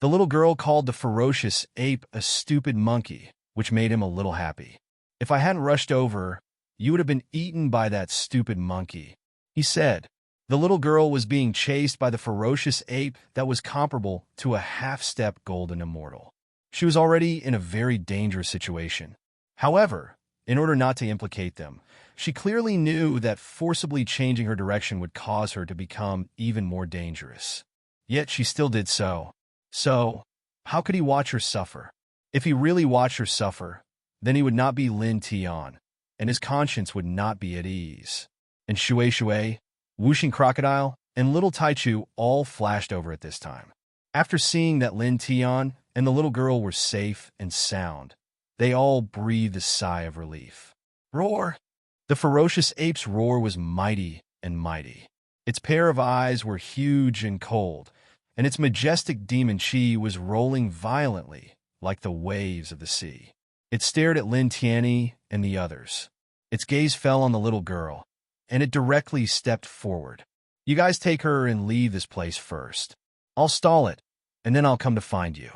The little girl called the ferocious ape a stupid monkey, which made him a little happy. "If I hadn't rushed over, you would have been eaten by that stupid monkey," he said. The little girl was being chased by the ferocious ape that was comparable to a half-step golden immortal. She was already in a very dangerous situation. However, in order not to implicate them, she clearly knew that forcibly changing her direction would cause her to become even more dangerous. Yet she still did so. So, how could he watch her suffer? If he really watched her suffer, then he would not be Lin Tian, and his conscience would not be at ease. And Shui, Whooshing Crocodile, and Little Taichu all flashed over at this time. After seeing that Lin Tian and the little girl were safe and sound, they all breathed a sigh of relief. "Roar!" The ferocious ape's roar was mighty and mighty. Its pair of eyes were huge and cold, and its majestic demon chi was rolling violently like the waves of the sea. It stared at Lin Tianyi and the others. Its gaze fell on the little girl, and it directly stepped forward. "You guys take her and leave this place first. I'll stall it, and then I'll come to find you,"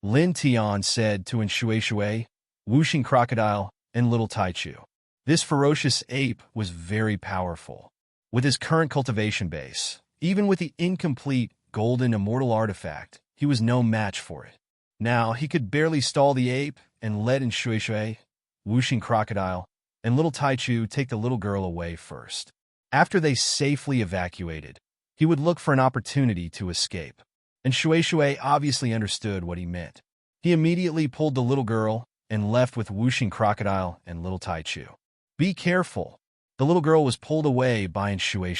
Lin Tian said to Shui, Whooshing Crocodile, and Little Taichu. This ferocious ape was very powerful. With his current cultivation base, even with the incomplete golden immortal artifact, he was no match for it. Now he could barely stall the ape and let Shui, Whooshing Crocodile, and Little Taichu take the little girl away first. After they safely evacuated, he would look for an opportunity to escape. And Shui obviously understood what he meant. He immediately pulled the little girl and left with Whooshing Crocodile and Little Taichu. "Be careful." The little girl was pulled away by Shui.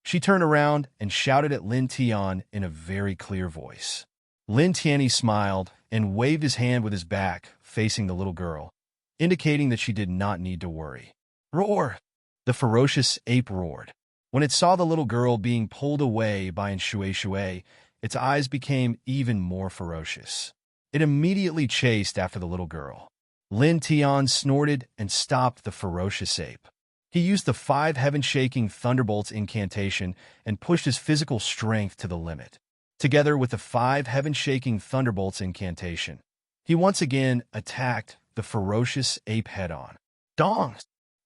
She turned around and shouted at Lin Tian in a very clear voice. Lin Tianyi smiled and waved his hand with his back facing the little girl, indicating that she did not need to worry. "Roar!" The ferocious ape roared. When it saw the little girl being pulled away by Shui, its eyes became even more ferocious. It immediately chased after the little girl. Lin Tian snorted and stopped the ferocious ape. He used the 5 heaven-shaking thunderbolts incantation and pushed his physical strength to the limit. Together with the 5 heaven-shaking thunderbolts incantation, He once again attacked the ferocious ape head-on. Dong!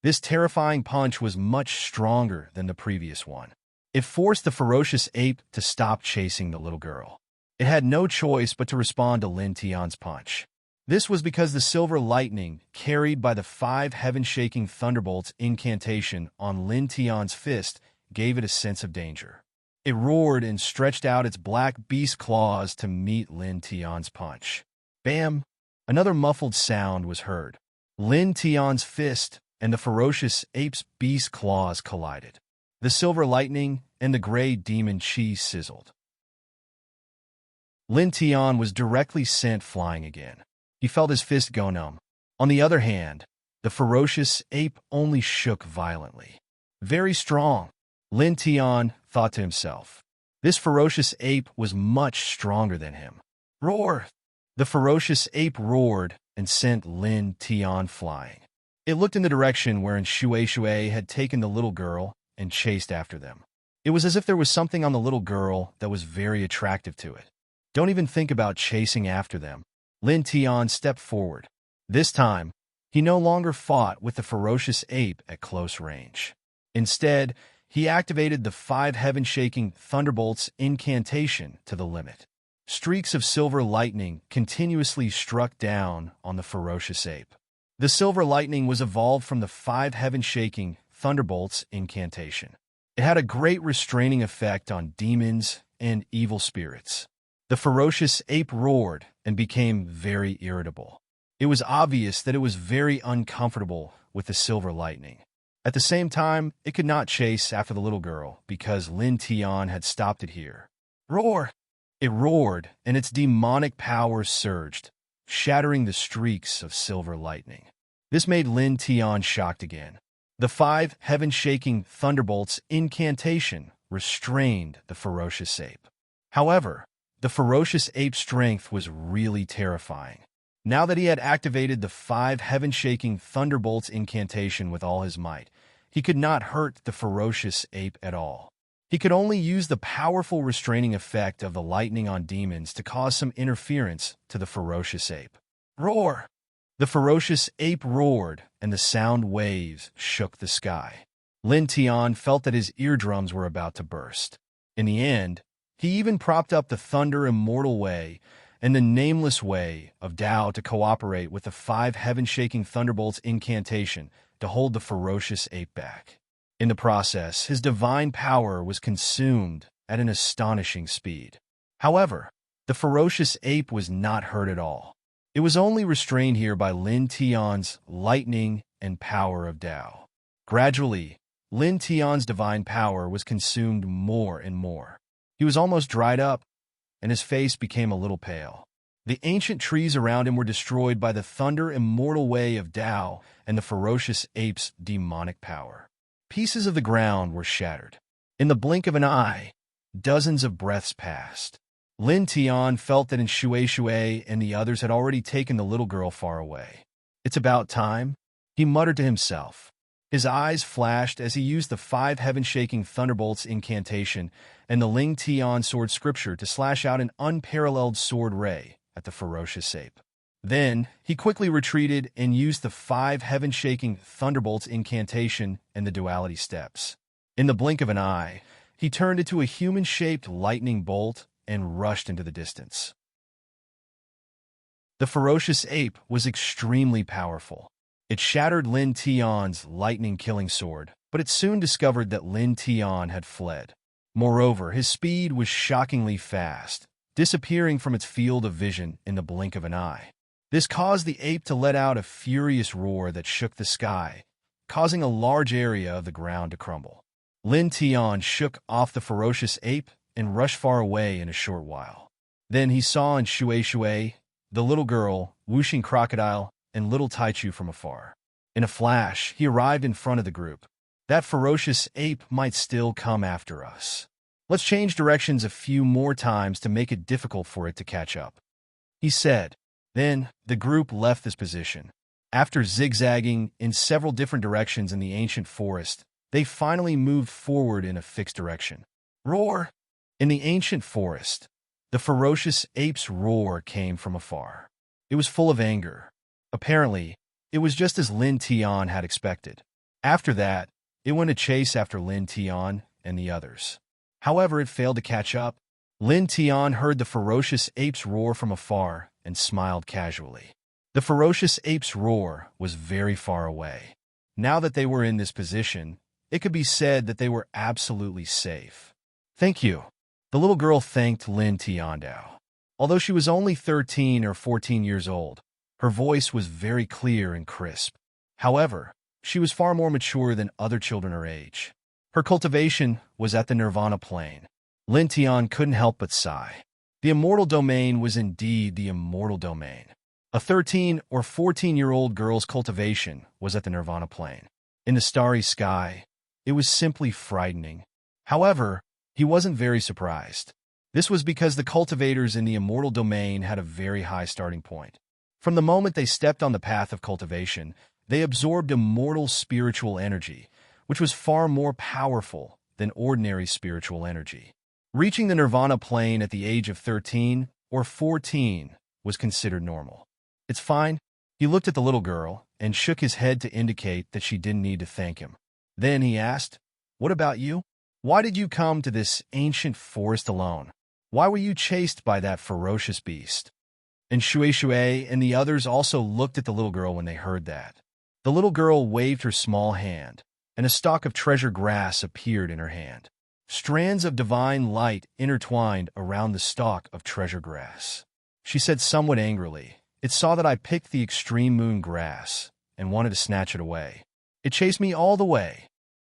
This terrifying punch was much stronger than the previous one. It forced the ferocious ape to stop chasing the little girl. It had no choice but to respond to Lin Tian's punch. This was because the silver lightning, carried by the 5 heaven-shaking thunderbolts incantation on Lin Tian's fist, gave it a sense of danger. It roared and stretched out its black beast claws to meet Lin Tian's punch. Bam! Another muffled sound was heard. Lin Tian's fist and the ferocious ape's beast claws collided. The silver lightning and the gray demon chi sizzled. Lin Tian was directly sent flying again. He felt his fist go numb. On the other hand, the ferocious ape only shook violently. Very strong, Lin Tian thought to himself. This ferocious ape was much stronger than him. Roar! The ferocious ape roared and sent Lin Tian flying. It looked in the direction wherein Shui had taken the little girl and chased after them. It was as if there was something on the little girl that was very attractive to it. Don't even think about chasing after them. Lin Tian stepped forward. This time, he no longer fought with the ferocious ape at close range. Instead, he activated the 5 heaven-shaking thunderbolts incantation to the limit. Streaks of silver lightning continuously struck down on the ferocious ape. The silver lightning was evolved from the 5 heaven-shaking thunderbolts incantation. It had a great restraining effect on demons and evil spirits. The ferocious ape roared and became very irritable. It was obvious that it was very uncomfortable with the silver lightning. At the same time, it could not chase after the little girl because Lin Tian had stopped it here. Roar! It roared, and its demonic power surged, shattering the streaks of silver lightning. This made Lin Tian shocked again. The 5 heaven-shaking thunderbolts incantation restrained the ferocious ape. However, the ferocious ape's strength was really terrifying. Now that he had activated the 5 heaven-shaking thunderbolts incantation with all his might, he could not hurt the ferocious ape at all. He could only use the powerful restraining effect of the lightning on demons to cause some interference to the ferocious ape. Roar! The ferocious ape roared, and the sound waves shook the sky. Lin Tian felt that his eardrums were about to burst. In the end, he even propped up the Thunder Immortal Way and the Nameless Way of Tao to cooperate with the 5 heaven-shaking thunderbolts incantation to hold the ferocious ape back. In the process, his divine power was consumed at an astonishing speed. However, the ferocious ape was not hurt at all. It was only restrained here by Lin Tian's lightning and power of Tao. Gradually, Lin Tian's divine power was consumed more and more. He was almost dried up, and his face became a little pale. The ancient trees around him were destroyed by the Thunder Immortal Way of Tao and the ferocious ape's demonic power. Pieces of the ground were shattered. In the blink of an eye, dozens of breaths passed. Lin Tian felt that Shui and the others had already taken the little girl far away. It's about time, he muttered to himself. His eyes flashed as he used the 5 heaven-shaking thunderbolts incantation and the Ling Tian sword scripture to slash out an unparalleled sword ray at the ferocious ape. Then, he quickly retreated and used the 5 heaven-shaking thunderbolts incantation and the duality steps. In the blink of an eye, he turned into a human-shaped lightning bolt and rushed into the distance. The ferocious ape was extremely powerful. It shattered Lin Tian's lightning-killing sword, but it soon discovered that Lin Tian had fled. Moreover, his speed was shockingly fast, disappearing from its field of vision in the blink of an eye. This caused the ape to let out a furious roar that shook the sky, causing a large area of the ground to crumble. Lin Tian shook off the ferocious ape and rushed far away in a short while. Then he saw in Shui, the little girl, Wuxing Crocodile, and little Taichu from afar. In a flash, he arrived in front of the group. That ferocious ape might still come after us. Let's change directions a few more times to make it difficult for it to catch up, he said. Then, the group left this position. After zigzagging in several different directions in the ancient forest, they finally moved forward in a fixed direction. Roar! In the ancient forest, the ferocious ape's roar came from afar. It was full of anger. Apparently, it was just as Lin Tian had expected. After that, it went to chase after Lin Tian and the others. However, it failed to catch up. Lin Tian heard the ferocious apes roar from afar and smiled casually. The ferocious apes' roar was very far away. Now that they were in this position, it could be said that they were absolutely safe. Thank you. The little girl thanked Lin Tiandao. Although she was only 13 or 14 years old, her voice was very clear and crisp. However, she was far more mature than other children her age. Her cultivation was at the Nirvana plane. Lin Tian couldn't help but sigh. The immortal domain was indeed the immortal domain. A 13 or 14-year-old girl's cultivation was at the Nirvana plane. In the starry sky, it was simply frightening. However, he wasn't very surprised. This was because the cultivators in the immortal domain had a very high starting point. From the moment they stepped on the path of cultivation, they absorbed immortal spiritual energy, which was far more powerful than ordinary spiritual energy. Reaching the Nirvana plane at the age of 13 or 14 was considered normal. It's fine. He looked at the little girl and shook his head to indicate that she didn't need to thank him. Then he asked, "What about you? Why did you come to this ancient forest alone? Why were you chased by that ferocious beast?" And Shui and the others also looked at the little girl when they heard that. The little girl waved her small hand, and a stalk of treasure grass appeared in her hand. Strands of divine light intertwined around the stalk of treasure grass. She said somewhat angrily, "It saw that I picked the extreme moon grass and wanted to snatch it away. It chased me all the way."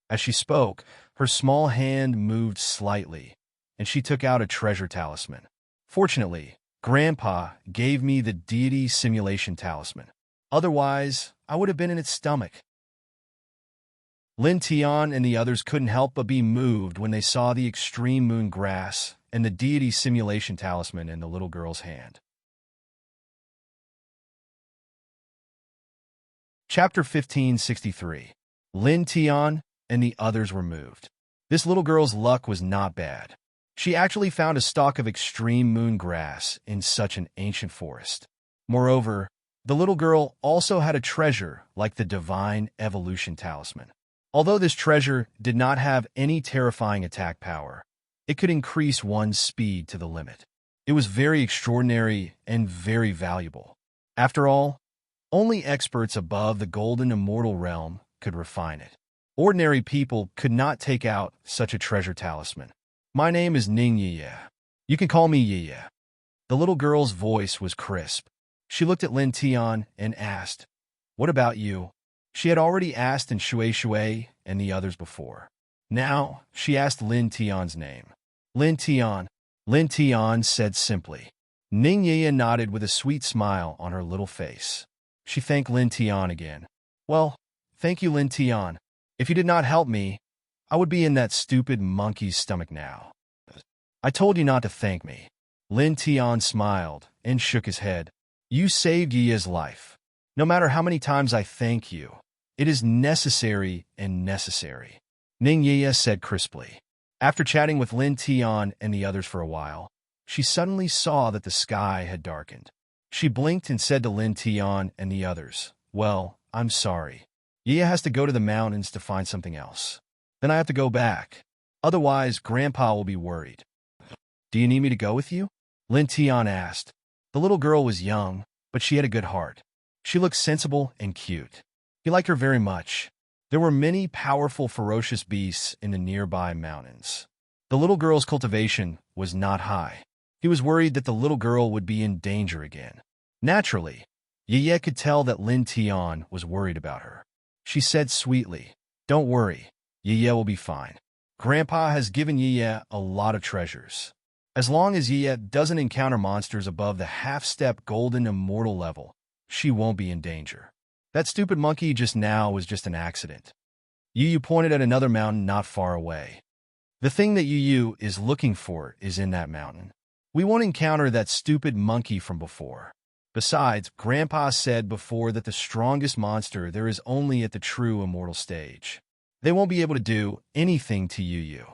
As she spoke, her small hand moved slightly, and she took out a treasure talisman. Fortunately, Grandpa gave me the deity simulation talisman. Otherwise, I would have been in its stomach. Lin Tian and the others couldn't help but be moved when they saw the extreme moon grass and the deity simulation talisman in the little girl's hand. Chapter 1563. Lin Tian and the others were moved. This little girl's luck was not bad. She actually found a stalk of extreme moon grass in such an ancient forest. Moreover, the little girl also had a treasure like the divine evolution talisman. Although this treasure did not have any terrifying attack power, it could increase one's speed to the limit. It was very extraordinary and very valuable. After all, only experts above the golden immortal realm could refine it. Ordinary people could not take out such a treasure talisman. "My name is Ning Yiye. You can call me Yiye." The little girl's voice was crisp. She looked at Lin Tian and asked, "What about you?" She had already asked in Shui and the others before. Now, she asked Lin Tian's name. "Lin Tian." Lin Tian said simply. Ning Yiye nodded with a sweet smile on her little face. She thanked Lin Tian again. "Well, thank you, Lin Tian. If you did not help me, I would be in that stupid monkey's stomach now." "I told you not to thank me." Lin Tian smiled and shook his head. "You saved Yiye's life. No matter how many times I thank you, it is necessary and necessary," Ning Yiye said crisply. After chatting with Lin Tian and the others for a while, she suddenly saw that the sky had darkened. She blinked and said to Lin Tian and the others, "Well, I'm sorry. Yiye has to go to the mountains to find something else. Then I have to go back. Otherwise, Grandpa will be worried." "Do you need me to go with you?" Lin Tian asked. The little girl was young, but she had a good heart. She looked sensible and cute. He liked her very much. There were many powerful, ferocious beasts in the nearby mountains. The little girl's cultivation was not high. He was worried that the little girl would be in danger again. Naturally, Yiye could tell that Lin Tian was worried about her. She said sweetly, "Don't worry, Yiye will be fine. Grandpa has given Yiye a lot of treasures. As long as Yiye doesn't encounter monsters above the half-step golden immortal level, she won't be in danger. That stupid monkey just now was just an accident." Yu pointed at another mountain not far away. "The thing that Yu is looking for is in that mountain. We won't encounter that stupid monkey from before. Besides, Grandpa said before that the strongest monster there is only at the true immortal stage. They won't be able to do anything to Yu."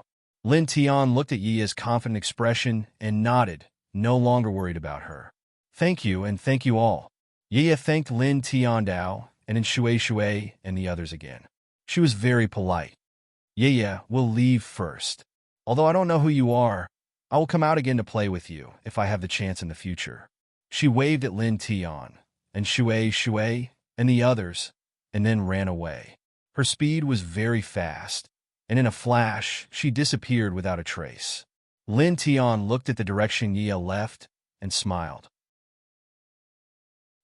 Lin Tian looked at Yiye's confident expression and nodded, no longer worried about her. Thank you, and thank you all. Ye thanked Lin Tiandao, and then Shui and the others again. She was very polite. Ye, we'll leave first. Although I don't know who you are, I will come out again to play with you if I have the chance in the future. She waved at Lin Tian, and Shui and the others, and then ran away. Her speed was very fast, and in a flash, she disappeared without a trace. Lin Tian looked at the direction Ye left and smiled.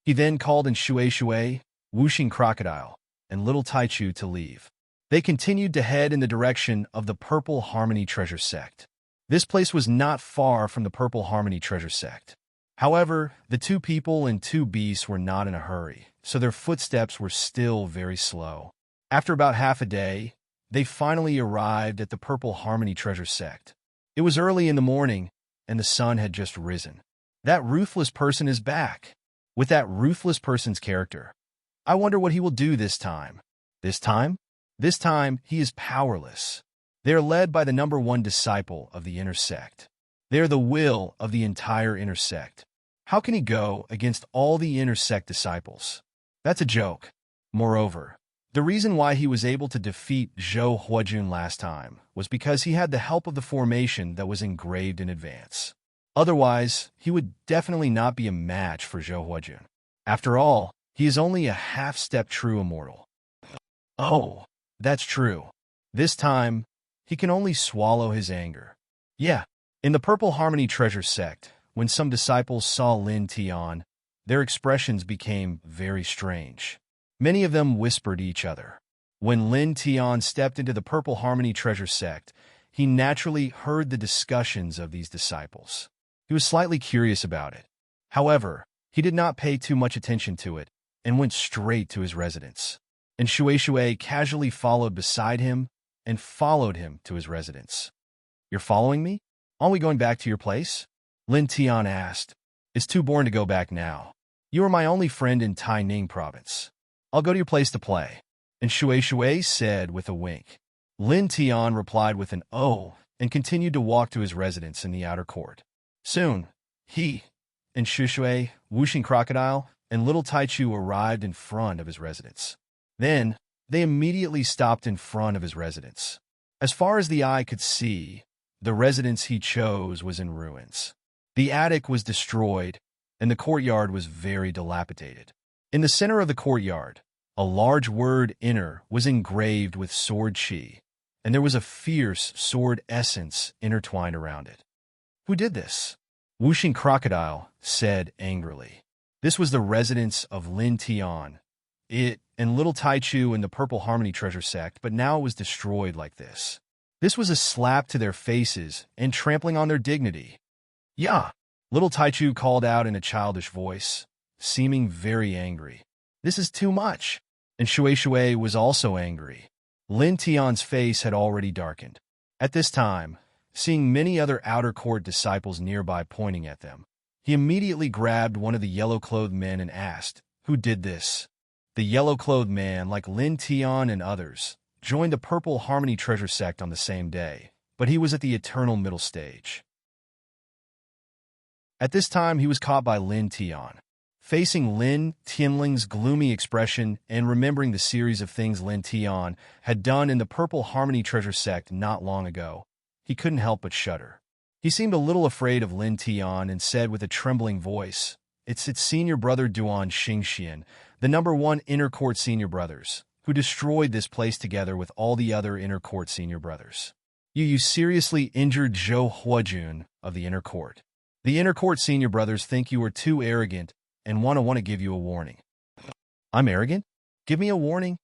He then called in Shui, whooshing crocodile, and little Taichu to leave. They continued to head in the direction of the Purple Harmony Treasure Sect. This place was not far from the Purple Harmony Treasure Sect. However, the two people and two beasts were not in a hurry, so their footsteps were still very slow. After about half a day, they finally arrived at the Purple Harmony Treasure Sect. It was early in the morning, and the sun had just risen. That ruthless person is back. With that ruthless person's character, I wonder what he will do this time. This time? This time, he is powerless. They are led by the #1 disciple of the inner sect. They are the will of the entire inner sect. How can he go against all the inner sect disciples? That's a joke. Moreover, the reason why he was able to defeat Zhou Huajun last time was because he had the help of the formation that was engraved in advance. Otherwise, he would definitely not be a match for Zhou Huajun. After all, he is only a half-step true immortal. Oh, that's true. This time, he can only swallow his anger. Yeah, in the Purple Harmony Treasure Sect, when some disciples saw Lin Tian, their expressions became very strange. Many of them whispered to each other. When Lin Tian stepped into the Purple Harmony Treasure Sect, he naturally heard the discussions of these disciples. He was slightly curious about it. However, he did not pay too much attention to it and went straight to his residence. And Shui casually followed beside him and followed him to his residence. You're following me? Aren't we going back to your place? Lin Tian asked. It's too boring to go back now. You are my only friend in Taining province. I'll go to your place to play. And Shui said with a wink. Lin Tian replied with an "oh" and continued to walk to his residence in the outer court. Soon, he and Shui, whooshing crocodile, and little Taichu arrived in front of his residence. Then, they immediately stopped in front of his residence. As far as the eye could see, the residence he chose was in ruins. The attic was destroyed, and the courtyard was very dilapidated. In the center of the courtyard, a large word "inner" was engraved with sword chi, and there was a fierce sword essence intertwined around it. Who did this? Whooshing crocodile said angrily. This was the residence of Lin Tian. It and little Taichu in the Purple Harmony Treasure Sect, but now it was destroyed like this. This was a slap to their faces and trampling on their dignity. Yeah, little Taichu called out in a childish voice, seeming very angry. This is too much. And Shui was also angry. Lin Tian's face had already darkened. At this time, seeing many other outer court disciples nearby pointing at them, he immediately grabbed one of the yellow-clothed men and asked, who did this? The yellow-clothed man, like Lin Tian and others, joined the Purple Harmony Treasure Sect on the same day, but he was at the eternal middle stage. At this time, he was caught by Lin Tian. Facing Lin Tianling's gloomy expression and remembering the series of things Lin Tian had done in the Purple Harmony Treasure Sect not long ago, he couldn't help but shudder. He seemed a little afraid of Lin Tian and said with a trembling voice, It's its senior brother Duan Xingxian, the #1 inner court senior brothers, who destroyed this place together with all the other inner court senior brothers. You seriously injured Zhou Huajun of the inner court. The inner court senior brothers think you are too arrogant and want to give you a warning. I'm arrogant? Give me a warning?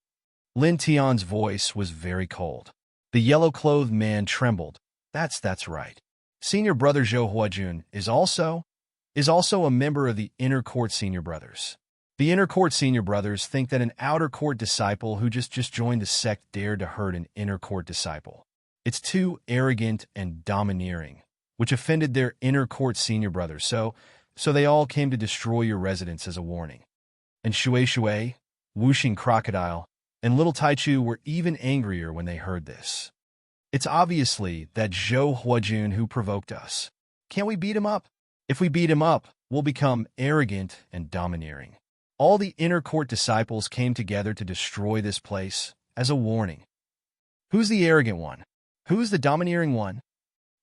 Lin Tian's voice was very cold. The yellow-clothed man trembled. That's right. Senior brother Zhou Huajun is also a member of the inner court senior brothers. The inner court senior brothers think that an outer court disciple who just joined the sect dared to hurt an inner court disciple. It's too arrogant and domineering, which offended their inner court senior brothers, so they all came to destroy your residence as a warning. And Shui, whooshing crocodile, and little Taichu were even angrier when they heard this. It's obviously that Zhou Huajun who provoked us. Can't we beat him up? If we beat him up, will become arrogant and domineering. All the inner court disciples came together to destroy this place as a warning. Who's the arrogant one? Who's the domineering one?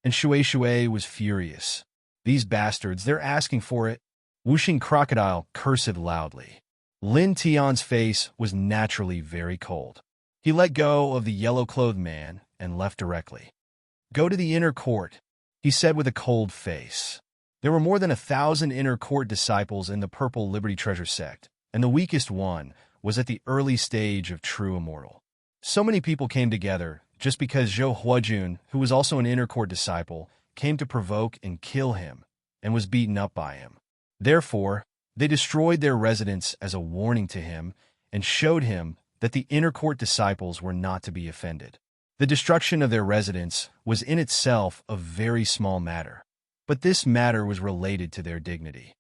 And Shui was furious. These bastards, they're asking for it. Whooshing Crocodile cursed loudly. Lin Tian's face was naturally very cold. He let go of the yellow-clothed man and left directly. Go to the inner court, he said with a cold face. There were more than 1,000 inner court disciples in the Purple Liberty Treasure sect, and the weakest one was at the early stage of true immortal. So many people came together just because Zhou Huajun, who was also an inner court disciple, came to provoke and kill him and was beaten up by him. Therefore, they destroyed their residence as a warning to him and showed him that the inner court disciples were not to be offended. The destruction of their residence was in itself a very small matter, but this matter was related to their dignity.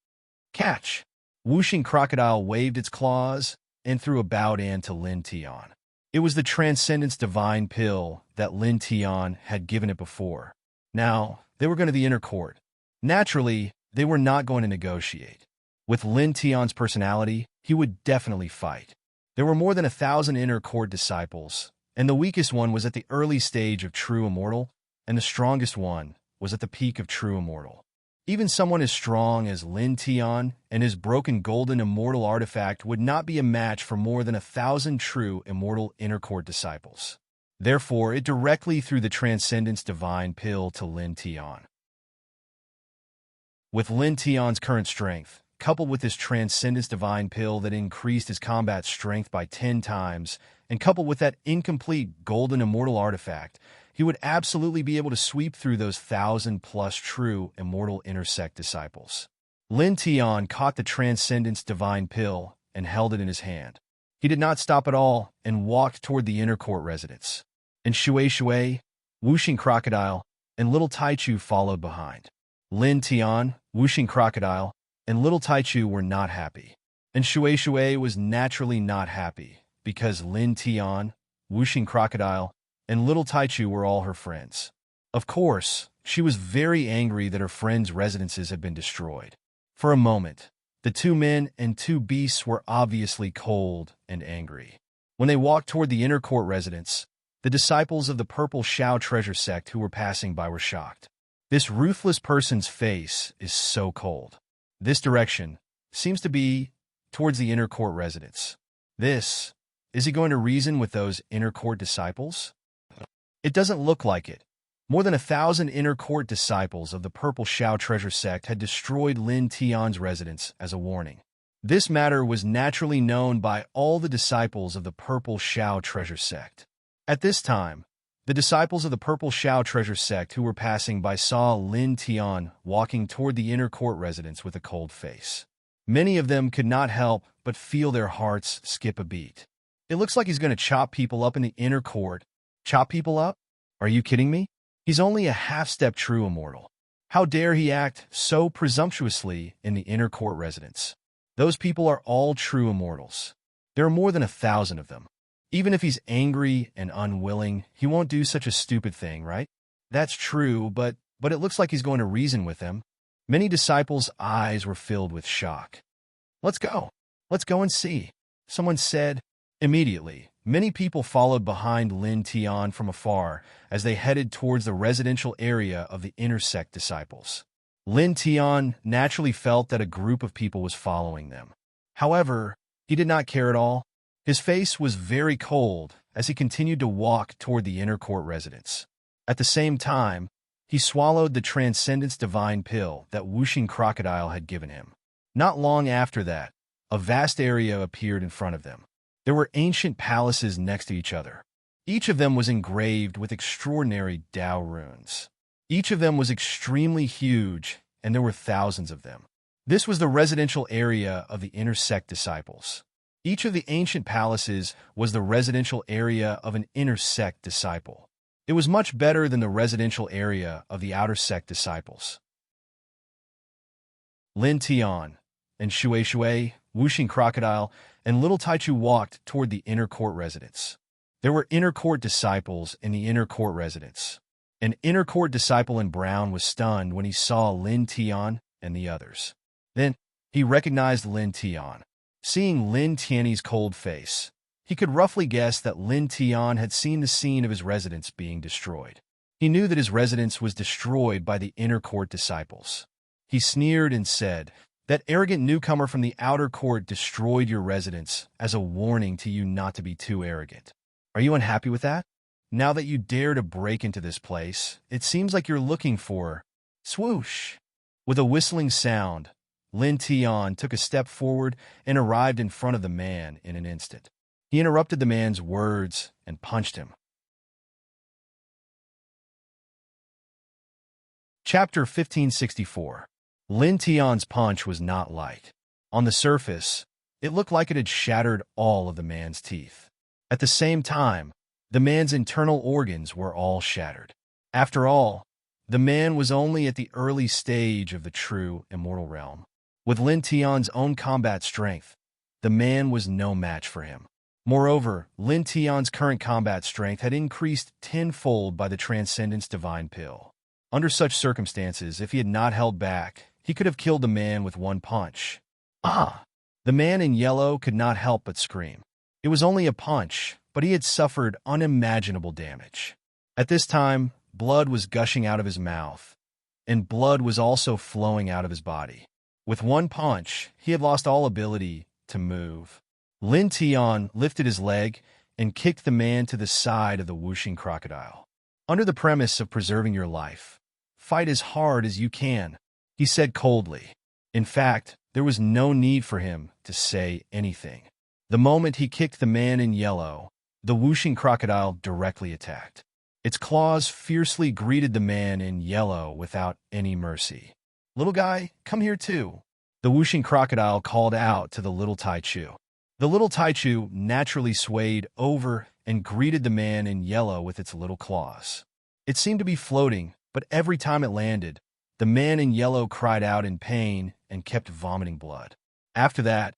Catch! Whooshing Crocodile waved its claws and threw a Baodan to Lin Tian. It was the Transcendence Divine Pill that Lin Tian had given it before. Now, they were going to the inner court. Naturally, they were not going to negotiate. With Lin Tian's personality, he would definitely fight. There were more than 1,000 inner court disciples, and the weakest one was at the early stage of true immortal, and the strongest one was at the peak of true immortal. Even someone as strong as Lin Tian and his broken golden immortal artifact would not be a match for more than 1,000 true immortal inner court disciples. Therefore, it directly threw the Transcendence Divine Pill to Lin Tian. With Lin Tian's current strength, coupled with this Transcendence Divine Pill that increased his combat strength by 10 times, and coupled with that incomplete golden immortal artifact, he would absolutely be able to sweep through those 1,000+ true immortal intersect disciples. Lin Tian caught the Transcendence Divine Pill and held it in his hand. He did not stop at all and walked toward the inner court residence. And Shui, Whooshing Crocodile, and Little Taichu followed behind. Lin Tian, Whooshing Crocodile, and Little Taichu were not happy. And Shui was naturally not happy, because Lin Tian, Whooshing Crocodile, and Little Taichu were all her friends. Of course, she was very angry that her friends' residences had been destroyed. For a moment, the two men and two beasts were obviously cold and angry. When they walked toward the inner court residence, the disciples of the Purple Shao Treasure sect who were passing by were shocked. This ruthless person's face is so cold. This direction seems to be towards the inner court residence. Is he going to reason with those inner court disciples? It doesn't look like it. More than 1,000 inner court disciples of the Purple Shao Treasure sect had destroyed Lin Tian's residence as a warning. This matter was naturally known by all the disciples of the Purple Shao Treasure sect. At this time, the disciples of the Purple Shao Treasure sect who were passing by saw Lin Tian walking toward the inner court residence with a cold face. Many of them could not help but feel their hearts skip a beat. It looks like he's going to chop people up in the inner court. Chop people up? Are you kidding me? He's only a half-step true immortal. How dare he act so presumptuously in the inner court residence? Those people are all true immortals. There are more than 1,000 of them. Even if he's angry and unwilling, he won't do such a stupid thing, right? That's true, but it looks like he's going to reason with them. Many disciples' eyes were filled with shock. Let's go. Let's go and see, someone said. Immediately, many people followed behind Lin Tian from afar as they headed towards the residential area of the intersect disciples. Lin Tian naturally felt that a group of people was following them. However, he did not care at all. His face was very cold as he continued to walk toward the inner court residence. At the same time, he swallowed the Transcendence Divine Pill that Whooshing Crocodile had given him. Not long after that, a vast area appeared in front of them. There were ancient palaces next to each other. Each of them was engraved with extraordinary Tao runes. Each of them was extremely huge, and there were thousands of them. This was the residential area of the intersect disciples. Each of the ancient palaces was the residential area of an intersect disciple. It was much better than the residential area of the outer sect disciples. Lin Tian and Shui, Whooshing Crocodile, and Little Taichu walked toward the inner court residence. There were inner court disciples in the inner court residence. An inner court disciple in brown was stunned when he saw Lin Tian and the others. Then he recognized Lin Tian. Seeing Lin Tian's cold face, he could roughly guess that Lin Tian had seen the scene of his residence being destroyed. He knew that his residence was destroyed by the inner court disciples. He sneered and said, "That arrogant newcomer from the outer court destroyed your residence as a warning to you not to be too arrogant. Are you unhappy with that? Now that you dare to break into this place, it seems like you're looking for..." Swoosh! With a whistling sound, Lin Tian took a step forward and arrived in front of the man in an instant. He interrupted the man's words and punched him. Chapter 1564. Lin Tian's punch was not light. On the surface, it looked like it had shattered all of the man's teeth. At the same time, the man's internal organs were all shattered. After all, the man was only at the early stage of the true immortal realm. With Lin Tian's own combat strength, the man was no match for him. Moreover, Lin Tian's current combat strength had increased tenfold by the Transcendence Divine Pill. Under such circumstances, if he had not held back, he could have killed the man with one punch. Ah! The man in yellow could not help but scream. It was only a punch, but he had suffered unimaginable damage. At this time, blood was gushing out of his mouth, and blood was also flowing out of his body. With one punch, he had lost all ability to move. Lin Tian lifted his leg and kicked the man to the side of the whooshing crocodile. Under the premise of preserving your life, fight as hard as you can, he said coldly. In fact, there was no need for him to say anything. The moment he kicked the man in yellow, the whooshing crocodile directly attacked. Its claws fiercely greeted the man in yellow without any mercy. "Little guy, come here too," the whooshing crocodile called out to the little Taichu. The little Taichu naturally swayed over and greeted the man in yellow with its little claws. It seemed to be floating, but every time it landed, the man in yellow cried out in pain and kept vomiting blood. After that,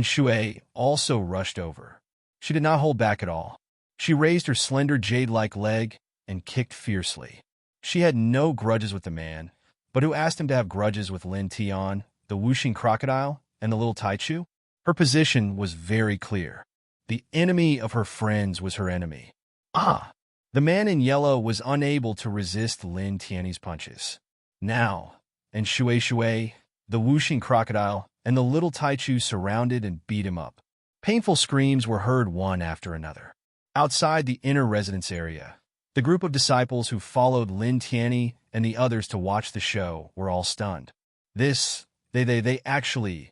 Shui also rushed over. She did not hold back at all. She raised her slender jade-like leg and kicked fiercely. She had no grudges with the man, but who asked him to have grudges with Lin Tian, the whooshing crocodile, and the little Taichu? Her position was very clear. The enemy of her friends was her enemy. Ah! The man in yellow was unable to resist Lin Tian's punches. Now, Shui, the whooshing crocodile, and the little Taichu surrounded and beat him up. Painful screams were heard one after another. Outside the inner residence area, the group of disciples who followed Lin Tian and the others to watch the show were all stunned. They actually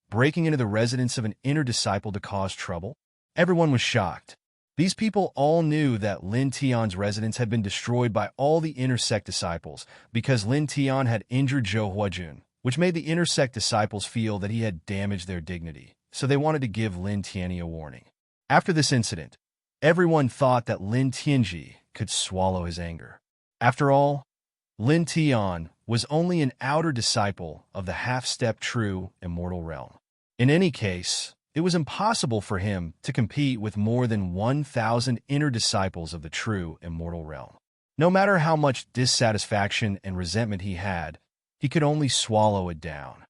breaking into the residence of an inner disciple to cause trouble? Everyone was shocked. These people all knew that Lin Tian's residence had been destroyed by all the inner sect disciples because Lin Tian had injured Zhou Huajun, which made the inner sect disciples feel that he had damaged their dignity, so they wanted to give Lin Tian a warning. After this incident, everyone thought that Lin Tianji could swallow his anger. After all, Lin Tian was only an outer disciple of the half-step true immortal realm. In any case, it was impossible for him to compete with more than 1,000 inner disciples of the true immortal realm. No matter how much dissatisfaction and resentment he had, he could only swallow it down.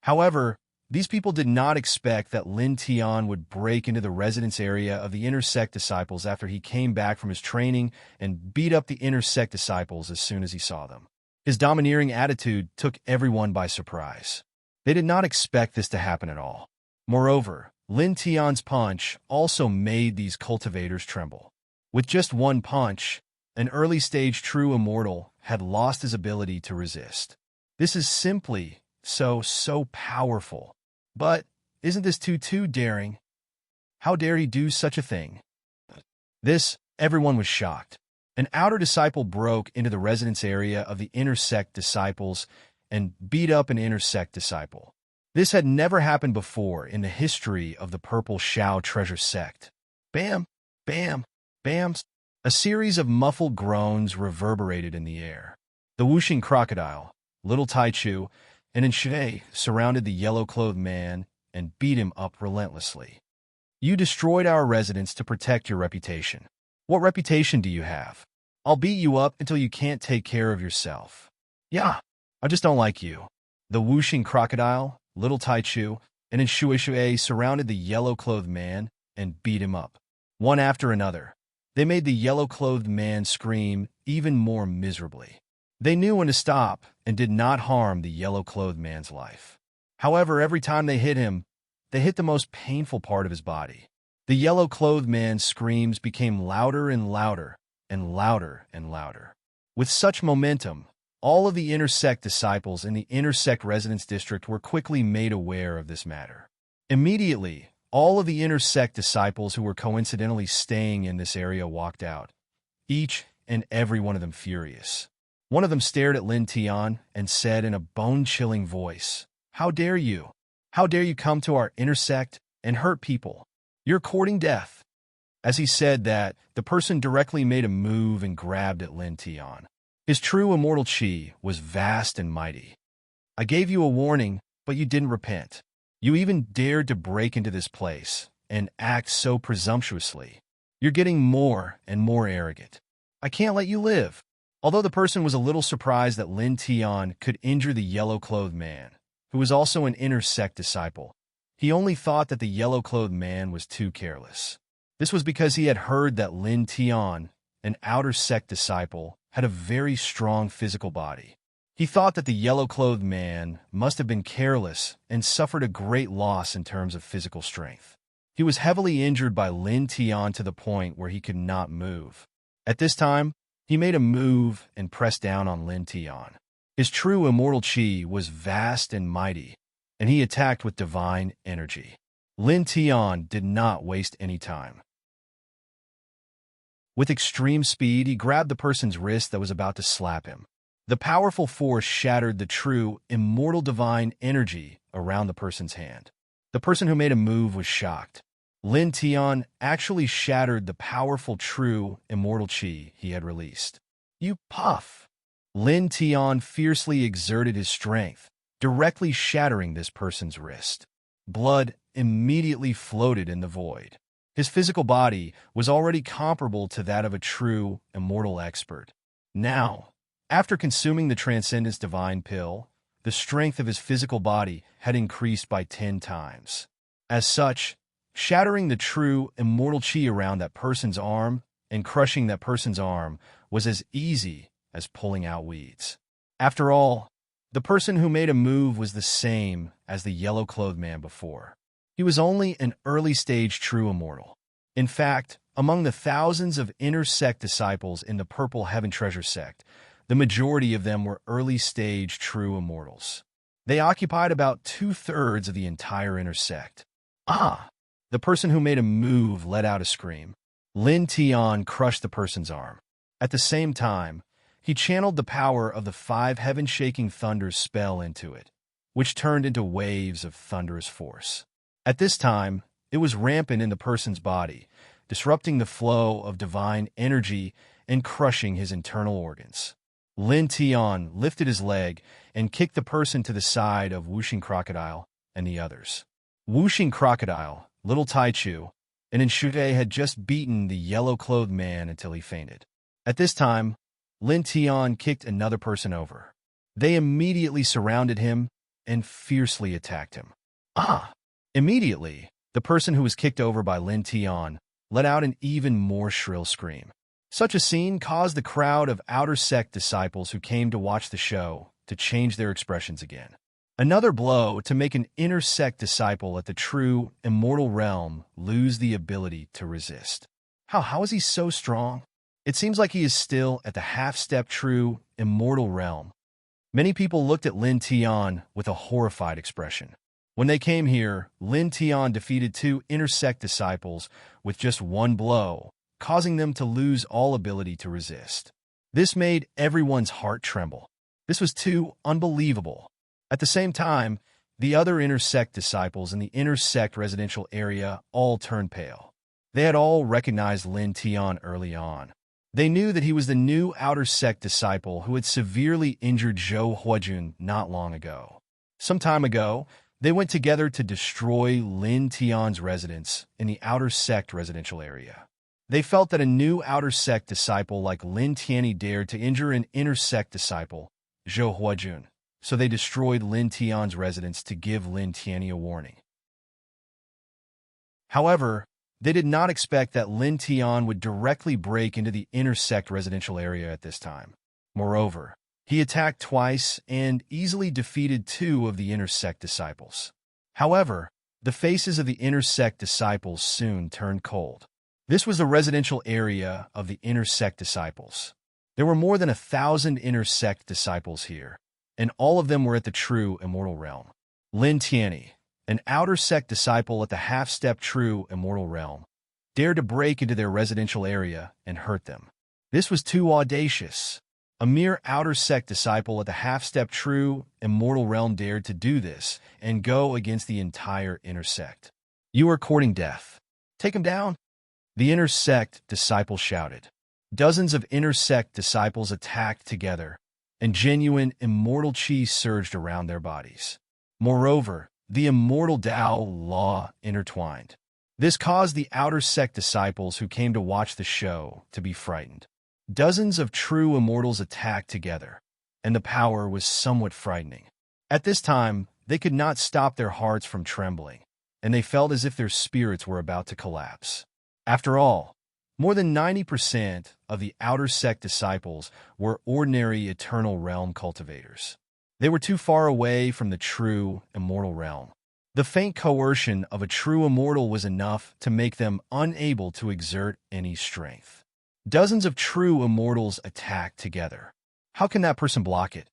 However, these people did not expect that Lin Tian would break into the residence area of the inner sect disciples after he came back from his training and beat up the inner sect disciples as soon as he saw them. His domineering attitude took everyone by surprise. They did not expect this to happen at all. Moreover, Lin Tian's punch also made these cultivators tremble. With just one punch, an early-stage true immortal had lost his ability to resist. This is simply so powerful. But isn't this too daring? How dare he do such a thing? Everyone was shocked. An outer disciple broke into the residence area of the inner sect disciples and beat up an inner sect disciple. This had never happened before in the history of the Purple Shao treasure sect. Bam! Bam! Bam! A series of muffled groans reverberated in the air. The whooshing crocodile, little Taichu, and Shui surrounded the yellow-clothed man and beat him up relentlessly. You destroyed our residence to protect your reputation. What reputation do you have? I'll beat you up until you can't take care of yourself. Yeah, I just don't like you. The whooshing crocodile, little Taichu, and Enshuishui surrounded the yellow-clothed man and beat him up. One after another, they made the yellow-clothed man scream even more miserably. They knew when to stop and did not harm the yellow-clothed man's life. However, every time they hit him, they hit the most painful part of his body. The yellow-clothed man's screams became louder and louder and louder and louder. With such momentum, all of the Intersect disciples in the Intersect Residence District were quickly made aware of this matter. Immediately, all of the Intersect disciples who were coincidentally staying in this area walked out, each and every one of them furious. One of them stared at Lin Tian and said in a bone-chilling voice, "How dare you? How dare you come to our Intersect and hurt people? You're courting death." As he said that, the person directly made a move and grabbed at Lin Tian. His true immortal chi was vast and mighty. "I gave you a warning, but you didn't repent. You even dared to break into this place and act so presumptuously. You're getting more and more arrogant. I can't let you live." Although the person was a little surprised that Lin Tian could injure the yellow-clothed man, who was also an Intersect disciple, he only thought that the yellow-clothed man was too careless. This was because he had heard that Lin Tian, an Outer Sect disciple, had a very strong physical body. He thought that the yellow-clothed man must have been careless and suffered a great loss in terms of physical strength. He was heavily injured by Lin Tian to the point where he could not move. At this time, he made a move and pressed down on Lin Tian. His true immortal chi was vast and mighty, and he attacked with divine energy. Lin Tian did not waste any time. With extreme speed, he grabbed the person's wrist that was about to slap him. The powerful force shattered the true, immortal divine energy around the person's hand. The person who made a move was shocked. Lin Tian actually shattered the powerful true, immortal chi he had released. "You puff!" Lin Tian fiercely exerted his strength, directly shattering this person's wrist. Blood immediately floated in the void. His physical body was already comparable to that of a true, immortal expert. Now, after consuming the Transcendence Divine Pill, the strength of his physical body had increased by 10 times. As such, shattering the true, immortal chi around that person's arm and crushing that person's arm was as easy as pulling out weeds. After all, the person who made a move was the same as the yellow-clothed man before. He was only an early-stage true immortal. In fact, among the thousands of Intersect disciples in the Purple Heaven Treasure Sect, the majority of them were early-stage true immortals. They occupied about 2/3 of the entire Intersect. "Ah!" The person who made a move let out a scream. Lin Tian crushed the person's arm. At the same time, he channeled the power of the 5 heaven-shaking thunders spell into it, which turned into waves of thunderous force. At this time, it was rampant in the person's body, disrupting the flow of divine energy and crushing his internal organs. Lin Tian lifted his leg and kicked the person to the side of Whooshing Crocodile and the others. Whooshing Crocodile, little Taichu, and Enchute had just beaten the yellow-clothed man until he fainted. At this time, Lin Tian kicked another person over. They immediately surrounded him and fiercely attacked him. "Ah!" Immediately, the person who was kicked over by Lin Tian let out an even more shrill scream. Such a scene caused the crowd of Outer Sect disciples who came to watch the show to change their expressions again. Another blow to make an Inner Sect disciple at the true, immortal realm lose the ability to resist. How is he so strong? It seems like he is still at the half-step true, immortal realm. Many people looked at Lin Tian with a horrified expression. When they came here, Lin Tian defeated 2 Intersect disciples with just one blow, causing them to lose all ability to resist. This made everyone's heart tremble. This was too unbelievable. At the same time, the other Intersect disciples in the Intersect residential area all turned pale. They had all recognized Lin Tian early on. They knew that he was the new Outer Sect disciple who had severely injured Zhou Huajun not long ago. Some time ago, they went together to destroy Lin Tian's residence in the Outer Sect residential area. They felt that a new Outer Sect disciple like Lin Tianyi dared to injure an Inner Sect disciple, Zhou Huajun. so they destroyed Lin Tian's residence to give Lin Tianyi a warning. However, they did not expect that Lin Tian would directly break into the inner sect residential area at this time. Moreover, he attacked twice and easily defeated 2 of the inner sect disciples. However, the faces of the inner sect disciples soon turned cold. This was the residential area of the inner sect disciples. There were more than 1,000 inner sect disciples here, and all of them were at the true immortal realm. Lin Tianyi, an outer sect disciple at the half-step true immortal realm, dared to break into their residential area and hurt them. This was too audacious. A mere outer sect disciple at the half-step true immortal realm dared to do this and go against the entire inner sect. "You are courting death. Take him down." The inner sect disciple shouted. Dozens of inner sect disciples attacked together, and genuine immortal chi surged around their bodies. Moreover, the immortal Tao law intertwined. This caused the outer sect disciples who came to watch the show to be frightened. Dozens of true immortals attacked together, and the power was somewhat frightening. At this time, they could not stop their hearts from trembling, and they felt as if their spirits were about to collapse. After all, more than 90% of the outer sect disciples were ordinary eternal realm cultivators. They were too far away from the true immortal realm. The faint coercion of a true immortal was enough to make them unable to exert any strength. Dozens of true immortals attacked together. How can that person block it?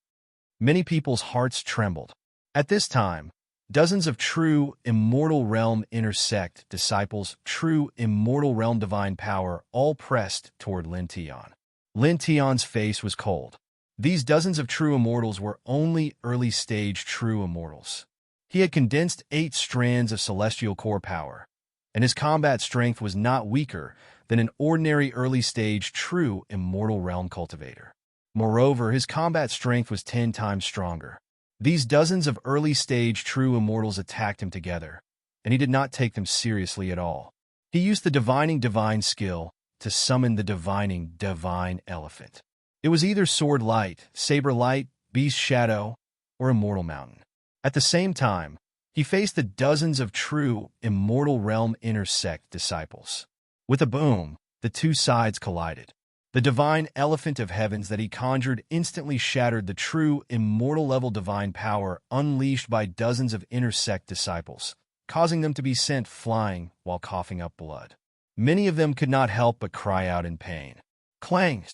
Many people's hearts trembled. At this time, dozens of true immortal realm intersect disciples, true immortal realm divine power, all pressed toward Lin Tian. Lin Tian's face was cold. These dozens of true immortals were only early-stage true immortals. He had condensed 8 strands of celestial core power, and his combat strength was not weaker than an ordinary early-stage true immortal realm cultivator. Moreover, his combat strength was 10 times stronger. These dozens of early-stage true immortals attacked him together, and he did not take them seriously at all. He used the divining divine skill to summon the divining divine elephant. It was either sword light, saber light, beast shadow, or immortal mountain. At the same time, he faced the dozens of true immortal realm intersect disciples. With a boom, the 2 sides collided. The divine elephant of heavens that he conjured instantly shattered the true immortal-level divine power unleashed by dozens of intersect disciples, causing them to be sent flying while coughing up blood. Many of them could not help but cry out in pain. Clang!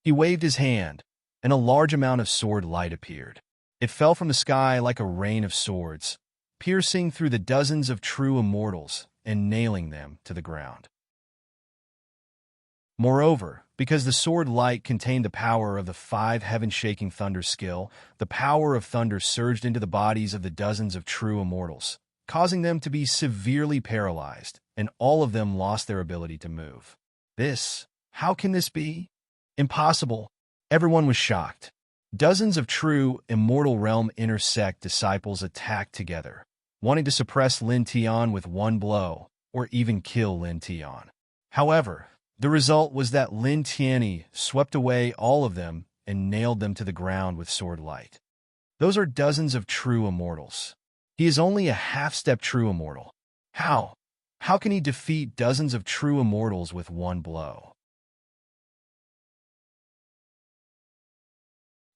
He waved his hand, and a large amount of sword light appeared. It fell from the sky like a rain of swords, piercing through the dozens of true immortals and nailing them to the ground. Moreover, because the sword light contained the power of the 5 heaven-shaking thunder skill, the power of thunder surged into the bodies of the dozens of true immortals, causing them to be severely paralyzed, and all of them lost their ability to move. How can this be? Impossible. Everyone was shocked. Dozens of true immortal realm intersect disciples attacked together, wanting to suppress Lin Tian with one blow, or even kill Lin Tian. However, the result was that Lin Tianyi swept away all of them and nailed them to the ground with sword light. Those are dozens of true immortals. He is only a half-step true immortal. How? How can he defeat dozens of true immortals with one blow?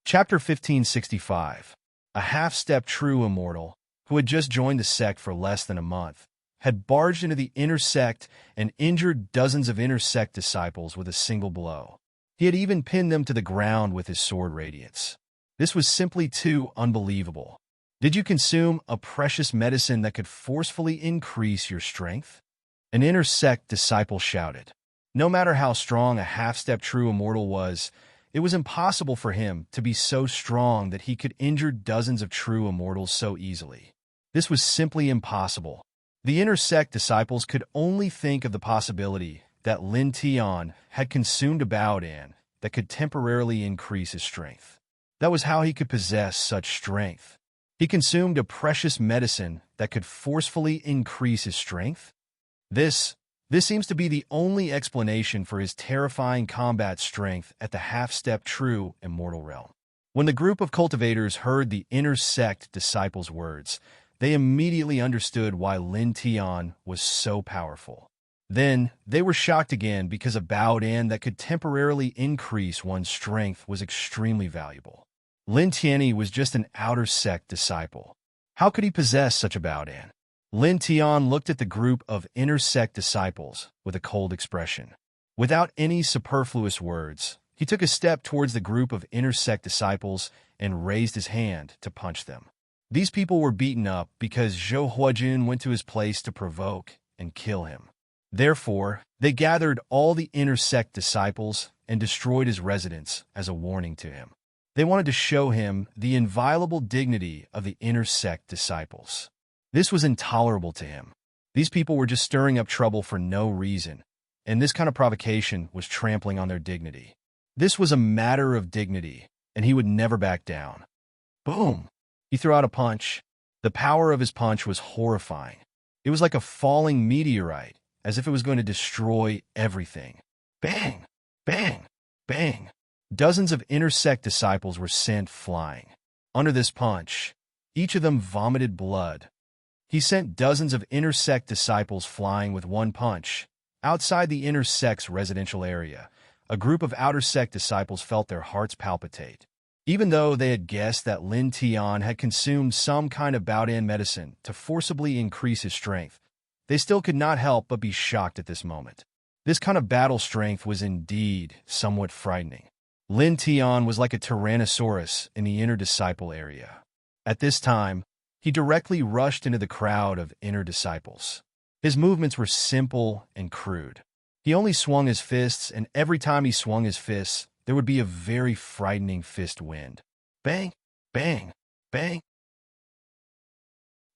Chapter 1565. A half-step true immortal, who had just joined the sect for less than a month, had barged into the inner sect and injured dozens of inner sect disciples with a single blow. He had even pinned them to the ground with his sword radiance. This was simply too unbelievable. Did you consume a precious medicine that could forcefully increase your strength? An inner sect disciple shouted. No matter how strong a half-step true immortal was, it was impossible for him to be so strong that he could injure dozens of true immortals so easily. This was simply impossible. The inner sect disciples could only think of the possibility that Lin Tian had consumed a Baodan that could temporarily increase his strength. That was how he could possess such strength. He consumed a precious medicine that could forcefully increase his strength? This seems to be the only explanation for his terrifying combat strength at the half-step true immortal realm. When the group of cultivators heard the inner sect disciples' words, they immediately understood why Lin Tian was so powerful. Then, they were shocked again because a Baodan that could temporarily increase one's strength was extremely valuable. Lin Tianyi was just an outer sect disciple. How could he possess such a Baodan? Lin Tian looked at the group of inner sect disciples with a cold expression. Without any superfluous words, he took a step towards the group of inner sect disciples and raised his hand to punch them. These people were beaten up because Zhou Huajun went to his place to provoke and kill him. Therefore, they gathered all the inner sect disciples and destroyed his residence as a warning to him. They wanted to show him the inviolable dignity of the inner sect disciples. This was intolerable to him. These people were just stirring up trouble for no reason, and this kind of provocation was trampling on their dignity. This was a matter of dignity, and he would never back down. Boom! He threw out a punch. The power of his punch was horrifying. It was like a falling meteorite, as if it was going to destroy everything. Bang! Bang! Bang! Dozens of inner sect disciples were sent flying. Under this punch, each of them vomited blood. He sent dozens of inner sect disciples flying with one punch. Outside the inner sect's residential area, a group of outer sect disciples felt their hearts palpitate. Even though they had guessed that Lin Tian had consumed some kind of Baodan medicine to forcibly increase his strength, they still could not help but be shocked at this moment. This kind of battle strength was indeed somewhat frightening. Lin Tian was like a tyrannosaurus in the inner disciple area. At this time, he directly rushed into the crowd of inner disciples. His movements were simple and crude. He only swung his fists, and every time he swung his fists, there would be a very frightening fist wind. Bang! Bang! Bang!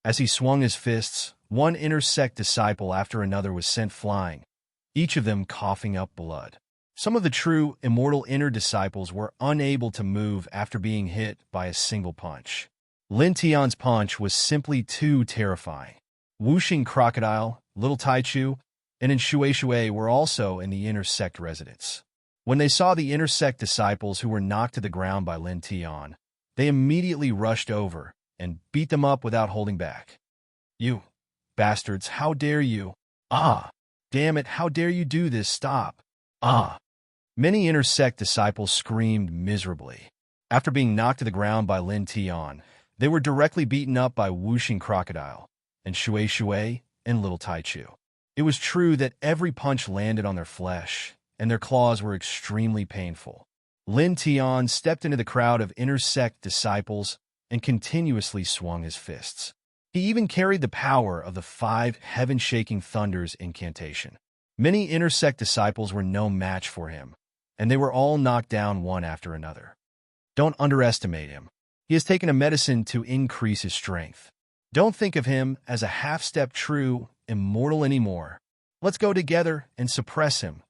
As he swung his fists, one inner sect disciple after another was sent flying, each of them coughing up blood. Some of the true immortal inner disciples were unable to move after being hit by a single punch. Lin Tian's punch was simply too terrifying. Wuxing Crocodile, Little Taichu, and Shui were also in the inner sect residence. When they saw the inner sect disciples who were knocked to the ground by Lin Tian, they immediately rushed over and beat them up without holding back. You bastards, how dare you? Ah! Damn it, how dare you do this? Stop! Ah! Many inner sect disciples screamed miserably. After being knocked to the ground by Lin Tian, they were directly beaten up by Wuxing Crocodile and Shui and Little Taichu. It was true that every punch landed on their flesh, and their claws were extremely painful. Lin Tian stepped into the crowd of inner sect disciples and continuously swung his fists. He even carried the power of the 5 heaven-shaking thunders incantation. Many inner sect disciples were no match for him, and they were all knocked down one after another. Don't underestimate him. He has taken a medicine to increase his strength. Don't think of him as a half-step true immortal anymore. Let's go together and suppress him.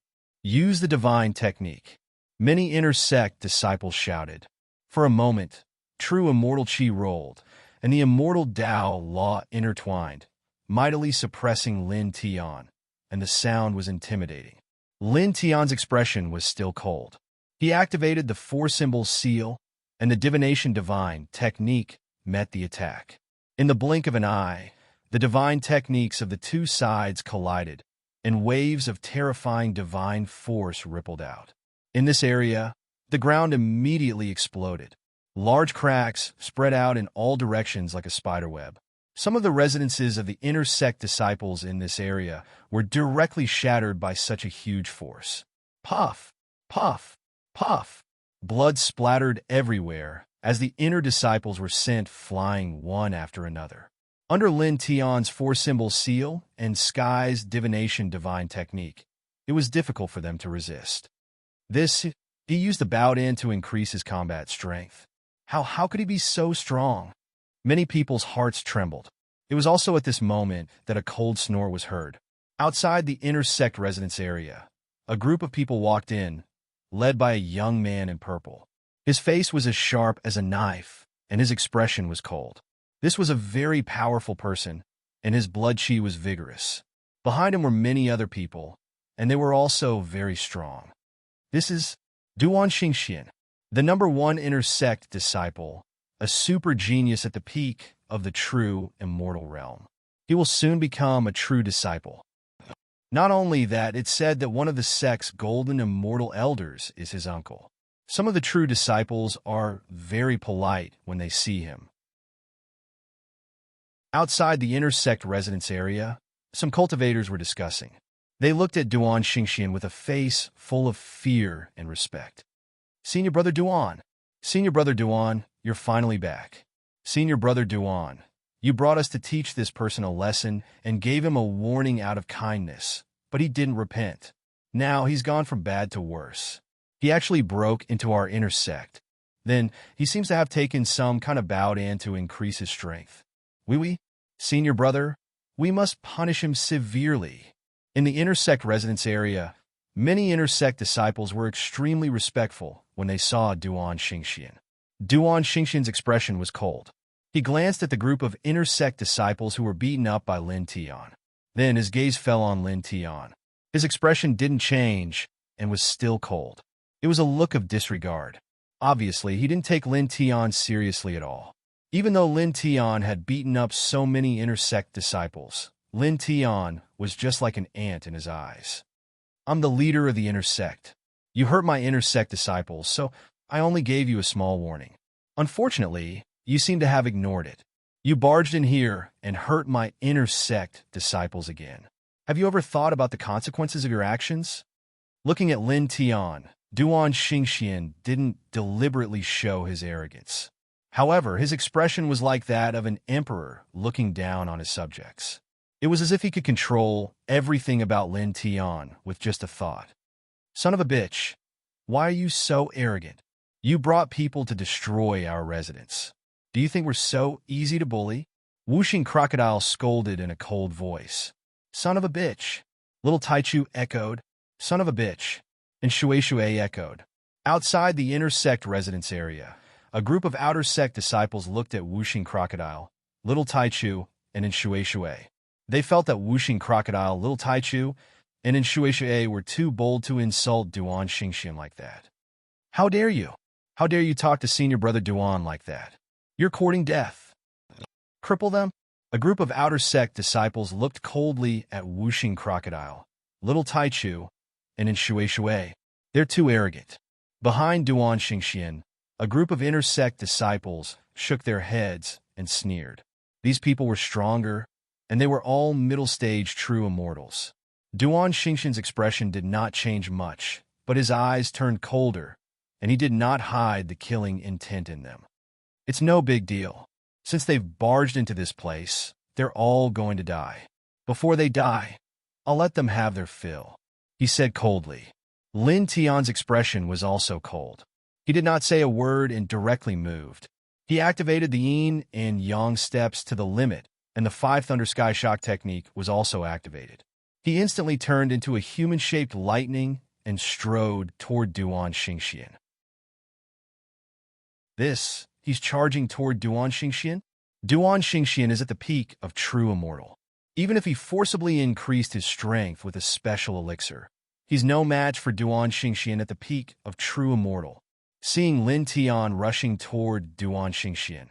Use the divine technique. Many inner sect disciples shouted. For a moment, true immortal chi rolled, and the immortal Tao law intertwined, mightily suppressing Lin Tian, and the sound was intimidating. Lin Tian's expression was still cold. He activated the 4-symbol seal, and the divination divine technique met the attack. In the blink of an eye, the divine techniques of the two sides collided, and waves of terrifying divine force rippled out. In this area, the ground immediately exploded. Large cracks spread out in all directions like a spiderweb. Some of the residences of the inner sect disciples in this area were directly shattered by such a huge force. Puff! Puff! Puff! Blood splattered everywhere as the inner disciples were sent flying one after another. Under Lin Tian's 4-symbol seal and Sky's divination divine technique, it was difficult for them to resist. He used the Baodan to increase his combat strength. How could he be so strong? Many people's hearts trembled. It was also at this moment that a cold snore was heard. Outside the inner sect residence area, a group of people walked in, led by a young man in purple. His face was as sharp as a knife, and his expression was cold. This was a very powerful person, and his blood chi was vigorous. Behind him were many other people, and they were also very strong. This is Duan Xingxian. The number one inner sect disciple, a super genius at the peak of the true immortal realm. He will soon become a true disciple. Not only that, it's said that one of the sect's golden immortal elders is his uncle. Some of the true disciples are very polite when they see him. Outside the inner sect residence area, some cultivators were discussing. They looked at Duan Xingxian with a face full of fear and respect. Senior Brother Duan. Senior Brother Duan, you're finally back. Senior Brother Duan, you brought us to teach this person a lesson and gave him a warning out of kindness, but he didn't repent. Now he's gone from bad to worse. He actually broke into our inner sect. Then he seems to have taken some kind of bout in to increase his strength. Oui, Senior Brother, we must punish him severely. In the inner sect residence area, many inner sect disciples were extremely respectful when they saw Duan Xingxian. Duan Xingxian's expression was cold. He glanced at the group of inner sect disciples who were beaten up by Lin Tian. Then his gaze fell on Lin Tian. His expression didn't change and was still cold. It was a look of disregard. Obviously, he didn't take Lin Tian seriously at all. Even though Lin Tian had beaten up so many inner sect disciples, Lin Tian was just like an ant in his eyes. I'm the leader of the inner sect. You hurt my inner sect disciples, so I only gave you a small warning. Unfortunately, you seem to have ignored it. You barged in here and hurt my inner sect disciples again. Have you ever thought about the consequences of your actions? Looking at Lin Tian, Duan Xingxian didn't deliberately show his arrogance. However, his expression was like that of an emperor looking down on his subjects. It was as if he could control everything about Lin Tian with just a thought. Son of a bitch, why are you so arrogant? You brought people to destroy our residence. Do you think we're so easy to bully? Wuxing Crocodile scolded in a cold voice. Son of a bitch. Little Taichu echoed. Son of a bitch. And Shui echoed. Outside the inner sect residence area, a group of outer sect disciples looked at Wuxing Crocodile, Little Taichu, and Shui. They felt that Wuxing Crocodile, Little Taichu, and Shui were too bold to insult Duan Xingxian like that. How dare you? How dare you talk to Senior Brother Duan like that? You're courting death. Cripple them? A group of outer sect disciples looked coldly at Wuxing Crocodile, Little Taichu, and Shui. They're too arrogant. Behind Duan Xingxian, a group of inner sect disciples shook their heads and sneered. These people were stronger, and they were all middle-stage true immortals. Duan Xingxian's expression did not change much, but his eyes turned colder, and he did not hide the killing intent in them. It's no big deal. Since they've barged into this place, they're all going to die. Before they die, I'll let them have their fill, he said coldly. Lin Tian's expression was also cold. He did not say a word and directly moved. He activated the yin and yang steps to the limit, and the 5 Thunder Sky Shock technique was also activated. He instantly turned into a human-shaped lightning and strode toward Duan Xingxian. He's charging toward Duan Xingxian? Duan Xingxian is at the peak of true immortal. Even if he forcibly increased his strength with a special elixir, he's no match for Duan Xingxian at the peak of true immortal. Seeing Lin Tian rushing toward Duan Xingxian,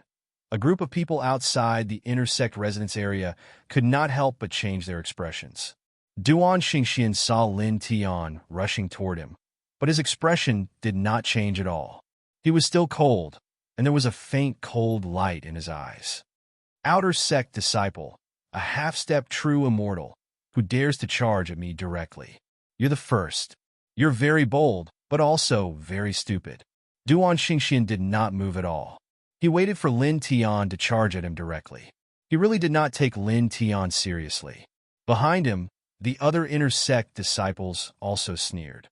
a group of people outside the inner sect residence area could not help but change their expressions. Duan Xingxian saw Lin Tian rushing toward him, but his expression did not change at all. He was still cold, and there was a faint cold light in his eyes. Outer sect disciple, a half-step true immortal, who dares to charge at me directly. You're the first. You're very bold, but also very stupid. Duan Xingxian did not move at all. He waited for Lin Tian to charge at him directly. He really did not take Lin Tian seriously. Behind him, the other inner sect disciples also sneered.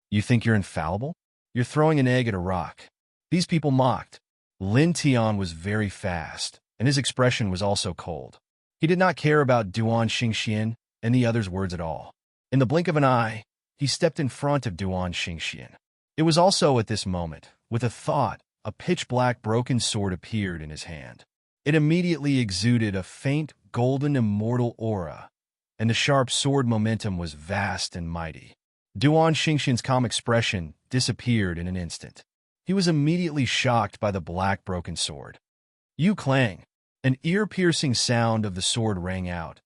You think you're infallible? You're throwing an egg at a rock. These people mocked. Lin Tian was very fast, and his expression was also cold. He did not care about Duan Xingxian and the others' words at all. In the blink of an eye, he stepped in front of Duan Xingxian. It was also at this moment, with a thought, a pitch-black broken sword appeared in his hand. It immediately exuded a faint, golden, immortal aura, and the sharp sword momentum was vast and mighty. Duan Xingxian's calm expression disappeared in an instant. He was immediately shocked by the black broken sword. Yu clang! An ear-piercing sound of the sword rang out,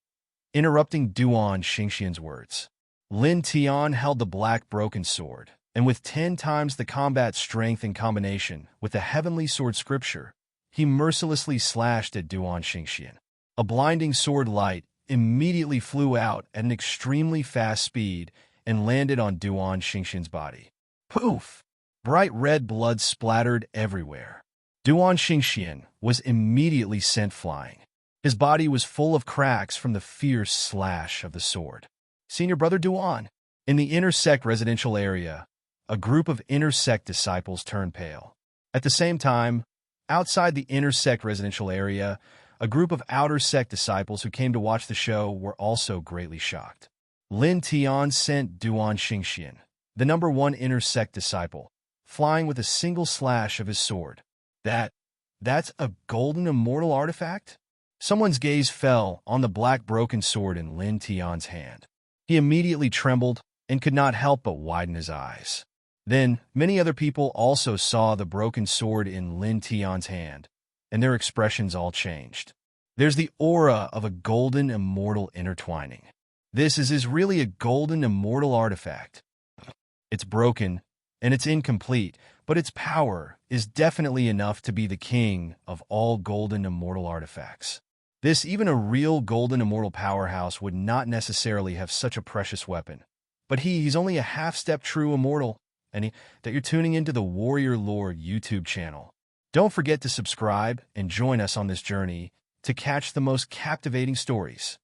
interrupting Duan Xingxian's words. Lin Tian held the black broken sword, and with 10 times the combat strength in combination with the heavenly sword scripture, he mercilessly slashed at Duan Xingxian. A blinding sword light immediately flew out at an extremely fast speed and landed on Duan Xingxian's body. Poof! Bright red blood splattered everywhere. Duan Xingxian was immediately sent flying. His body was full of cracks from the fierce slash of the sword. Senior Brother Duan. In the inner sect residential area, a group of inner sect disciples turned pale. At the same time, outside the inner sect residential area, a group of outer sect disciples who came to watch the show were also greatly shocked. Lin Tian sent Duan Xingxian, the #1 inner sect disciple, flying with a single slash of his sword. That's a golden immortal artifact? Someone's gaze fell on the black broken sword in Lin Tian's hand. He immediately trembled and could not help but widen his eyes. Then, many other people also saw the broken sword in Lin Tian's hand, and their expressions all changed. There's the aura of a golden immortal intertwining. This is really a golden immortal artifact. It's broken, and it's incomplete, but its power is definitely enough to be the king of all golden immortal artifacts. Even a real golden immortal powerhouse would not necessarily have such a precious weapon. But he's only a half-step true immortal, and that you're tuning into the Warrior Lore YouTube channel. Don't forget to subscribe and join us on this journey to catch the most captivating stories.